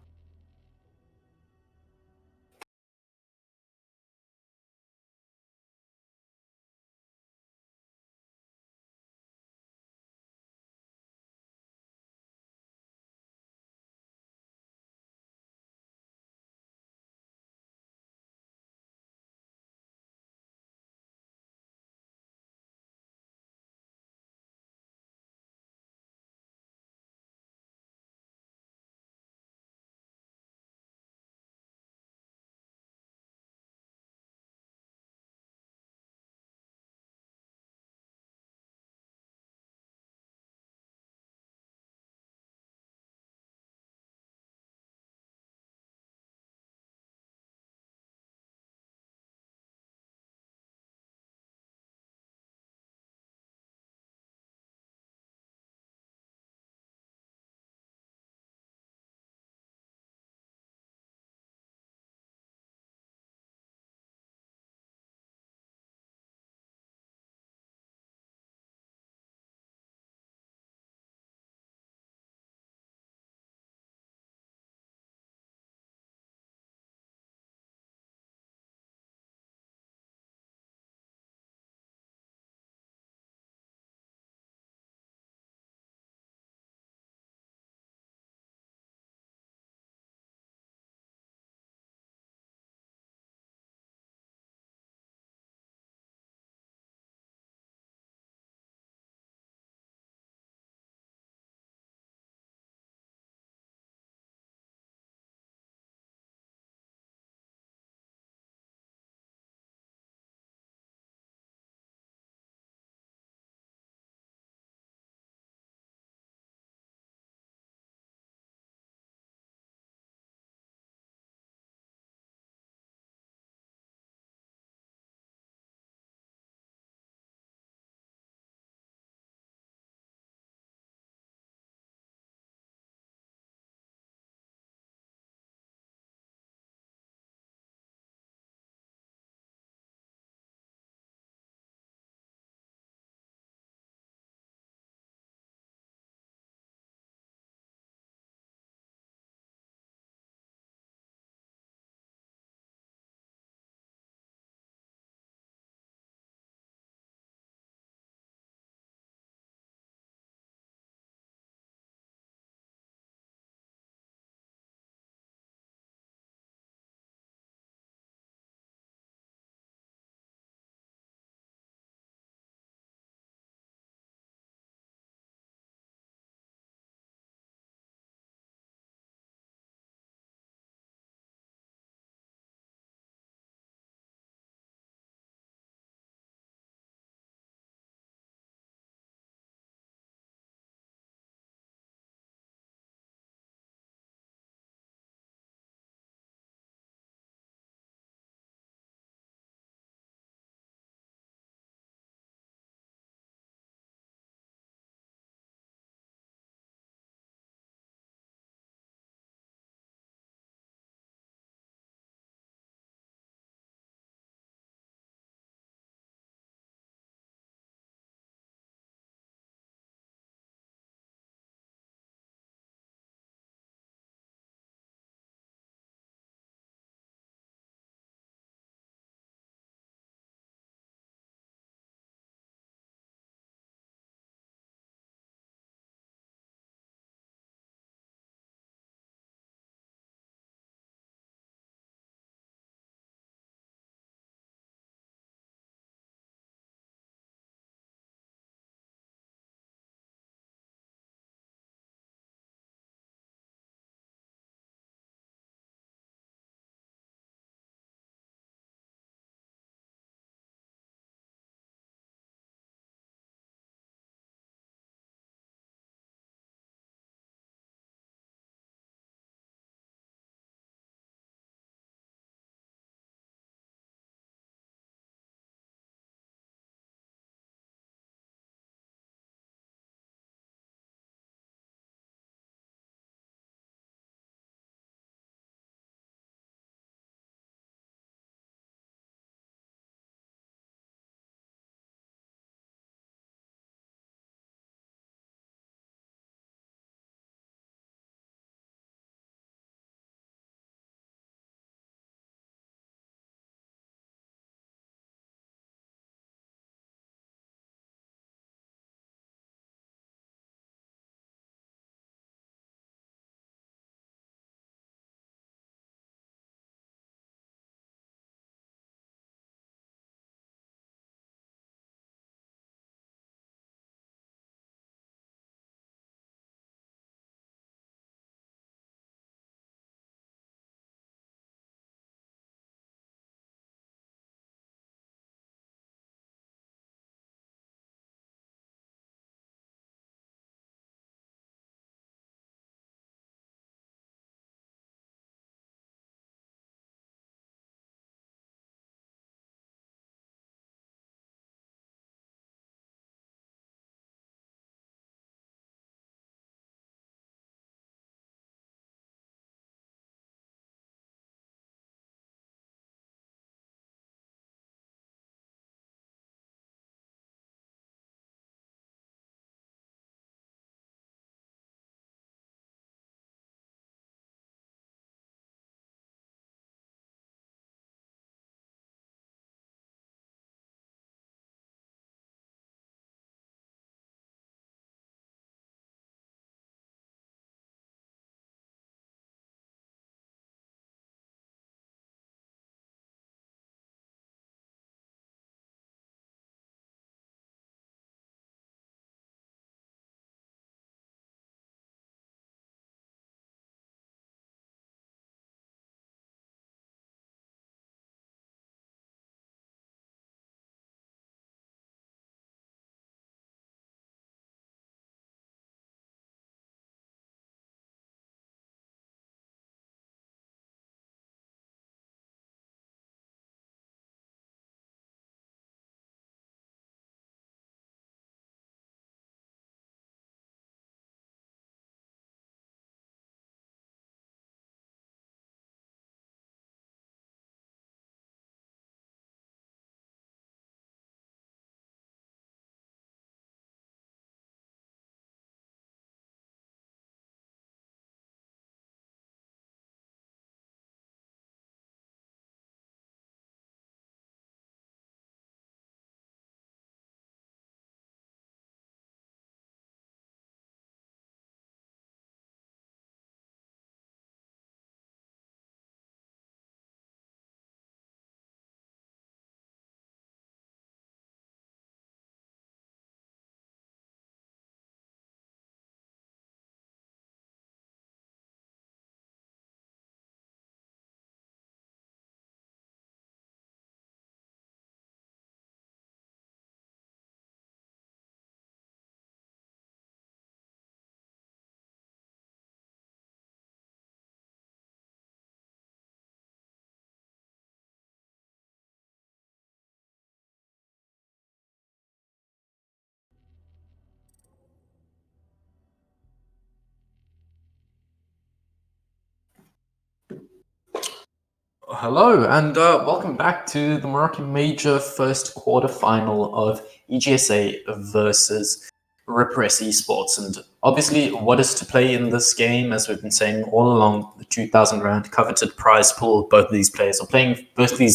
Hello, and welcome back to the Meraki Major first quarterfinal of EGSA versus Repress Esports. And obviously, what is to play in this game, as we've been saying all along, the 2,000 rand coveted prize pool. Both of these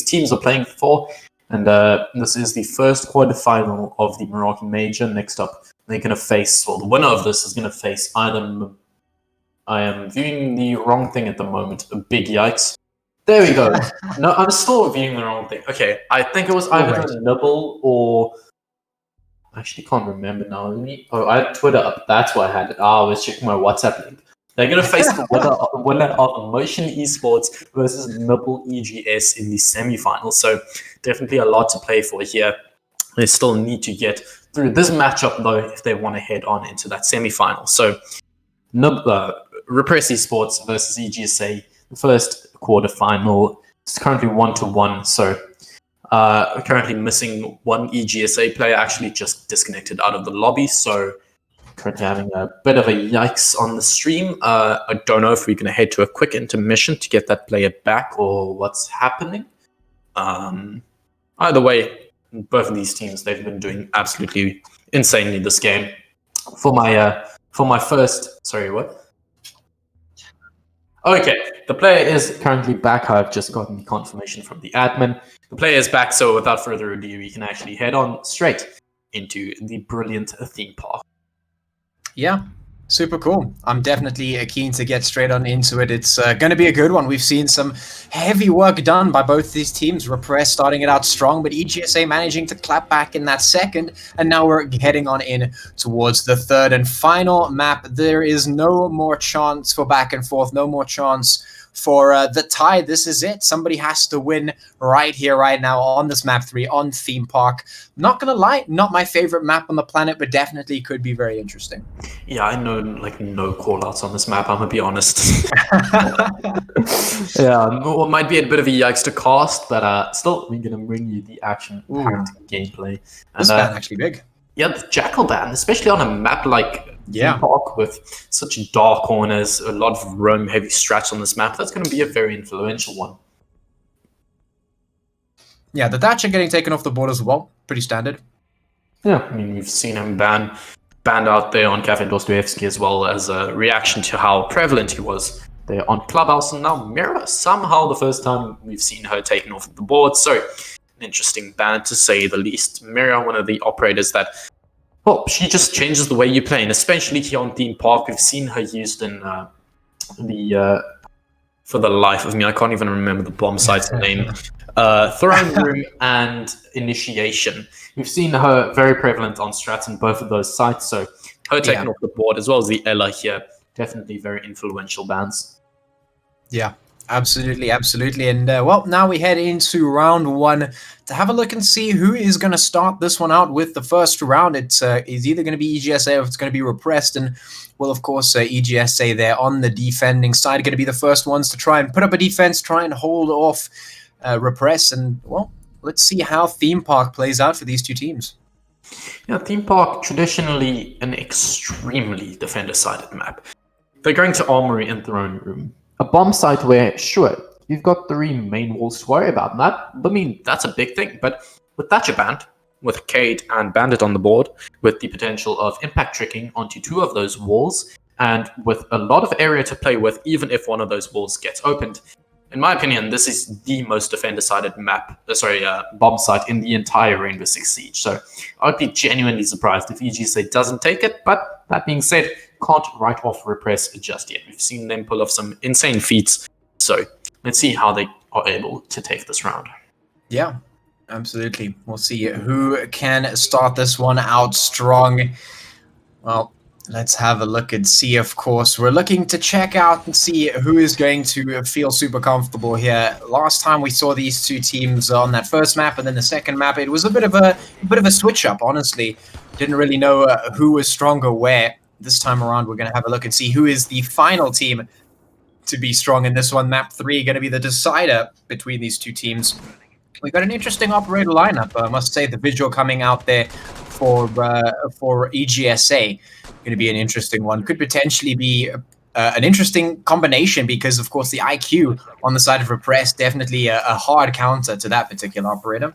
teams are playing for. And this is the first quarterfinal of the Meraki Major. Next up, they're going to face, well, the winner of this is going to face either. I am viewing the wrong thing at the moment. A big yikes. There we go. No, I'm still viewing the wrong thing. Okay, I think it was either a Nibble or... I actually can't remember now. I had Twitter up. That's why I had it. I was checking my WhatsApp link. They're going to face the winner of Motion Esports versus Nibble EGS in the semifinals. So definitely a lot to play for here. They still need to get through this matchup, though, if they want to head on into that semifinal. So Repress Esports versus EGSA, the first quarterfinal. It's currently 1-1. So currently missing one EGSA player, actually just disconnected out of the lobby. So currently having a bit of a yikes on the stream. I don't know if we're going to head to a quick intermission to get that player back or what's happening. Either way, both of these teams, they've been doing absolutely insanely this game. For my first... Sorry, what? Okay, the player is currently back. I've just gotten the confirmation from the admin. The player is back, so without further ado, we can actually head on straight into the brilliant theme park. Yeah, super cool. I'm definitely keen to get straight on into it. It's going to be a good one. We've seen some heavy work done by both these teams. Repress starting it out strong, but EGSA managing to clap back in that second. And now we're heading on in towards the third and final map. There is no more chance for back and forth, no more chance for the tie. This is it. Somebody has to win right here, right now on this map 3 on Theme Park. Not gonna lie, not my favorite map on the planet, but definitely could be very interesting. Yeah, I know like no callouts on this map, I'm gonna be honest. Yeah, well, it might be a bit of a yikes to cast, but still, we're gonna bring you the action-packed gameplay. And, this band actually big. Yeah, the Jackal band, especially on a map like Theme Park with such dark corners, a lot of roam heavy strats on this map. That's going to be a very influential one. Yeah, the Thatcher getting taken off the board as well. Pretty standard. Yeah, I mean, we've seen him banned out there on Cafe Dostoevsky as well as a reaction to how prevalent he was there on Clubhouse. And now Mira, somehow the first time we've seen her taken off the board. So, an interesting ban to say the least. Mira, one of the operators that... Well, she just changes the way you play, and especially here on Theme Park, we've seen her used in for the life of me, I can't even remember the bomb site's name, Throne Room and Initiation. We've seen her very prevalent on strats in both of those sites, so her taking off the board, as well as the Ella here, definitely very influential bans. Yeah. Absolutely, absolutely. And well, now we head into round 1 to have a look and see who is going to start this one out with the first round. It's either going to be EGSA or it's going to be Repressed. And well, of course, EGSA there on the defending side are going to be the first ones to try and put up a defense, try and hold off Repress. And well, let's see how Theme Park plays out for these two teams. Yeah, Theme Park, traditionally an extremely defender-sided map. They're going to Armory and Throne Room. A bomb site where, sure, you've got 3 main walls to worry about. And that, I mean, that's a big thing. But with Thatcher banned, with Cade and Bandit on the board, with the potential of impact tricking onto 2 of those walls, and with a lot of area to play with, even if one of those walls gets opened, in my opinion, this is the most defender-sided bomb site in the entire Rainbow Six Siege. So I'd be genuinely surprised if EGSA doesn't take it. But that being said, can't write off Repress just yet. We've seen them pull off some insane feats. So let's see how they are able to take this round. Yeah, absolutely. We'll see who can start this one out strong. Well, let's have a look and see, of course. We're looking to check out and see who is going to feel super comfortable here. Last time we saw these two teams on that first map and then the second map, it was a bit of a switch up, honestly. Didn't really know who was stronger where. This time around, we're going to have a look and see who is the final team to be strong in this one. Map 3 going to be the decider between these two teams. We've got an interesting operator lineup. I must say the visual coming out there for EGSA going to be an interesting one. Could potentially be an interesting combination because, of course, the IQ on the side of Repress definitely a hard counter to that particular operator.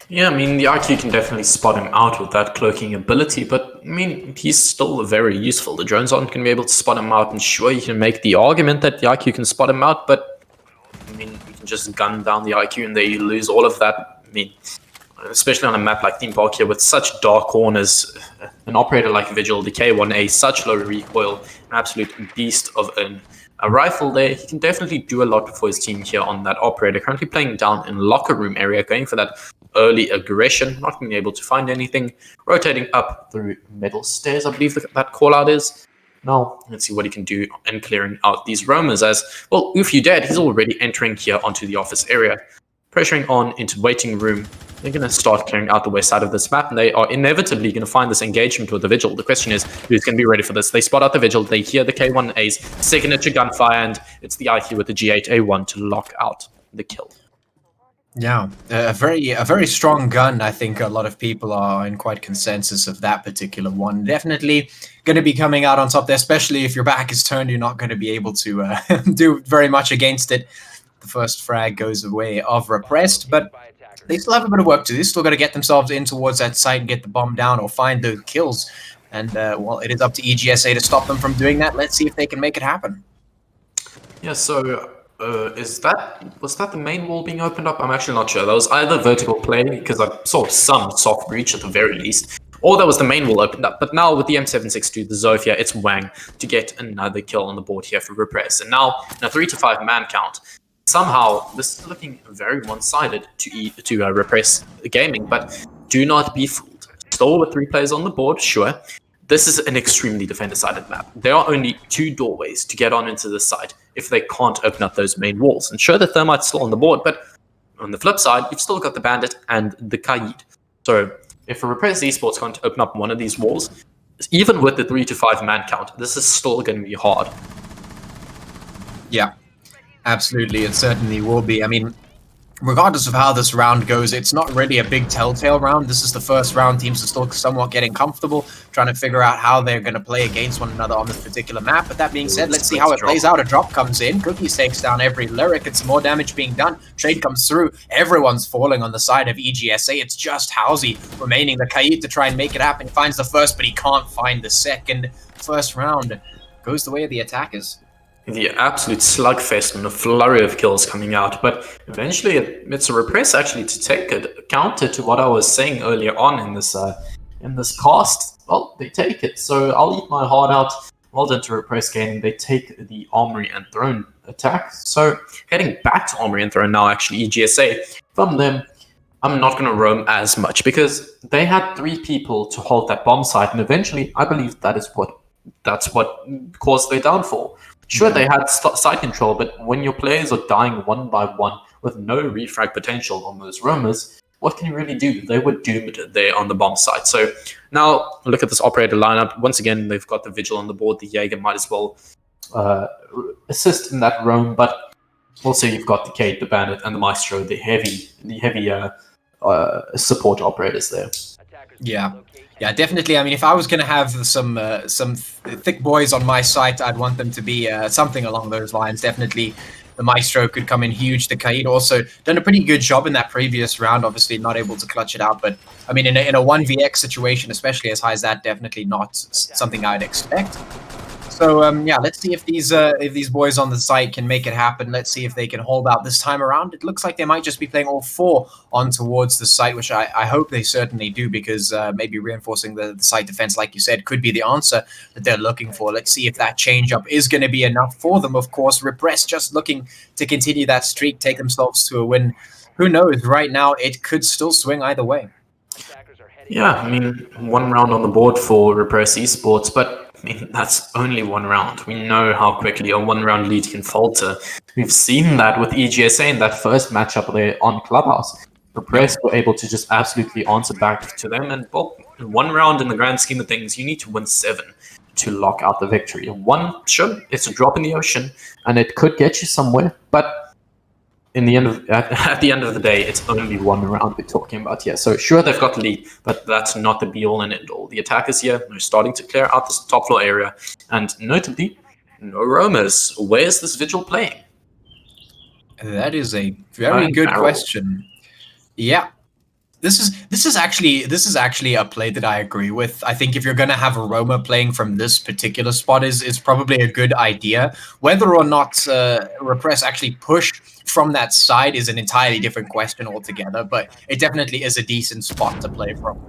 Yeah, I mean, the IQ can definitely spot him out with that cloaking ability, but I mean, he's still very useful. The drones aren't going to be able to spot him out, and sure, you can make the argument that the IQ can spot him out, but I mean, you can just gun down the IQ and they lose all of that. I mean, especially on a map like Theme Park here with such dark corners, an operator like Vigil, the K1A, such low recoil, an absolute beast of a rifle there. He can definitely do a lot for his team here on that operator. Currently playing down in locker room area, going for that early aggression, not being able to find anything, rotating up through middle stairs, I believe that call out is. Now, let's see what he can do in clearing out these roamers as, well, if you dead, he's already entering here onto the office area. Pressuring on into waiting room. They're going to start clearing out the west side of this map, and they are inevitably going to find this engagement with the Vigil. The question is, who's going to be ready for this? They spot out the Vigil, they hear the K1A's signature gunfire, and it's the IQ with the G8A1 to lock out the kill. Yeah, a very strong gun. I think a lot of people are in quite consensus of that particular one. Definitely going to be coming out on top there, especially if your back is turned. You're not going to be able to do very much against it. The first frag goes away of Repressed, but they still have a bit of work to do. They still got to get themselves in towards that site and get the bomb down or find the kills. And, well, it is up to EGSA to stop them from doing that. Let's see if they can make it happen. Yeah, so was that the main wall being opened up? I'm actually not sure. That was either vertical play, because I saw some soft breach at the very least, or that was the main wall opened up. But now with the M762, the Zofia, it's Wang to get another kill on the board here for Repress. And now in a 3 to 5 man count, somehow this is looking very one-sided to Repress Gaming, but do not be fooled. Still with 3 players on the board, sure. This is an extremely defender-sided map. There are only 2 doorways to get on into this site if they can't open up those main walls. And sure, the Thermite's still on the board, but on the flip side, you've still got the Bandit and the Kaid. So if a Repress Esports can't open up one of these walls, even with the 3 to 5 man count, this is still going to be hard. Yeah, absolutely. It certainly will be. I mean, regardless of how this round goes, it's not really a big telltale round. This is the first round. Teams are still somewhat getting comfortable, trying to figure out how they're going to play against one another on this particular map. But that being said, let's see how it plays out. A drop comes in. Cookies takes down every lyric, and some more damage being done. Trade comes through. Everyone's falling on the side of EGSA. It's just Housey remaining. The Kaid to try and make it happen. He finds the first, but he can't find the second. First round goes the way of the attackers. The absolute slugfest and a flurry of kills coming out, but eventually it's a Repress actually to take it, counter to what I was saying earlier on in this cast. Well, they take it, so I'll eat my heart out. Well done to Repress Gaming. They take the Armory and Throne attack. So heading back to Armory and Throne now, actually EGSA. From them, I'm not going to roam as much because they had 3 people to hold that bomb site, and eventually I believe that's what caused their downfall. Sure, they had side control, but when your players are dying one by one with no refrag potential on those roamers, what can you really do? They were doomed there on the bomb site. So now look at this operator lineup. Once again, they've got the Vigil on the board. The Jaeger might as well assist in that roam, but also you've got the Kate, the Bandit, and the Maestro, the heavy support operators there. Yeah, definitely. I mean, if I was going to have some thick boys on my site, I'd want them to be something along those lines. Definitely, the Maestro could come in huge. The Kaid also done a pretty good job in that previous round. Obviously, not able to clutch it out, but I mean, in a 1vx situation, especially as high as that, definitely not something I'd expect. So yeah, let's see if these boys on the site can make it happen. Let's see if they can hold out this time around. It looks like they might just be playing all 4 on towards the site, which I hope they certainly do, because maybe reinforcing the site defense, like you said, could be the answer that they're looking for. Let's see if that change-up is going to be enough for them. Of course, Repress just looking to continue that streak, take themselves to a win. Who knows? Right now, it could still swing either way. Yeah, I mean, 1 round on the board for Repress Esports, but I mean, that's only 1 round. We know how quickly a 1-round lead can falter. We've seen that with EGSA in that first matchup there on Clubhouse. Repress were able to just absolutely answer back to them. And, well, in 1 round in the grand scheme of things, you need to win 7 to lock out the victory. 1, sure, it's a drop in the ocean, and it could get you somewhere. But at the end of the day, it's only 1 round we're talking about here. So sure, they've got the lead, but that's not the be-all and end-all. The attackers here are starting to clear out this top floor area, and notably, no roamers. Where's this Vigil playing? That is a very good question. Yeah. This is actually a play that I agree with. I think if you're gonna have a roamer playing from this particular spot is probably a good idea. Whether or not Repress actually push from that side is an entirely different question altogether, but it definitely is a decent spot to play from.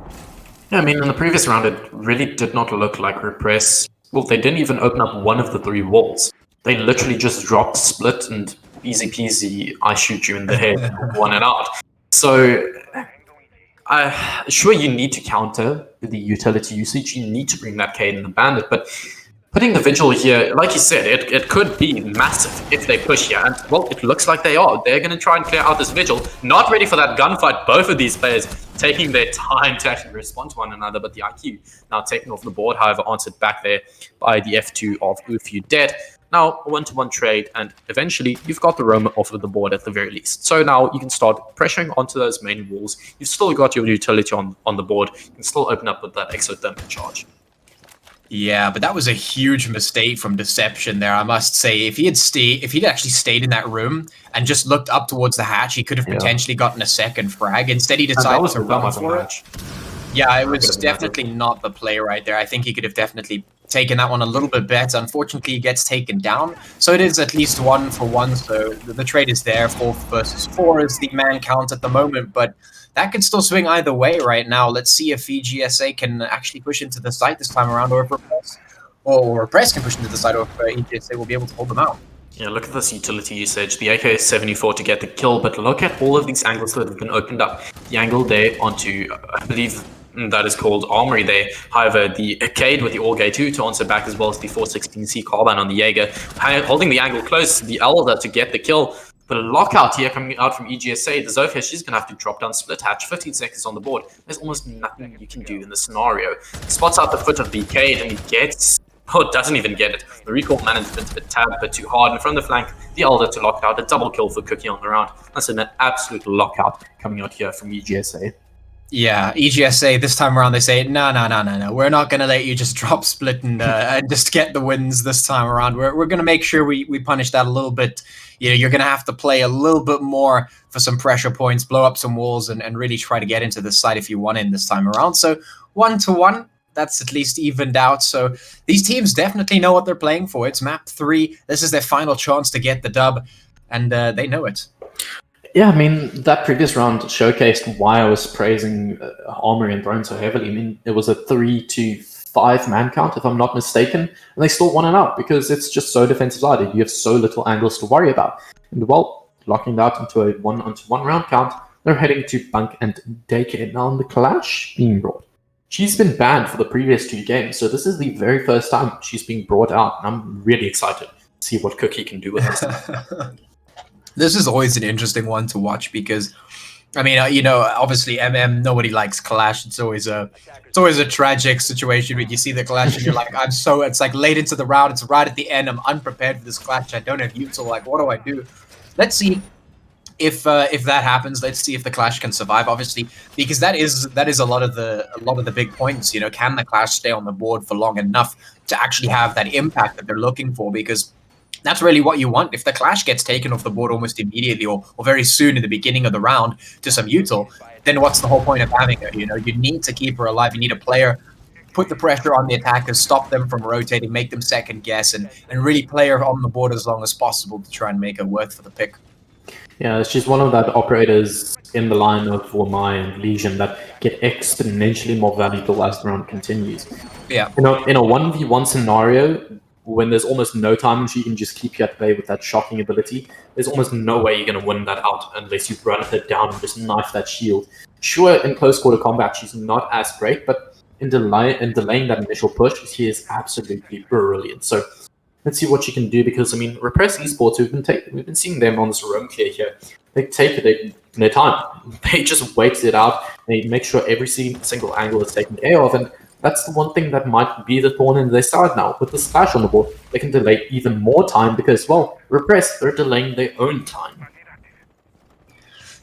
Yeah, I mean, in the previous round, it really did not look like Repress. Well, they didn't even open up one of the 3 walls. They literally just dropped split and easy peasy, I shoot you in the head, 1 and out. So, sure, you need to counter the utility usage. You need to bring that Cade and the Bandit, but putting the Vigil here, like you said, it could be massive if they push here. And, well, it looks like they are. They're going to try and clear out this Vigil. Not ready for that gunfight. Both of these players taking their time to actually respond to one another, but the IQ now taken off the board, however, answered back there by the F2 of Oof, you dead. Now, a 1-to-1 trade, and eventually you've got the roamer off of the board at the very least. So now you can start pressuring onto those main walls. You've still got your utility on the board. You can still open up with that exothermic charge. Yeah, but that was a huge mistake from Deception there, I must say. If he'd actually stayed in that room and just looked up towards the hatch, he could have potentially gotten a second frag. Instead, he decided to run for it. Yeah, it was definitely not the play right there. I think he could have definitely taken that one a little bit better. Unfortunately, he gets taken down. So it is at least 1-for-1. So the trade is there. 4 versus 4 is the man count at the moment. But that could still swing either way right now. Let's see if EGSA can actually push into the site this time around, or if Repress can push into the site, or if EGSA will be able to hold them out. Yeah, look at this utility usage. The AK is 74 to get the kill, but look at all of these angles that have been opened up. The angle there onto, I believe that is called Armory there. However, the Cade with the Orgay 2 to answer back, as well as the 416C carbine on the Jaeger, holding the angle close, the Elder to get the kill. But a lockout here coming out from EGSA. The Zofia, she's going to have to drop down split hatch. 15 seconds on the board. There's almost nothing you can do in this scenario. He spots out the foot of the Cade, and he gets... Oh, doesn't even get it. The recall management a tad bit too hard. And from the flank, the Elder to lock out. A double kill for Cookie on the round. That's an absolute lockout coming out here from EGSA. Yeah, EGSA this time around, they say, no, we're not going to let you just drop split and just get the wins this time around. We're going to make sure we punish that a little bit. You know, you're going to have to play a little bit more for some pressure points, blow up some walls, and really try to get into the site if you want in this time around. So 1-to-1, that's at least evened out. So these teams definitely know what they're playing for. It's map 3. This is their final chance to get the dub, and they know it. Yeah, I mean, that previous round showcased why I was praising Armory and Throne so heavily. I mean, it was a 3-to-5 man count, if I'm not mistaken, and they still won it out because it's just so defensive-sided. You have so little angles to worry about. And, well, locking that into a 1-on-1 round count, they're heading to Bunk and Daycare. Now, on the Clash being brought, she's been banned for the previous 2 games, so this is the very first time she's being brought out, and I'm really excited to see what Cookie can do with this. This is always an interesting one to watch because, I mean, you know, obviously nobody likes Clash. It's always a tragic situation when you see the Clash and you're like, it's like late into the round. It's right at the end. I'm unprepared for this Clash. I don't have util. Like, what do I do? Let's see if that happens. Let's see if the Clash can survive. Obviously, because that is a lot of the big points. You know, can the Clash stay on the board for long enough to actually have that impact that they're looking for? Because that's really what you want. If the Clash gets taken off the board almost immediately or very soon in the beginning of the round to some util, then what's the whole point of having her? You know, you need to keep her alive. You need a player, put the pressure on the attackers, stop them from rotating, make them second guess, and really play her on the board as long as possible to try and make her worth for the pick. Yeah, she's one of that operators in the line of Wamai and Legion that get exponentially more valuable as the round continues. Yeah. You know, in a 1v1 scenario, when there's almost no time and she can just keep you at bay with that shocking ability, there's almost no way you're going to win that out unless you run her down and just knife that shield. Sure, in close quarter combat, she's not as great, but in delaying that initial push, she is absolutely brilliant. So let's see what she can do, because, I mean, Repress Esports, we've been seeing them on this roam clear here. They take their time. They just wait it out. They make sure every single angle is taken care of, and that's the one thing that might be the thorn in their side now. With the Splash on the board, they can delay even more time because, well, Repress, they're delaying their own time.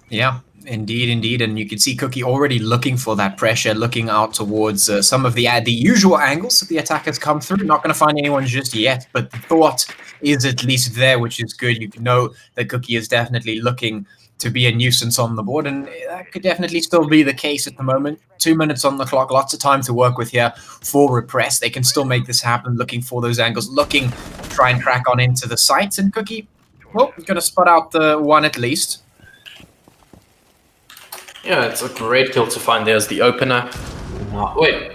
Yeah, Indeed, indeed, and you can see Cookie already looking for that pressure, looking out towards some of the usual angles that the attackers come through. Not going to find anyone just yet, but the thought is at least there, which is good. You know that Cookie is definitely looking to be a nuisance on the board, and that could definitely still be the case at the moment. 2 minutes on the clock, lots of time to work with here for Repress. They can still make this happen, looking for those angles, looking to try and crack on into the sights, and Cookie, well, going to spot out the one at least. Yeah, it's a great kill to find there as the opener. Wait,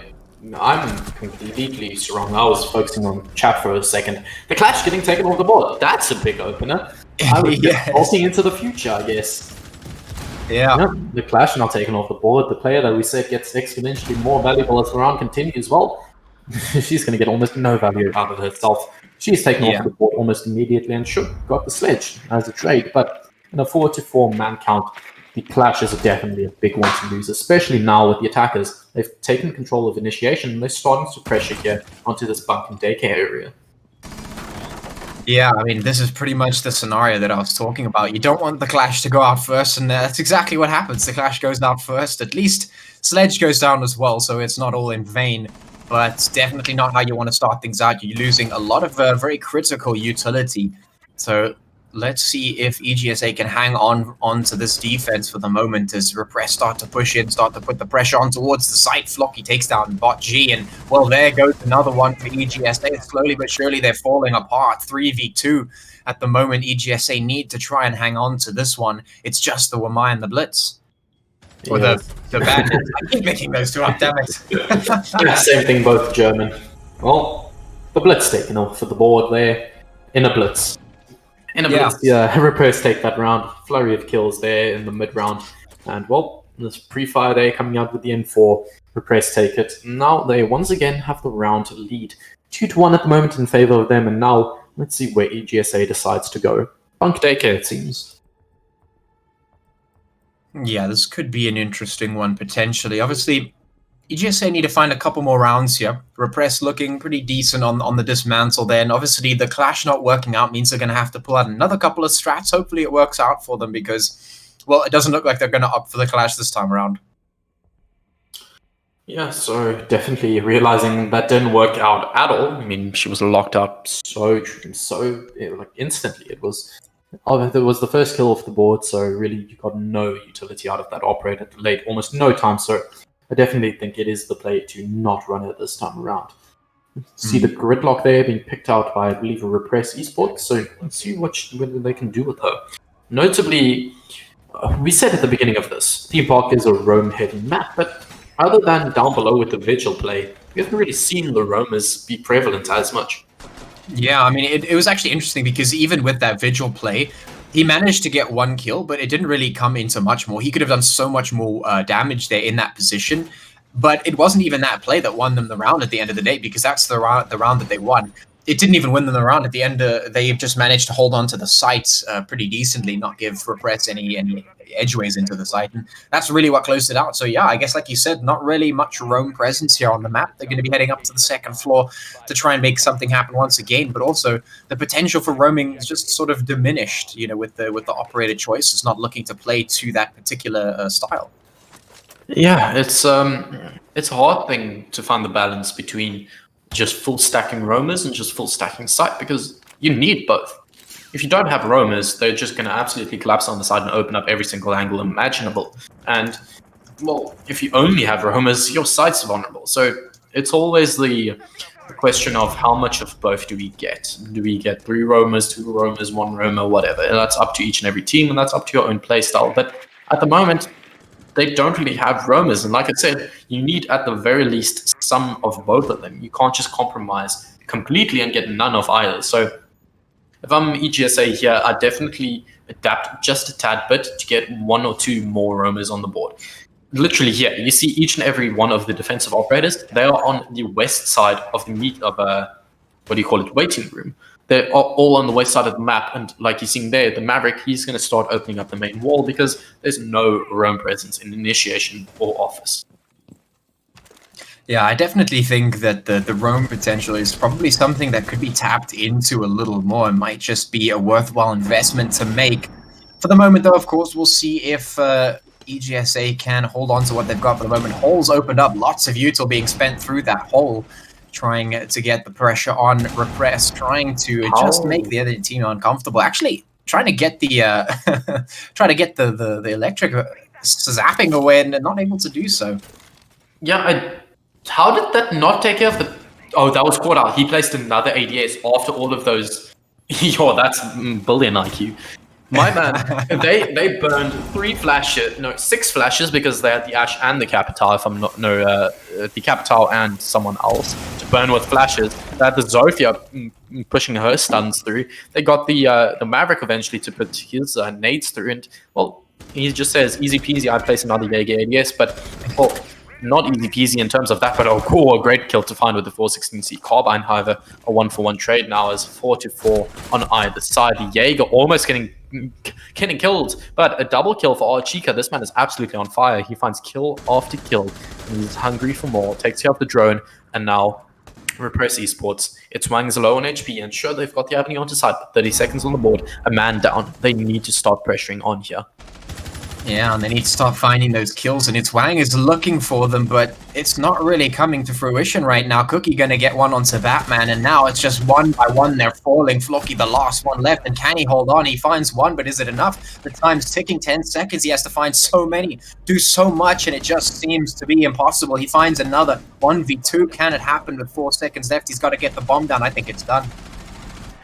I'm completely wrong. I was focusing on chat for a second. The Clash getting taken off the board. That's a big opener. I was Yes. walking into the future, I guess. Yeah. No, the Clash not taken off the board. The player that we said gets exponentially more valuable as the round continues. Well, she's going to get almost no value out of herself. She's taken off the board almost immediately and should got the sledge as a trade. But in a 4-4 man count, the Clash is definitely a big one to lose, especially now with the attackers. They've taken control of initiation and they're starting to pressure here onto this bunk and daycare area. Yeah, I mean, this is pretty much the scenario that I was talking about. You don't want the Clash to go out first, and that's exactly what happens. The Clash goes out first. At least Sledge goes down as well, so it's not all in vain. But definitely not how you want to start things out. You're losing a lot of very critical utility. So let's see if EGSA can hang on to this defense for the moment as Repress start to push in, start to put the pressure on towards the site. Flocky takes down Bot G, and well, there goes another one for EGSA. Slowly but surely they're falling apart. 3v2 at the moment. EGSA need to try and hang on to this one. It's just the Wamai and the Blitz. Or the Bandits. I keep making those two up, damn it. Yeah, same thing, both German. Well, the Blitz taken off for the board there in a Blitz. In a blitz. Yeah, Repress take that round. Flurry of kills there in the mid round. And well, this pre-fire there coming out with the N4. Repress take it. Now they once again have the round lead. 2-1 at the moment in favor of them. And now let's see where EGSA decides to go. Bunk daycare, it seems. Yeah, this could be an interesting one potentially. Obviously, EGSA need to find a couple more rounds here. Repress looking pretty decent on the dismantle there, and obviously the Clash not working out means they're going to have to pull out another couple of strats. Hopefully it works out for them because, well, it doesn't look like they're going to opt for the Clash this time around. Yeah, so definitely realizing that didn't work out at all. I mean, she was locked up so like instantly. It was the first kill off the board, so really you got no utility out of that operator late, almost no time. So I definitely think it is the play to not run it this time around. See the gridlock there being picked out by, I believe, a Repress Esports. So let's see what they can do with her. Notably, we said at the beginning of this, Theme Park is a roam-heavy map, but other than down below with the Vigil play, we haven't really seen the roamers be prevalent as much. Yeah, I mean, it was actually interesting because even with that Vigil play, he managed to get one kill, but it didn't really come into much more. He could have done so much more damage there in that position, but it wasn't even that play that won them the round at the end of the day, because that's the round that they won. It didn't even win them the round at the end. They just managed to hold on to the sites pretty decently, not give Repress any edgeways into the site, and that's really what closed it out. So yeah, I guess like you said, not really much roam presence here on the map. They're going to be heading up to the second floor to try and make something happen once again, but also the potential for roaming is just sort of diminished, you know, with the operator choice. It's not looking to play to that particular style. Yeah, it's a hard thing to find the balance between just full stacking roamers and just full stacking site, because you need both. If you don't have roamers, they're just going to absolutely collapse on the side and open up every single angle imaginable. And, well, if you only have roamers, your site's vulnerable. So it's always the question of how much of both do we get? Do we get 3 roamers, 2 roamers, 1 roamer, whatever? And that's up to each and every team, and that's up to your own playstyle. But at the moment, they don't really have roamers. And like I said, you need at the very least some of both of them. You can't just compromise completely and get none of either. So if I'm EGSA here, I definitely adapt just a tad bit to get 1 or 2 more roamers on the board. Literally here, you see each and every one of the defensive operators. They are on the west side of the waiting room. They're all on the west side of the map, and like you're seeing there, the Maverick, he's going to start opening up the main wall because there's no roam presence in initiation or office. Yeah, I definitely think that the roam potential is probably something that could be tapped into a little more. It might just be a worthwhile investment to make. For the moment, though, of course, we'll see if EGSA can hold on to what they've got for the moment. Holes opened up, lots of util being spent through that hole, trying to get the pressure on Repress, trying to just make the other team uncomfortable. Actually, trying to get the the electric zapping away and not able to do so. Yeah, how did that not take care of the... Oh, that was caught out. He placed another ADS after all of those. Yo, that's billion IQ. My man, they burned 6 flashes because they had the Ashe and the Capitale, if I'm not... No, the Capitale and someone else to burn with flashes. They had the Zofia pushing her stuns through. They got the Maverick eventually to put his nades through. And, well, he just says, easy peasy, I place another Jaeger ADS, but... well, not easy peasy in terms of that, but cool, a great kill to find with the 416C Carbine. However, a 1-for-1 trade now is 4-4 on either side. The Jaeger almost getting killed, but a double kill for Archika. This man is absolutely on fire. He finds kill after kill. He's hungry for more, takes care of the drone, and now Repress Esports. It's Wang's low on HP, and sure, they've got the avenue onto side, but 30 seconds on the board, a man down. They need to start pressuring on here. Yeah, and they need to start finding those kills, and it's Wang is looking for them, but it's not really coming to fruition right now. Cookie gonna get one onto Batman, and now it's just one by one they're falling. Flocky, the last one left, and can he hold on? He finds one, but is it enough? The time's ticking, 10 seconds. He has to find so many, do so much, and it just seems to be impossible. He finds another 1v2. Can it happen with 4 seconds left? He's got to get the bomb down. I think it's done.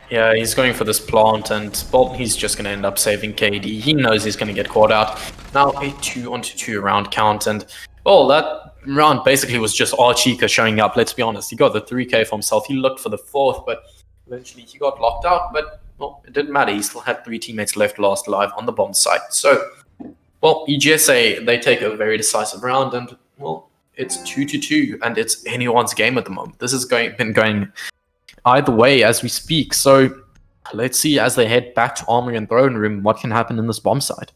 Yeah, he's going for this plant, and well, he's just going to end up saving KD. He knows he's going to get caught out. Now a 2-on-2 round count, and well, that round basically was just Archika showing up. Let's be honest, he got the 3K for himself. He looked for the 4th, but eventually he got locked out. But well, it didn't matter. He still had 3 teammates left last alive on the bomb site. So, well, EGSA, they take a very decisive round, and well, it's 2-2, and it's anyone's game at the moment. This has been going either way as we speak. So let's see as they head back to Armory and Throne Room what can happen in this bomb side.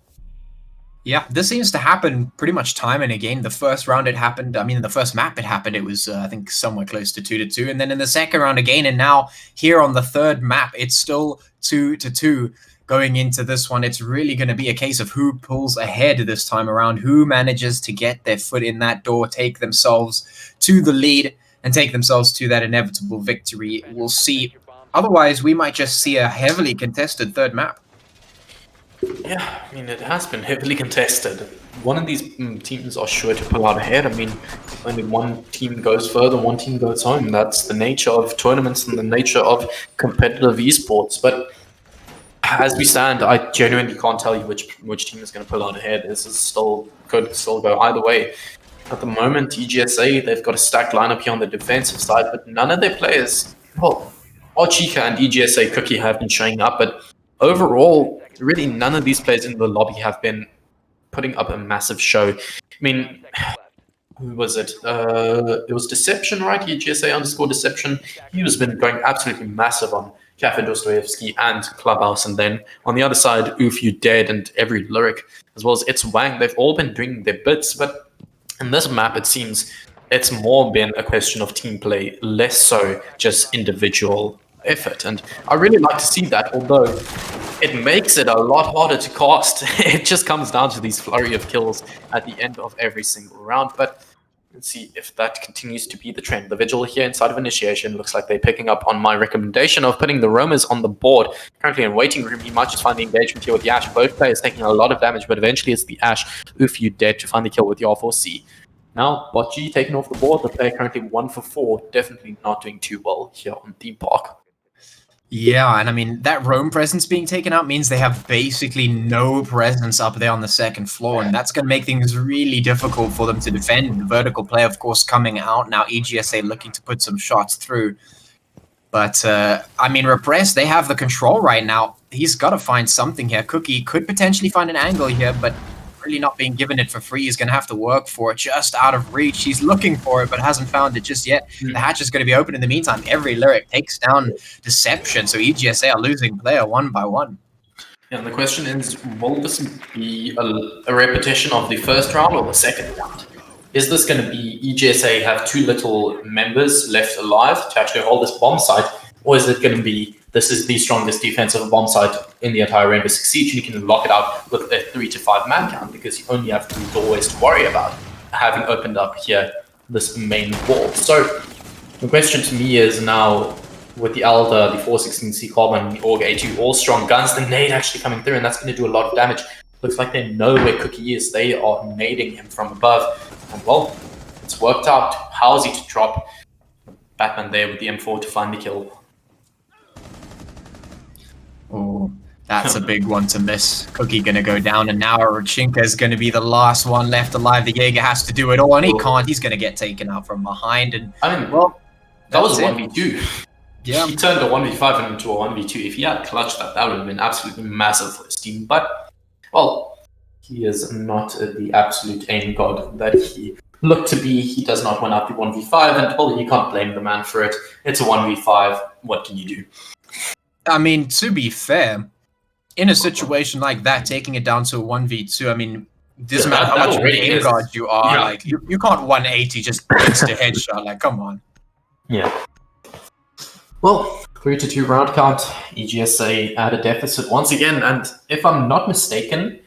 Yeah, this seems to happen pretty much time and again. The first round it happened, I mean, in the first map it happened, it was, I think, somewhere close to 2-2. And then in the second round again, and now here on the third map, it's still 2-2. Going into this one, it's really going to be a case of who pulls ahead this time around, who manages to get their foot in that door, take themselves to the lead, and take themselves to that inevitable victory. We'll see. Otherwise, we might just see a heavily contested third map. Yeah, I mean, it has been heavily contested. One of these teams are sure to pull out ahead. I mean, only one team goes further, one team goes home. That's the nature of tournaments and the nature of competitive esports. But as we stand, I genuinely can't tell you which team is going to pull out ahead. This is could still go either way. At the moment, EGSA, they've got a stacked lineup here on the defensive side, but none of their players, well, Archika and EGSA Cookie have been showing up, but overall, really none of these players in the lobby have been putting up a massive show. I mean, who was it? It was Deception, right? EGSA_Deception. He has been going absolutely massive on Cafe Dostoevsky and Clubhouse, and then on the other side, Oof You Dead and Every Lyric, as well as It's Wang. They've all been doing their bits, but in this map, it seems it's more been a question of team play, less so just individual effort. And I really like to see that, although it makes it a lot harder to cast. It just comes down to these flurry of kills at the end of every single round. But let's see if that continues to be the trend. The Vigil here inside of Initiation looks like they're picking up on my recommendation of putting the Roamers on the board. Currently in waiting room, he might just find the engagement here with the Ashe. Both players taking a lot of damage, but eventually it's the Ashe, Oof You Dead, to find the kill with the R4C. Now, Botg taken off the board. The player currently 1-for-4. Definitely not doing too well here on Theme Park. Yeah, and I mean, that roam presence being taken out means they have basically no presence up there on the second floor, and that's going to make things really difficult for them to defend. The vertical play, of course, coming out now, EGSA looking to put some shots through. But, I mean, Repress, they have the control right now. He's got to find something here. Cookie could potentially find an angle here, but really not being given it for free. He's going to have to work for it, just out of reach. He's looking for it, but hasn't found it just yet. The hatch is going to be open in the meantime. Every Lyric takes down Deception, so EGSA are losing player one by one. Yeah, and the question is, will this be a repetition of the first round or the second round? Is this going to be EGSA have too little members left alive to actually hold this bomb site, or is it going to be this is the strongest defensive bomb site in the entire Rainbow Six Siege, and you can lock it out with a 3 to 5 man count because you only have 3 doorways to worry about, having opened up here this main wall. So the question to me is now, with the Elder, the 416C Carbon, the Org A2, all strong guns, the nade actually coming through, and that's going to do a lot of damage. Looks like they know where Cookie is. They are nading him from above. And well, it's worked out. How's he to drop? Batman there with the M4 to find the kill. Oh, that's a big one to miss. Cookie gonna go down, and now Rachinka is gonna be the last one left alive. The Jaeger has to do it all, and he can't. He's gonna get taken out from behind, and I mean, well, that was it. 1v2. Yeah. He turned a 1v5 into a 1v2. If he had clutched that, that would have been absolutely massive for his team. But, well, he is not the absolute aim god that he looked to be. He does not win out the 1v5, and well, you can't blame the man for it. It's a 1v5. What can you do? I mean, to be fair, in a situation like that, taking it down to a 1v2, I mean, doesn't matter how much of an aim guard you are, like, you can't 180 just insta headshot, like, come on. Yeah. Well, 3-2 round count, EGSA at a deficit once again, and if I'm not mistaken,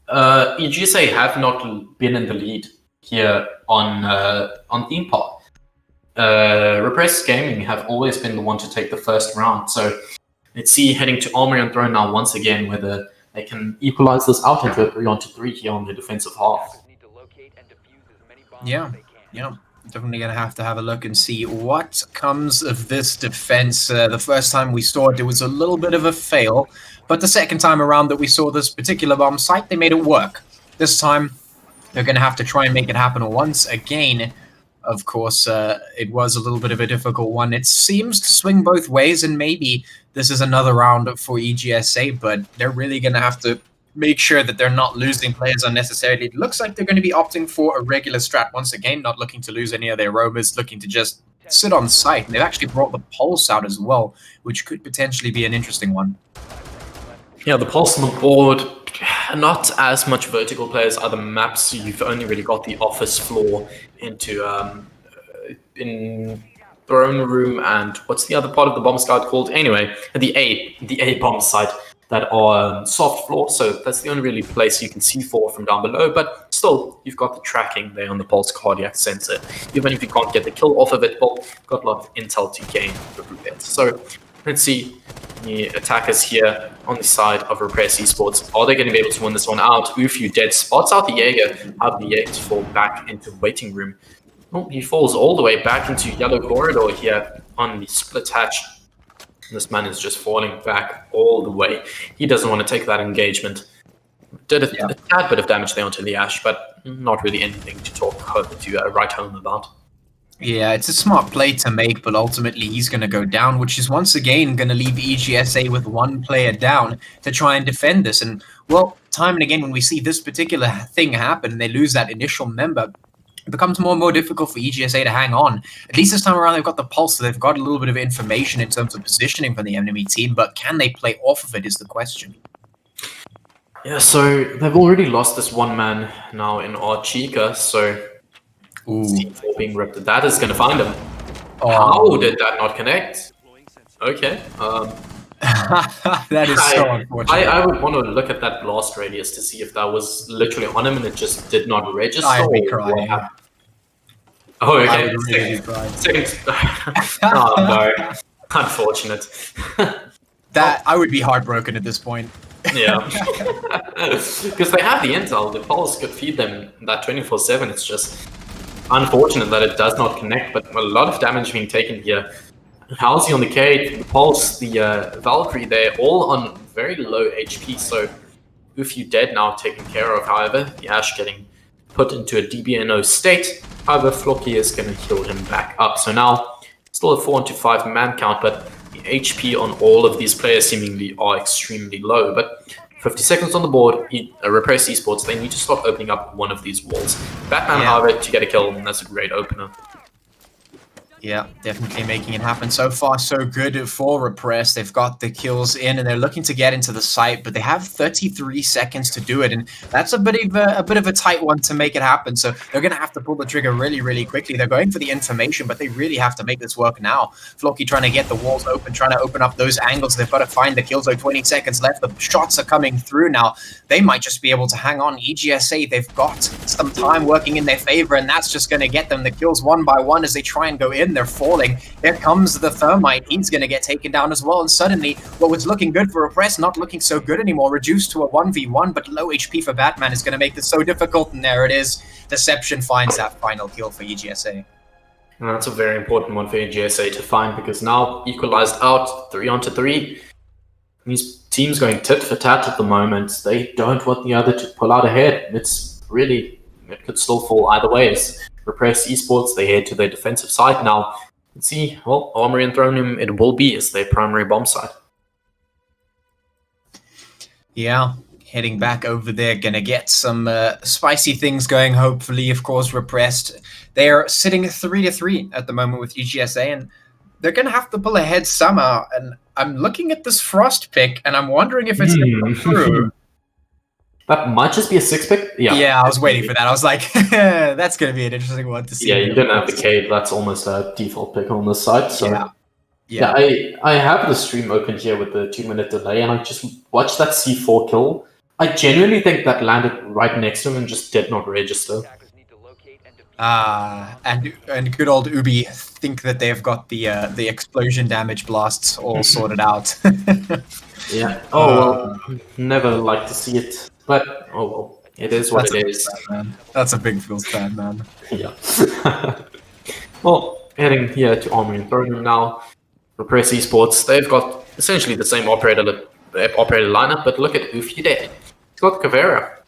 EGSA have not been in the lead here on Theme Park. Repress Gaming have always been the one to take the first round, so let's see heading to Armory and Throne now once again whether they can equalize this out into a 3-on-3 here on the defensive half. Yeah. Definitely going to have a look and see what comes of this defense. The first time we saw it, it was a little bit of a fail, but the second time around that we saw this particular bomb site, they made it work. This time, they're going to have to try and make it happen once again. Of course, it was a little bit of a difficult one. It seems to swing both ways, and maybe this is another round for EGSA, but they're really going to have to make sure that they're not losing players unnecessarily. It looks like they're going to be opting for a regular strat once again, not looking to lose any of their roamers, looking to just sit on site. And they've actually brought the Pulse out as well, which could potentially be an interesting one. Yeah, the Pulse on the board, not as much vertical play as other maps. You've only really got the office floor into in Throne Room, and what's the other part of the bomb site called? Anyway, the A bomb site that are soft floor, so that's the only really place you can see for from down below, but still, you've got the tracking there on the Pulse cardiac sensor. Even if you can't get the kill off of it, well, you've got a lot of intel to gain through it. So, let's see the attackers here on the side of Repress Esports. Are they going to be able to win this one out? Ufu dead spots out the Jaeger, have the Jaeger to fall back into waiting room. Oh, he falls all the way back into yellow corridor here on the split hatch. This man is just falling back all the way. He doesn't want to take that engagement. Did a tad bit of damage there onto the Ash, but not really anything to write home about. Yeah, it's a smart play to make, but ultimately he's going to go down, which is once again going to leave EGSA with one player down to try and defend this. And, well, time and again, when we see this particular thing happen and they lose that initial member, it becomes more and more difficult for EGSA to hang on. At least this time around, they've got the Pulse, so they've got a little bit of information in terms of positioning for the enemy team, but can they play off of it is the question. Yeah, so they've already lost this one man now in Archika, so C4 being ripped. That is going to find him. Oh. How did that not connect? Okay. That is so unfortunate. I would want to look at that blast radius to see if that was literally on him and it just did not register. I'd be crying. Oh, okay. Really Second. Oh, no. Unfortunate. That I would be heartbroken at this point. Yeah. Because they have the intel. The Pulse could feed them that 24/7. It's just unfortunate that it does not connect, but a lot of damage being taken here. Halsey on the K, the Pulse, the Valkyrie, they're all on very low HP, so Ufu dead now taken care of. However, the Ash getting put into a DBNO state. However, Flocky is going to heal him back up. So now, still a 4-5 man count, but the HP on all of these players seemingly are extremely low. But 50 seconds on the board, Repress Esports, they need to start opening up one of these walls. Batman, however, to get a kill, and that's a great opener. Yeah, definitely making it happen. So far, so good for Repress. They've got the kills in, and they're looking to get into the site, but they have 33 seconds to do it, and that's a bit of a tight one to make it happen. So they're going to have to pull the trigger really, really quickly. They're going for the information, but they really have to make this work now. Floki trying to get the walls open, trying to open up those angles. They've got to find the kill zone. 20 seconds left. The shots are coming through now. They might just be able to hang on. EGSA, they've got some time working in their favor, and that's just going to get them the kills one by one as they try and go in. They're falling. Here comes the Thermite. He's going to get taken down as well. And suddenly, what was looking good for Repress, not looking so good anymore. Reduced to a 1v1, but low HP for Batman is going to make this so difficult. And there it is. Deception finds that final kill for EGSA. And that's a very important one for EGSA to find, because now equalized out 3-on-3. These teams going tit for tat at the moment. They don't want the other to pull out ahead. It could still fall either way. Repress Esports, they head to their defensive side now. Let's see, well, Armory and Thronium it will be as their primary bomb side. Yeah, heading back over there, gonna get some spicy things going, hopefully. Of course, Repressed. They're sitting 3-3 at the moment with EGSA, and they're gonna have to pull ahead somehow. And I'm looking at this Frost pick, and I'm wondering if it's gonna go through. That might just be a 6-pick. Yeah, I was waiting for that. I was like, that's going to be an interesting one to see. Yeah, you didn't have the cave. That's almost a default pick on this side. So yeah. I have the stream open here with the 2-minute delay, and I just watched that C4 kill. I genuinely think that landed right next to him and just did not register. And good old Ubi think that they've got the explosion damage blasts all sorted out. Yeah. Oh, well, never like to see it. But, oh well, it is what it is. Man. That's a big feels bad, man. Yeah. Well, heading here to Armory and Thronium now. Repress Esports, they've got essentially the same operator lineup, but look at Oofy there. He's got Caveira.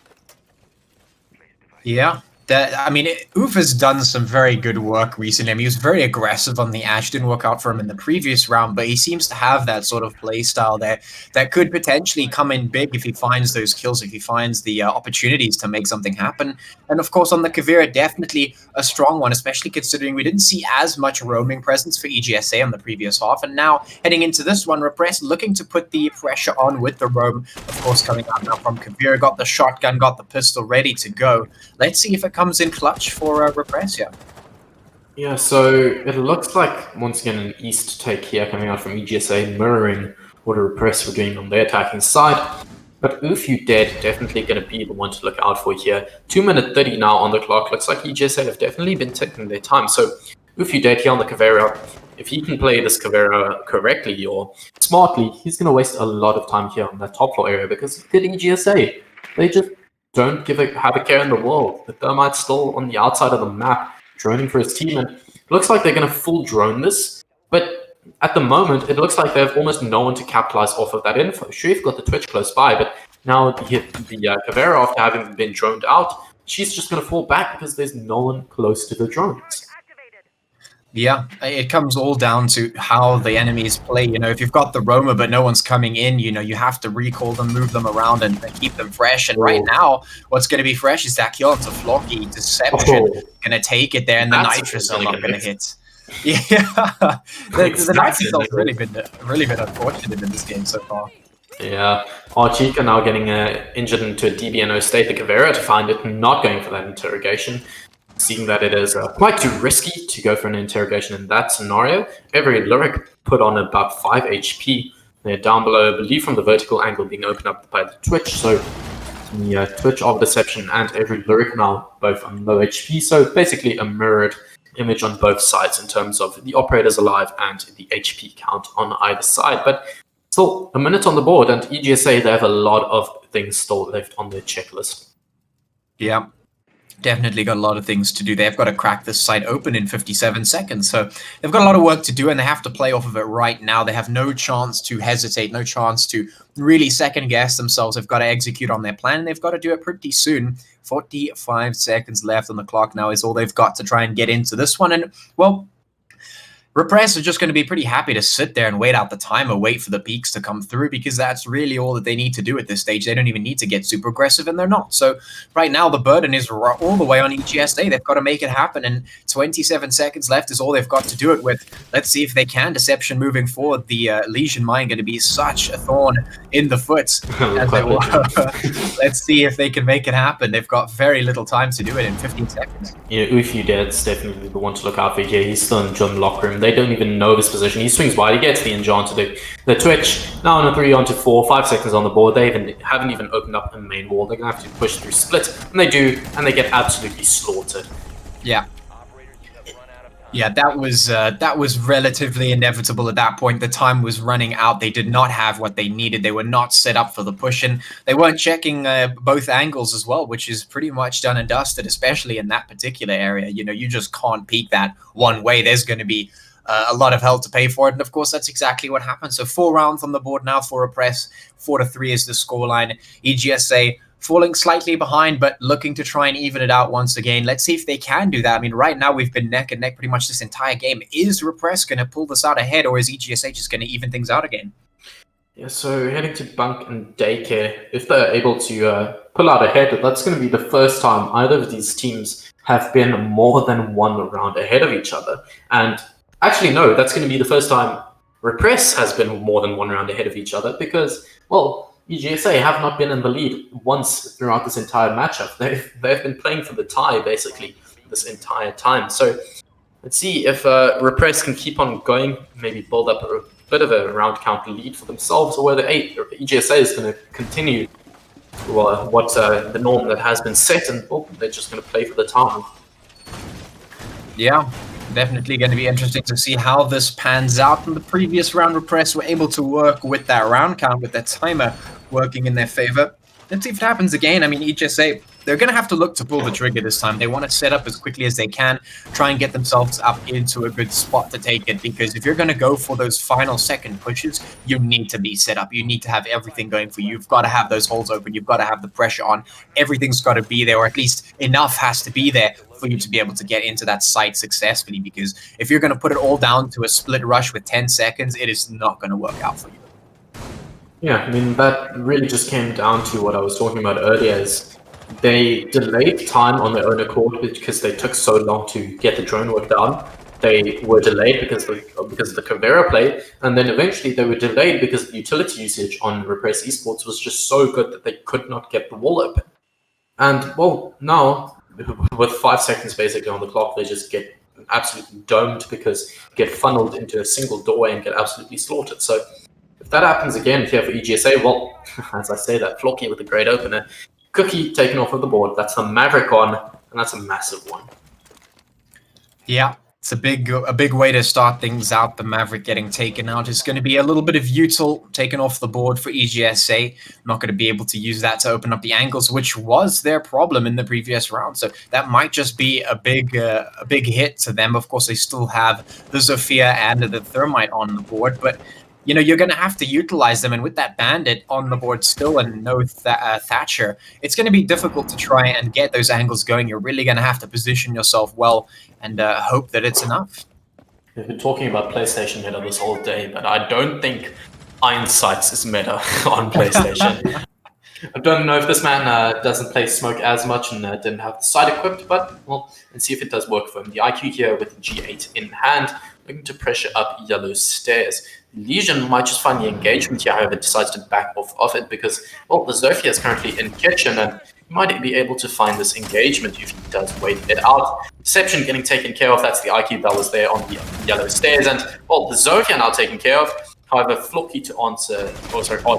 Yeah. Oof has done some very good work recently. I mean, he was very aggressive on the Ash. Didn't work out for him in the previous round, but he seems to have that sort of play style there that could potentially come in big if he finds those kills, if he finds the opportunities to make something happen. And of course, on the Caveira, definitely a strong one, especially considering we didn't see as much roaming presence for EGSA on the previous half. And now, heading into this one, Repress looking to put the pressure on with the roam, of course, coming out now from Caveira. Got the shotgun, got the pistol ready to go. Let's see if it comes in clutch for Repress, yeah. Yeah, so it looks like, once again, an East take here coming out from EGSA, mirroring what the Repress were doing on their attacking side. But Oof You Dead definitely going to be the one to look out for here. 2-minute 30 now on the clock. Looks like EGSA have definitely been taking their time. So Oof You Dead here on the Caveira, if he can play this Caveira correctly or smartly, he's going to waste a lot of time here on that top floor area, because look at EGSA. They just don't have a care in the world. The Thermite's still on the outside of the map, droning for his team, and it looks like they're going to full drone this, but at the moment, it looks like they have almost no one to capitalize off of that info. Sure, you've got the Twitch close by, but now the Caveira, after having been droned out, she's just going to fall back because there's no one close to the drones. Yeah, it comes all down to how the enemies play. You know, if you've got the roamer but no one's coming in, you know, you have to recall them, move them around, and keep them fresh. And right now, what's going to be fresh is that kill into Floki. Deception going to take it there, and the Nitrous are not going to hit. Yeah, the Nitrous have really been unfortunate in this game so far. Yeah, Archika now getting injured into a DBNO state. The Caveira to find it, not going for that interrogation. Seeing that it is quite too risky to go for an interrogation in that scenario. Every Lyric put on about 5 HP. They're down below, I believe, from the vertical angle being opened up by the Twitch. So the Twitch of Deception and every Lyric now both on low HP. So basically a mirrored image on both sides in terms of the operators alive and the HP count on either side. But still, a minute on the board, and EGSA, they have a lot of things still left on their checklist. Yeah. Definitely got a lot of things to do. They've got to crack this site open in 57 seconds. So they've got a lot of work to do, and they have to play off of it right now. They have no chance to hesitate, no chance to really second guess themselves. They've got to execute on their plan, and they've got to do it pretty soon. 45 seconds left on the clock now is all they've got to try and get into this one. And, well, Repress are just going to be pretty happy to sit there and wait out the timer, wait for the peaks to come through, because that's really all that they need to do at this stage. They don't even need to get super aggressive, and they're not. So right now, the burden is all the way on EGSA. They've got to make it happen, and 27 seconds left is all they've got to do it with. Let's see if they can. Deception moving forward. The Legion Mine going to be such a thorn in the foot. Let's see if they can make it happen. They've got very little time to do it in 15 seconds. Yeah, Ufu Dead's definitely the one to look out for here. He's still in Jun locker room. They don't even know his position. He swings wide. He gets the engine to the Twitch. Now on a 3-on-4, 5 seconds on the board. They haven't even opened up the main wall. They're going to have to push through split. And they do, and they get absolutely slaughtered. Yeah. Yeah, that was relatively inevitable at that point. The time was running out. They did not have what they needed. They were not set up for the push, and they weren't checking both angles as well, which is pretty much done and dusted, especially in that particular area. You know, you just can't peek that one way. There's going to be a lot of hell to pay for it, and of course, that's exactly what happened. So 4 rounds on the board now for Repress. 4-3 is the scoreline. EGSA falling slightly behind, but looking to try and even it out once again. Let's see if they can do that. I mean, right now we've been neck and neck pretty much this entire game. Is Repress going to pull this out ahead, or is EGSA just going to even things out again? Yeah, so heading to Bunk and Daycare, if they're able to pull out ahead, that's going to be the first time either of these teams have been more than 1 round ahead of each other. And actually, no, that's going to be the first time Repress has been more than 1 round ahead of each other because, well, EGSA have not been in the lead once throughout this entire matchup. They've been playing for the tie, basically, this entire time. So let's see if Repress can keep on going, maybe build up a bit of a round count lead for themselves, or whether EGSA is going to continue the norm that has been set, and they're just going to play for the tie. Yeah. Definitely going to be interesting to see how this pans out. In the previous round, Repress were able to work with that round count, with that timer working in their favor. Let's see if it happens again. I mean, EGSA, they're going to have to look to pull the trigger this time. They want to set up as quickly as they can, try and get themselves up into a good spot to take it, because if you're going to go for those final second pushes, you need to be set up. You need to have everything going for you. You've got to have those holes open. You've got to have the pressure on. Everything's got to be there, or at least enough has to be there for you to be able to get into that site successfully, because if you're going to put it all down to a split rush with 10 seconds, it is not going to work out for you. Yeah, I mean, that really just came down to what I was talking about earlier, is they delayed time on their own accord because they took so long to get the drone work done. They were delayed because of the Cavera play, and then eventually they were delayed because the utility usage on Repress Esports was just so good that they could not get the wall open. And, well, now, with 5 seconds basically on the clock, they just get absolutely domed because get funneled into a single doorway and get absolutely slaughtered. So if that happens again here for EGSA, well, as I say that, Flocky with a great opener. Cookie taken off of the board. That's a Maverick on, and that's a massive one. Yeah, it's a big way to start things out. The Maverick getting taken out is going to be a little bit of util taken off the board for EGSA. Not going to be able to use that to open up the angles, which was their problem in the previous round. So that might just be a big hit to them. Of course, they still have the Zofia and the Thermite on the board, but you know, you're going to have to utilize them. And with that Bandit on the board still and no Thatcher, it's going to be difficult to try and get those angles going. You're really going to have to position yourself well and hope that it's enough. We've been talking about PlayStation meta this whole day, but I don't think Einsights is meta on PlayStation. I don't know if this man doesn't play Smoke as much and didn't have the sight equipped, but, well, let's see if it does work for him. The IQ here with G8 in hand, looking to pressure up Yellow Stairs. Legion might just find the engagement here, however, decides to back off of it because, well, the Zofia is currently in kitchen and he might be able to find this engagement if he does wait it out. Deception getting taken care of, that's the IQ that was there on the Yellow Stairs, and, well, the Zofia now taken care of. However, Flocky to answer,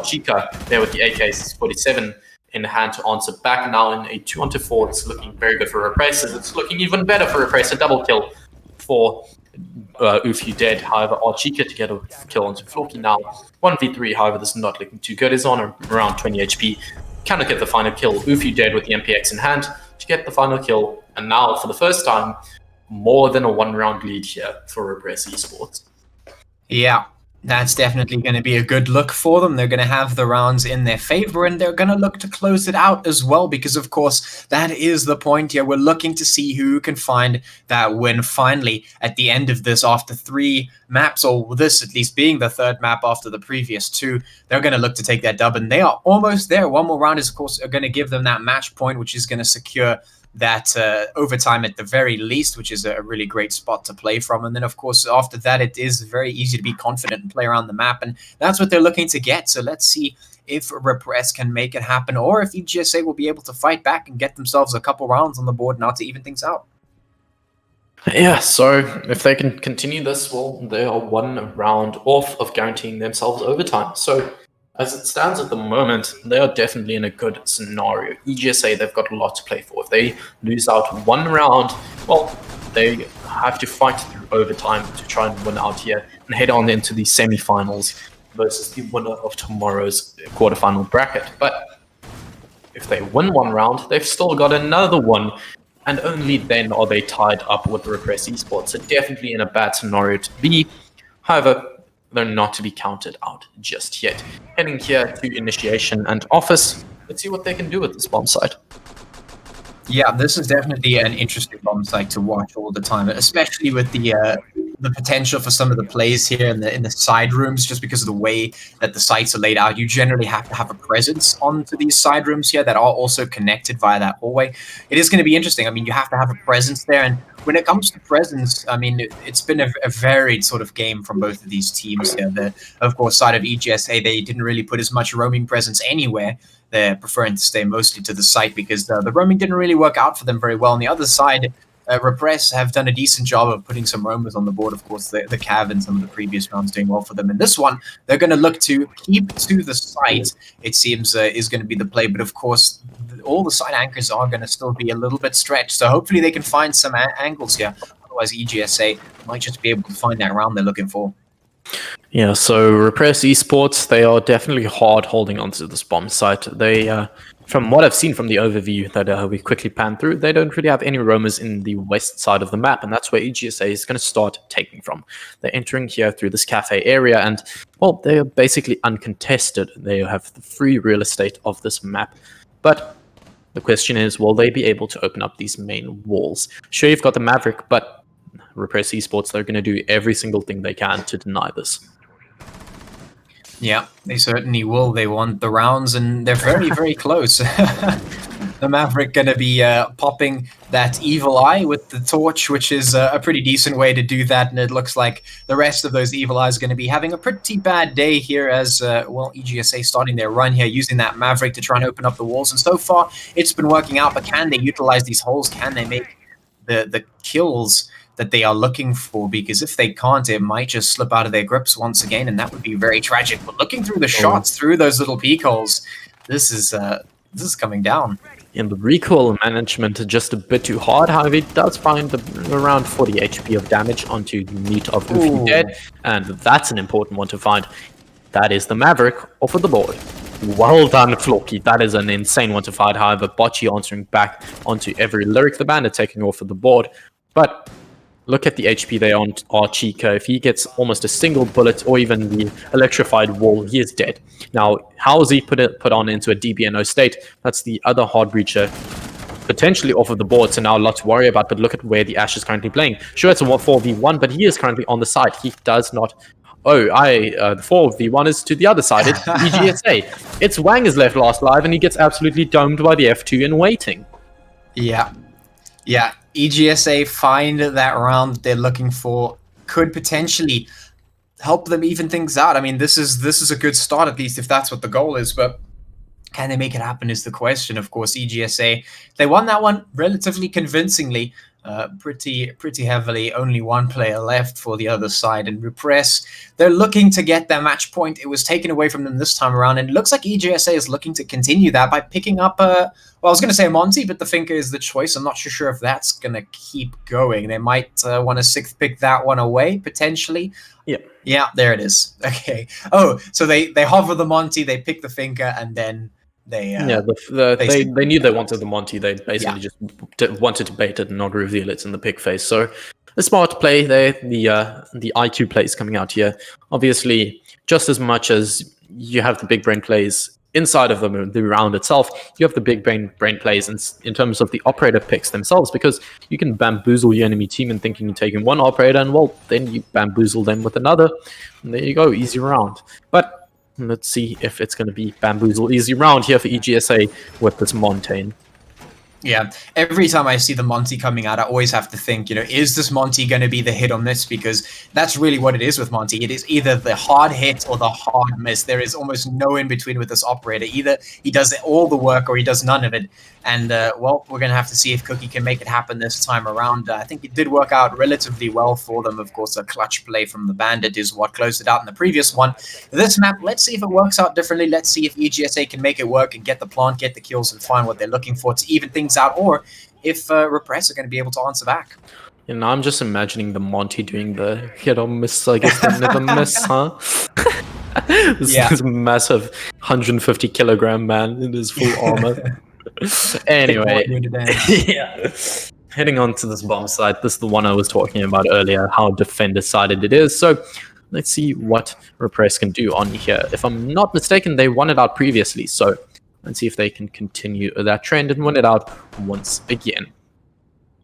Chica there with the AK-47 in hand to answer back. Now in a 2-on-4, it's looking very good for Repress. It's looking even better for Repress, a double kill for Ufu Dead. However, Chica to get a kill onto Flocky now. 1v3, however, this is not looking too good. He's on around 20 HP. Cannot get the final kill. Ufu Dead with the MPX in hand to get the final kill. And now, for the first time, more than a 1-round lead here for Repress Esports. Yeah. That's definitely going to be a good look for them. They're going to have the rounds in their favor, and they're going to look to close it out as well, because, of course, that is the point here. We're looking to see who can find that win finally at the end of this after 3 maps, or this at least being the 3rd map after the previous 2. They're going to look to take that dub, and they are almost there. One more round is, of course, going to give them that match point, which is going to secure that overtime at the very least, which is a really great spot to play from. And then, of course, after that, it is very easy to be confident and play around the map. And that's what they're looking to get. So let's see if Repress can make it happen, or if EGSA will be able to fight back and get themselves a couple rounds on the board now to even things out. Yeah, so if they can continue this, well, they are 1 round off of guaranteeing themselves overtime. So as it stands at the moment, they are definitely in a good scenario. EGSA, they've got a lot to play for. If they lose out 1 round, well, they have to fight through overtime to try and win out here and head on into the semi-finals versus the winner of tomorrow's quarterfinal bracket. But if they win 1 round, they've still got another one, and only then are they tied up with Repress Esports. So definitely in a bad scenario to be. However, they're not to be counted out just yet. Heading here to initiation and office. Let's see what they can do with this bomb site. Yeah, this is definitely an interesting bomb site to watch all the time, especially with the potential for some of the plays here in the side rooms, just because of the way that the sites are laid out. You generally have to have a presence onto these side rooms here that are also connected via that hallway. It is going to be interesting. I mean, you have to have a presence there, and when it comes to presence, I mean, it's been a varied sort of game from both of these teams here. Of course, side of EGSA, they didn't really put as much roaming presence anywhere. They're preferring to stay mostly to the site because the roaming didn't really work out for them very well. On the other side, Repress have done a decent job of putting some roamers on the board. Of course, the Cav in some of the previous rounds doing well for them. In this one, they're going to look to keep to the site, it seems, is going to be the play. But of course, all the side anchors are going to still be a little bit stretched. So hopefully they can find some angles here. Otherwise, EGSA might just be able to find that round they're looking for. Yeah, so Repress Esports, they are definitely hard holding onto this bomb site. They, from what I've seen from the overview that we quickly pan through, they don't really have any roamers in the west side of the map, and that's where EGSA is going to start taking from. They're entering here through this cafe area, and, well, they're basically uncontested. They have the free real estate of this map. But the question is, will they be able to open up these main walls? Sure, you've got the Maverick, but Repress Esports, they're going to do every single thing they can to deny this. Yeah, they certainly will. They want the rounds, and they're very, very close. The Maverick going to be popping that evil eye with the torch, which is a pretty decent way to do that. And it looks like the rest of those evil eyes are going to be having a pretty bad day here as, well, EGSA starting their run here, using that Maverick to try and open up the walls. And so far, it's been working out. But can they utilize these holes? Can they make the kills that they are looking for? Because if they can't, it might just slip out of their grips once again, and that would be very tragic. But looking through the shots through those little peak holes, this is coming down. And the recoil management is just a bit too hard. However, it does find around 40 HP of damage onto the meat of Goofy Dead, and that's an important one to find. That is the Maverick off of the board. Well done, Floki. That is an insane one to find. However, Bocce answering back onto every Lyric the Bandit taking off of the board. But look at the HP there on Chica. If he gets almost a single bullet or even the electrified wall, he is dead. Now, how is he put on into a DBNO state? That's the other hard breacher potentially off of the board, so now a lot to worry about. But look at where the Ash is currently playing. Sure, it's a 4v1, but he is currently on the side. He does not... Oh, the 4v1 is to the other side. It's EGSA. It's Wang is left last live, and he gets absolutely domed by the F2 in waiting. Yeah. Yeah. EGSA find that round that they're looking for, could potentially help them even things out. I mean, this is a good start, at least if that's what the goal is, but can they make it happen is the question. Of course, EGSA, they won that one relatively convincingly, pretty heavily. Only one player left for the other side, and Repress, they're looking to get their match point. It was taken away from them this time around, and it looks like EGSA is looking to continue that by picking up well, I was going to say Monty, but the Finker is the choice. I'm not sure if that's going to keep going. They might want to 6th pick that one away, potentially. Yeah, there it is. Okay. Oh, so they hover the Monty, they pick the Finker, and then they... they knew they wanted the Monty. They basically just wanted to bait it and not reveal it in the pick phase. So a smart play there. The IQ plays coming out here. Obviously, just as much as you have the big brain plays inside of the round itself, you have the big brain plays in terms of the operator picks themselves, because you can bamboozle your enemy team and thinking you're taking one operator, and well, then you bamboozle them with another, and there you go, easy round. But let's see if it's going to be bamboozle easy round here for EGSA with this Montaigne. Yeah, every time I see the Monty coming out, I always have to think, is this Monty going to be the hit on this? Because that's really what it is with Monty. It is either the hard hit or the hard miss. There is almost no in between with this operator. Either he does all the work or he does none of it. And, well, we're going to have to see if Cookie can make it happen this time around. I think it did work out relatively well for them. Of course, a clutch play from the Bandit is what closed it out in the previous one. This map, let's see if it works out differently. Let's see if EGSA can make it work and get the plant, get the kills, and find what they're looking for to even things out, or if Repress are going to be able to answer back. And I'm just imagining the Monty doing the hit or miss, I guess they never miss, huh? This massive 150 kilogram man in his full armor. Anyway, yeah. Heading on to this bomb site, this is the one I was talking about earlier, how defender-sided it is. So let's see what Repress can do on here. If I'm not mistaken, they won it out previously, so let's see if they can continue that trend and win it out once again.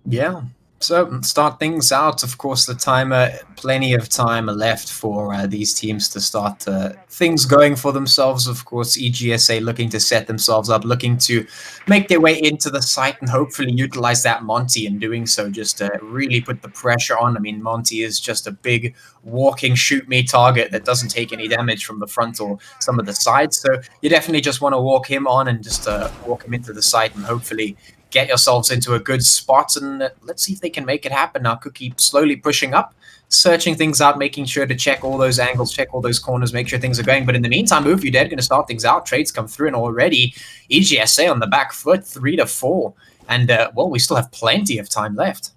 Yeah. So start things out. Of course, the timer, plenty of time left for these teams to start things going for themselves. Of course, EGSA looking to set themselves up, looking to make their way into the site and hopefully utilize that Monty in doing so, just to really put the pressure on. I mean, Monty is just a big walking shoot-me target that doesn't take any damage from the front or some of the sides. So you definitely just want to walk him on and just walk him into the site and hopefully get yourselves into a good spot, and let's see if they can make it happen. Now, Cookie slowly pushing up, searching things out, making sure to check all those angles, check all those corners, make sure things are going. But in the meantime, Move You Dead going to start things out. Trades come through, and already EGSA on the back foot, 3-4. And, well, we still have plenty of time left.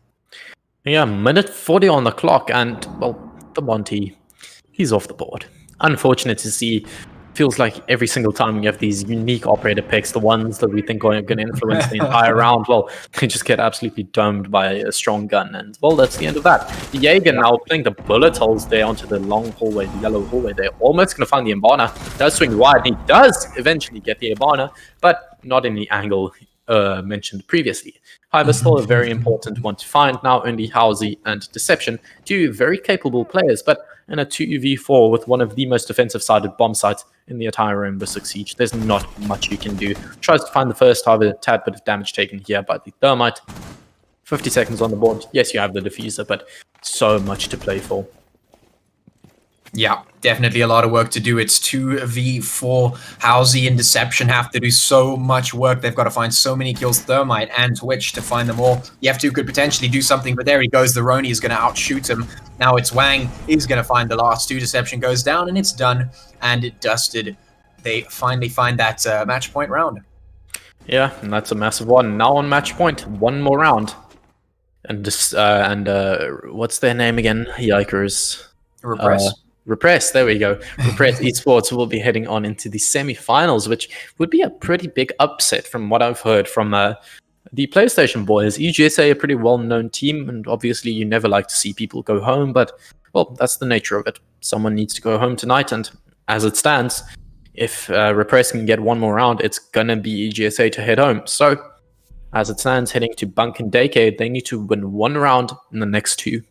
Yeah, minute 40 on the clock, and, well, the Monty, he's off the board. Unfortunate to see. Feels like every single time we have these unique operator picks, the ones that we think are going to influence the entire round, well, they just get absolutely domed by a strong gun. And, well, that's the end of that. The Jaeger now playing the bullet holes there onto the long hallway, the yellow hallway there. Almost going to find the Ibana. Does swing wide. He does eventually get the Ibana, but not in the angle mentioned previously. However, still a very important one to find. Now only Halsey and Deception, two very capable players, but in a 2v4 with one of the most defensive-sided bomb sites in the entire Rainbow Six Siege, there's not much you can do. Tries to find the first, however, a tad bit of damage taken here by the Thermite. 50 seconds on the board. Yes, you have the diffuser, but so much to play for. Yeah, definitely a lot of work to do. It's 2v4. Halsey and Deception have to do so much work. They've got to find so many kills. Thermite and Twitch to find them all. Yef2 could potentially do something, but there he goes. The Roni is going to outshoot him. Now it's Wang. He's going to find the last two. Deception goes down, and it's done. And it dusted. They finally find that match point round. Yeah, and that's a massive one. Now on match point, one more round. And this, what's their name again? Yikers. Repress. Repress, there we go. Repress Esports will be heading on into the semi-finals, which would be a pretty big upset from what I've heard from the PlayStation boys. EGSA, a pretty well-known team, and obviously you never like to see people go home, but, well, that's the nature of it. Someone needs to go home tonight, and as it stands, if Repress can get one more round, it's gonna be EGSA to head home. So, as it stands, heading to Bunk and Daycare, they need to win one round in the next two.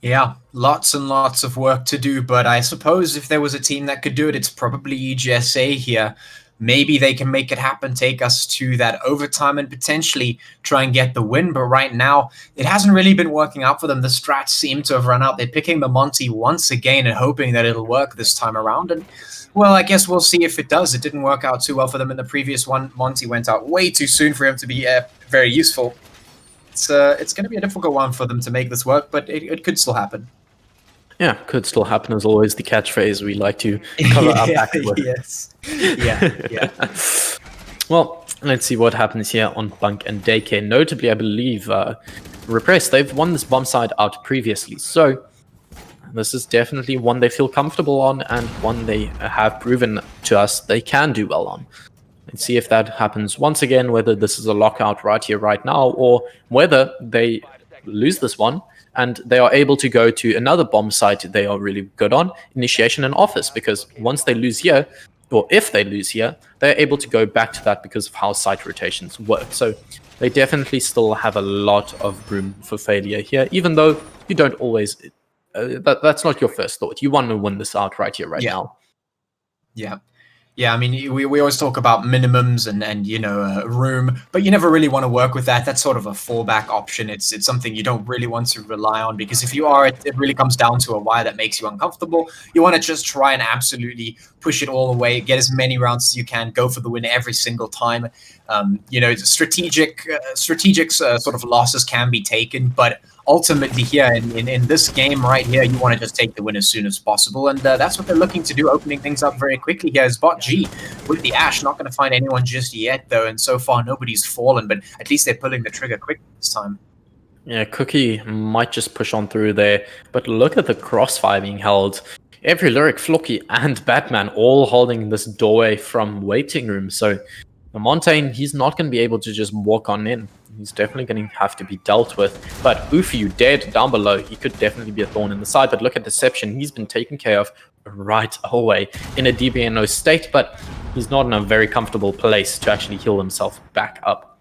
Yeah, lots and lots of work to do, but I suppose if there was a team that could do it, it's probably EGSA here. Maybe they can make it happen, take us to that overtime and potentially try and get the win. But right now, it hasn't really been working out for them. The strats seem to have run out. They're picking the Monty once again and hoping that it'll work this time around. And, well, I guess we'll see if it does. It didn't work out too well for them in the previous one. Monty went out way too soon for him to be very useful. It's going to be a difficult one for them to make this work, but it could still happen. Yeah, could still happen is always the catchphrase we like to cover our back with. Yes. Yeah. Well, let's see what happens here on Bunk and Daycare. Notably, I believe Repress, they've won this bomb side out previously, so this is definitely one they feel comfortable on and one they have proven to us they can do well on. Let's see if that happens once again, whether this is a lockout right here, right now, or whether they lose this one, and they are able to go to another bomb site they are really good on, initiation and office, because once they lose here, or if they lose here, they're able to go back to that because of how site rotations work. So they definitely still have a lot of room for failure here, even though you don't always. That's not your first thought. You want to win this out right here, right Yeah. now. Yeah. Yeah, I mean, we always talk about minimums and room, but you never really want to work with that. That's sort of a fallback option. It's something you don't really want to rely on, because if you are, it really comes down to a wire that makes you uncomfortable. You want to just try and absolutely push it all away, get as many rounds as you can, go for the win every single time. Strategic sort of losses can be taken, but ultimately here in this game right here, you want to just take the win as soon as possible, and that's what they're looking to do, opening things up very quickly here. Is Bot G with the Ash, not going to find anyone just yet though, and so far nobody's fallen, but at least they're pulling the trigger quick this time. Yeah, Cookie might just push on through there, but look at the crossfire being held. Every Lyric, Flocky, and Batman all holding this doorway from waiting room. So the Montaigne, he's not going to be able to just walk on in. He's definitely going to have to be dealt with. But Ufu dead down below, he could definitely be a thorn in the side. But look at Deception, he's been taken care of right away in a DBNO state, but he's not in a very comfortable place to actually heal himself back up.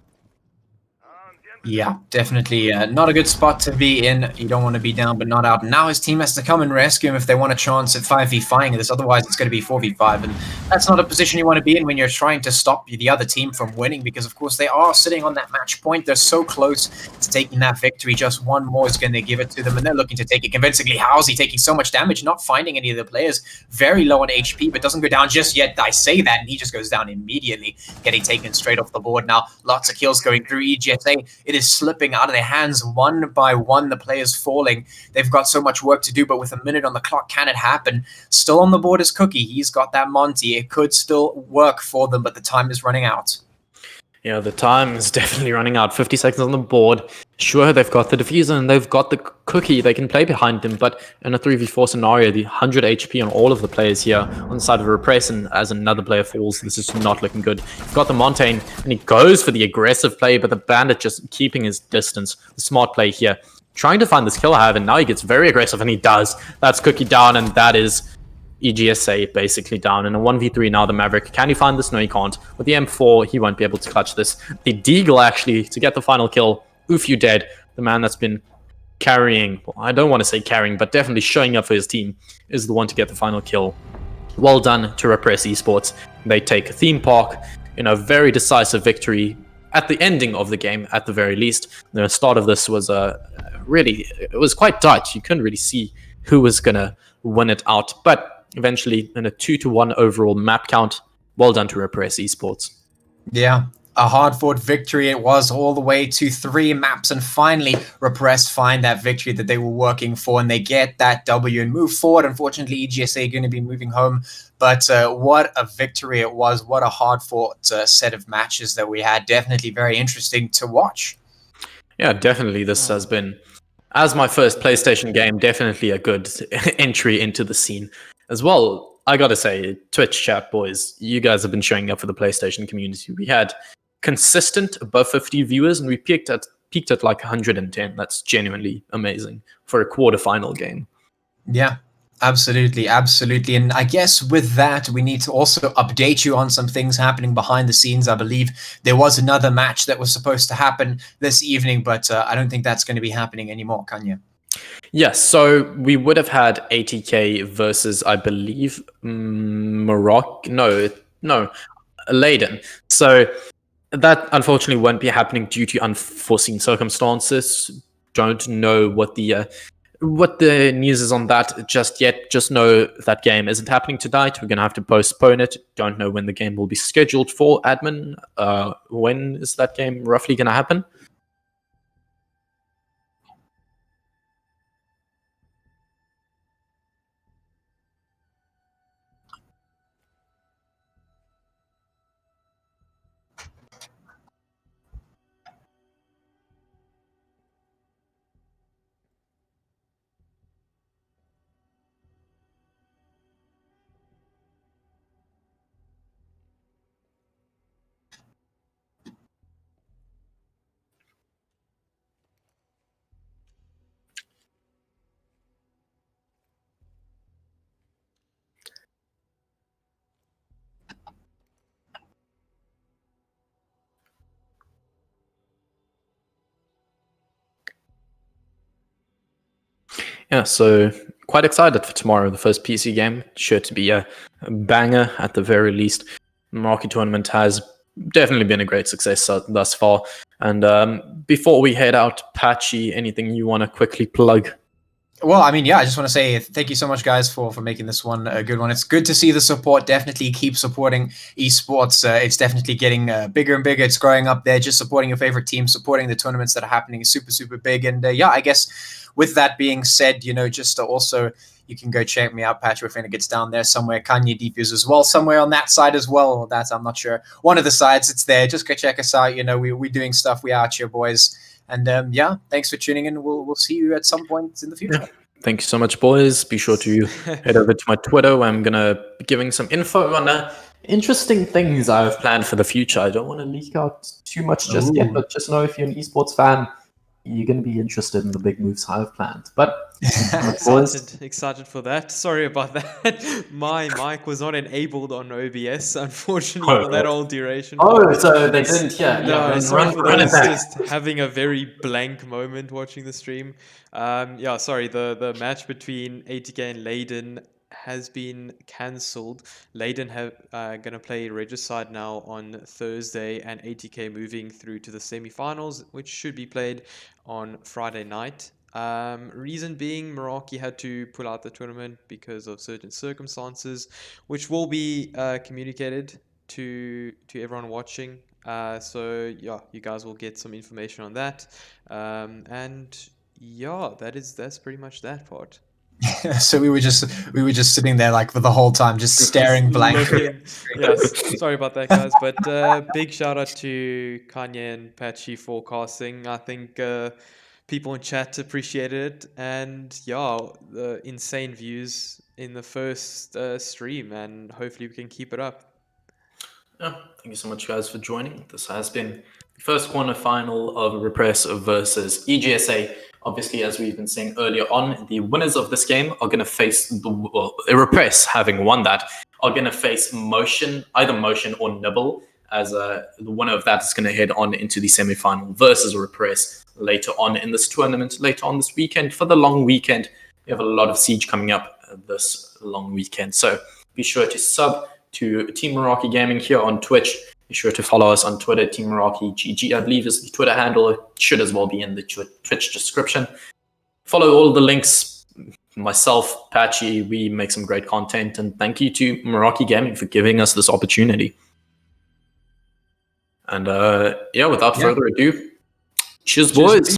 Yeah, definitely not a good spot to be in. You don't want to be down but not out. Now his team has to come and rescue him if they want a chance at 5v5ing this. Otherwise, it's going to be 4v5. And that's not a position you want to be in when you're trying to stop the other team from winning, because, of course, they are sitting on that match point. They're so close to taking that victory. Just one more is going to give it to them, and they're looking to take it convincingly. How's he taking so much damage? Not finding any of the players. Very low on HP, but doesn't go down just yet. I say that, and he just goes down immediately, getting taken straight off the board. Now, lots of kills going through EGSA. It is slipping out of their hands one by one. The players falling. They've got so much work to do, but with a minute on the clock, can it happen? Still on the board is Cookie. He's got that Monty. It could still work for them, but the time is running out. Yeah, the time is definitely running out. 50 seconds on the board. Sure, they've got the diffuser and they've got the Cookie. They can play behind him, but in a 3v4 scenario, the 100 HP on all of the players here on the side of Repress, and as another player falls, this is not looking good. You've got the Montaigne, and he goes for the aggressive play, but the Bandit just keeping his distance. The smart play here. Trying to find this kill, however, and now he gets very aggressive, and he does. That's Cookie down, and that is EGSA basically down. In a 1v3 now, the Maverick. Can he find this? No, he can't. With the M4, he won't be able to clutch this. The Deagle, actually, to get the final kill. Oof, you dead. The man that's been carrying, well, I don't want to say carrying, but definitely showing up for his team, is the one to get the final kill. Well done to Repress Esports. They take Theme Park in a very decisive victory at the ending of the game, at the very least. The start of this was it was quite tight. You couldn't really see who was going to win it out, but eventually in a 2-1 overall map count. Well done to Repress Esports. Yeah, a hard-fought victory it was, all the way to 3 maps, and finally Repress find that victory that they were working for, and they get that W and move forward. Unfortunately, EGSA going to be moving home, but what a victory it was. What a hard-fought set of matches that we had. Definitely very interesting to watch. Yeah, definitely. This has been, as my first PlayStation game, definitely a good entry into the scene. As well, I gotta say, Twitch chat boys, you guys have been showing up for the PlayStation community. We had consistent above 50 viewers, and we peaked at like 110. That's genuinely amazing for a quarterfinal game. Yeah, absolutely, absolutely. And I guess with that, we need to also update you on some things happening behind the scenes. I believe there was another match that was supposed to happen this evening, but I don't think that's going to be happening anymore, can you? Yes, so we would have had ATK versus, I believe, Meraki. No, Leiden. So that unfortunately won't be happening due to unforeseen circumstances. Don't know what the news is on that just yet. Just know that game isn't happening tonight. We're going to have to postpone it. Don't know when the game will be scheduled for, admin. When is that game roughly going to happen? Yeah, so quite excited for tomorrow. The first PC game, sure to be a banger at the very least. The Meraki tournament has definitely been a great success thus far. And before we head out, Patchy, anything you want to quickly plug? Well, I mean, yeah, I just want to say thank you so much, guys, for making this one a good one. It's good to see the support. Definitely keep supporting esports. It's definitely getting bigger and bigger. It's growing up there. Just supporting your favorite team, supporting the tournaments that are happening is super, super big. And yeah, I guess with that being said, just also you can go check me out, Patrick, when it gets down there somewhere. Kanye Deepers as well, somewhere on that side as well. Or that I'm not sure. One of the sides, it's there. Just go check us out. We're doing stuff. We out here, boys. And yeah, thanks for tuning in. We'll see you at some point in the future. Yeah. Thank you so much, boys. Be sure to head over to my Twitter, where I'm going to be giving some info on interesting things I have planned for the future. I don't want to leak out too much just yet, but just know if you're an esports fan, you're going to be interested in the big moves I have planned. But excited for that. Sorry about that. My mic was not enabled on OBS, unfortunately, for that whole duration. So they didn't. No, sorry for those just having a very blank moment watching the stream. Sorry. The match between ATK and Leiden has been cancelled. Leiden have going to play Regicide now on Thursday, and ATK moving through to the semi-finals, which should be played on Friday night. Reason being, Meraki had to pull out the tournament because of certain circumstances, which will be communicated to everyone watching. So yeah, you guys will get some information on that. And yeah, that's pretty much that part. So we were just sitting there like for the whole time, just staring blankly. Yes, sorry about that, guys. But big shout out to Kanye and Patchy for casting. I think people in chat appreciated it, and yeah, the insane views in the first stream, and hopefully we can keep it up. Yeah, thank you so much, guys, for joining. This has been the first quarterfinal of Repress versus EGSA. Obviously, as we've been saying earlier on, the winners of this game are going to face Repress, having won that, are going to face either Motion or Nibble, as the winner of that is going to head on into the semi-final versus Repress later on in this tournament, later on this weekend. For the long weekend, we have a lot of Siege coming up this long weekend. So be sure to sub to Team Meraki Gaming here on Twitch. Be sure to follow us on Twitter, Team Meraki GG, I believe is the Twitter handle. It should as well be in the Twitch description. Follow all the links. Myself, Patchy, we make some great content, and thank you to Meraki Gaming for giving us this opportunity. And without further ado, cheers, boys.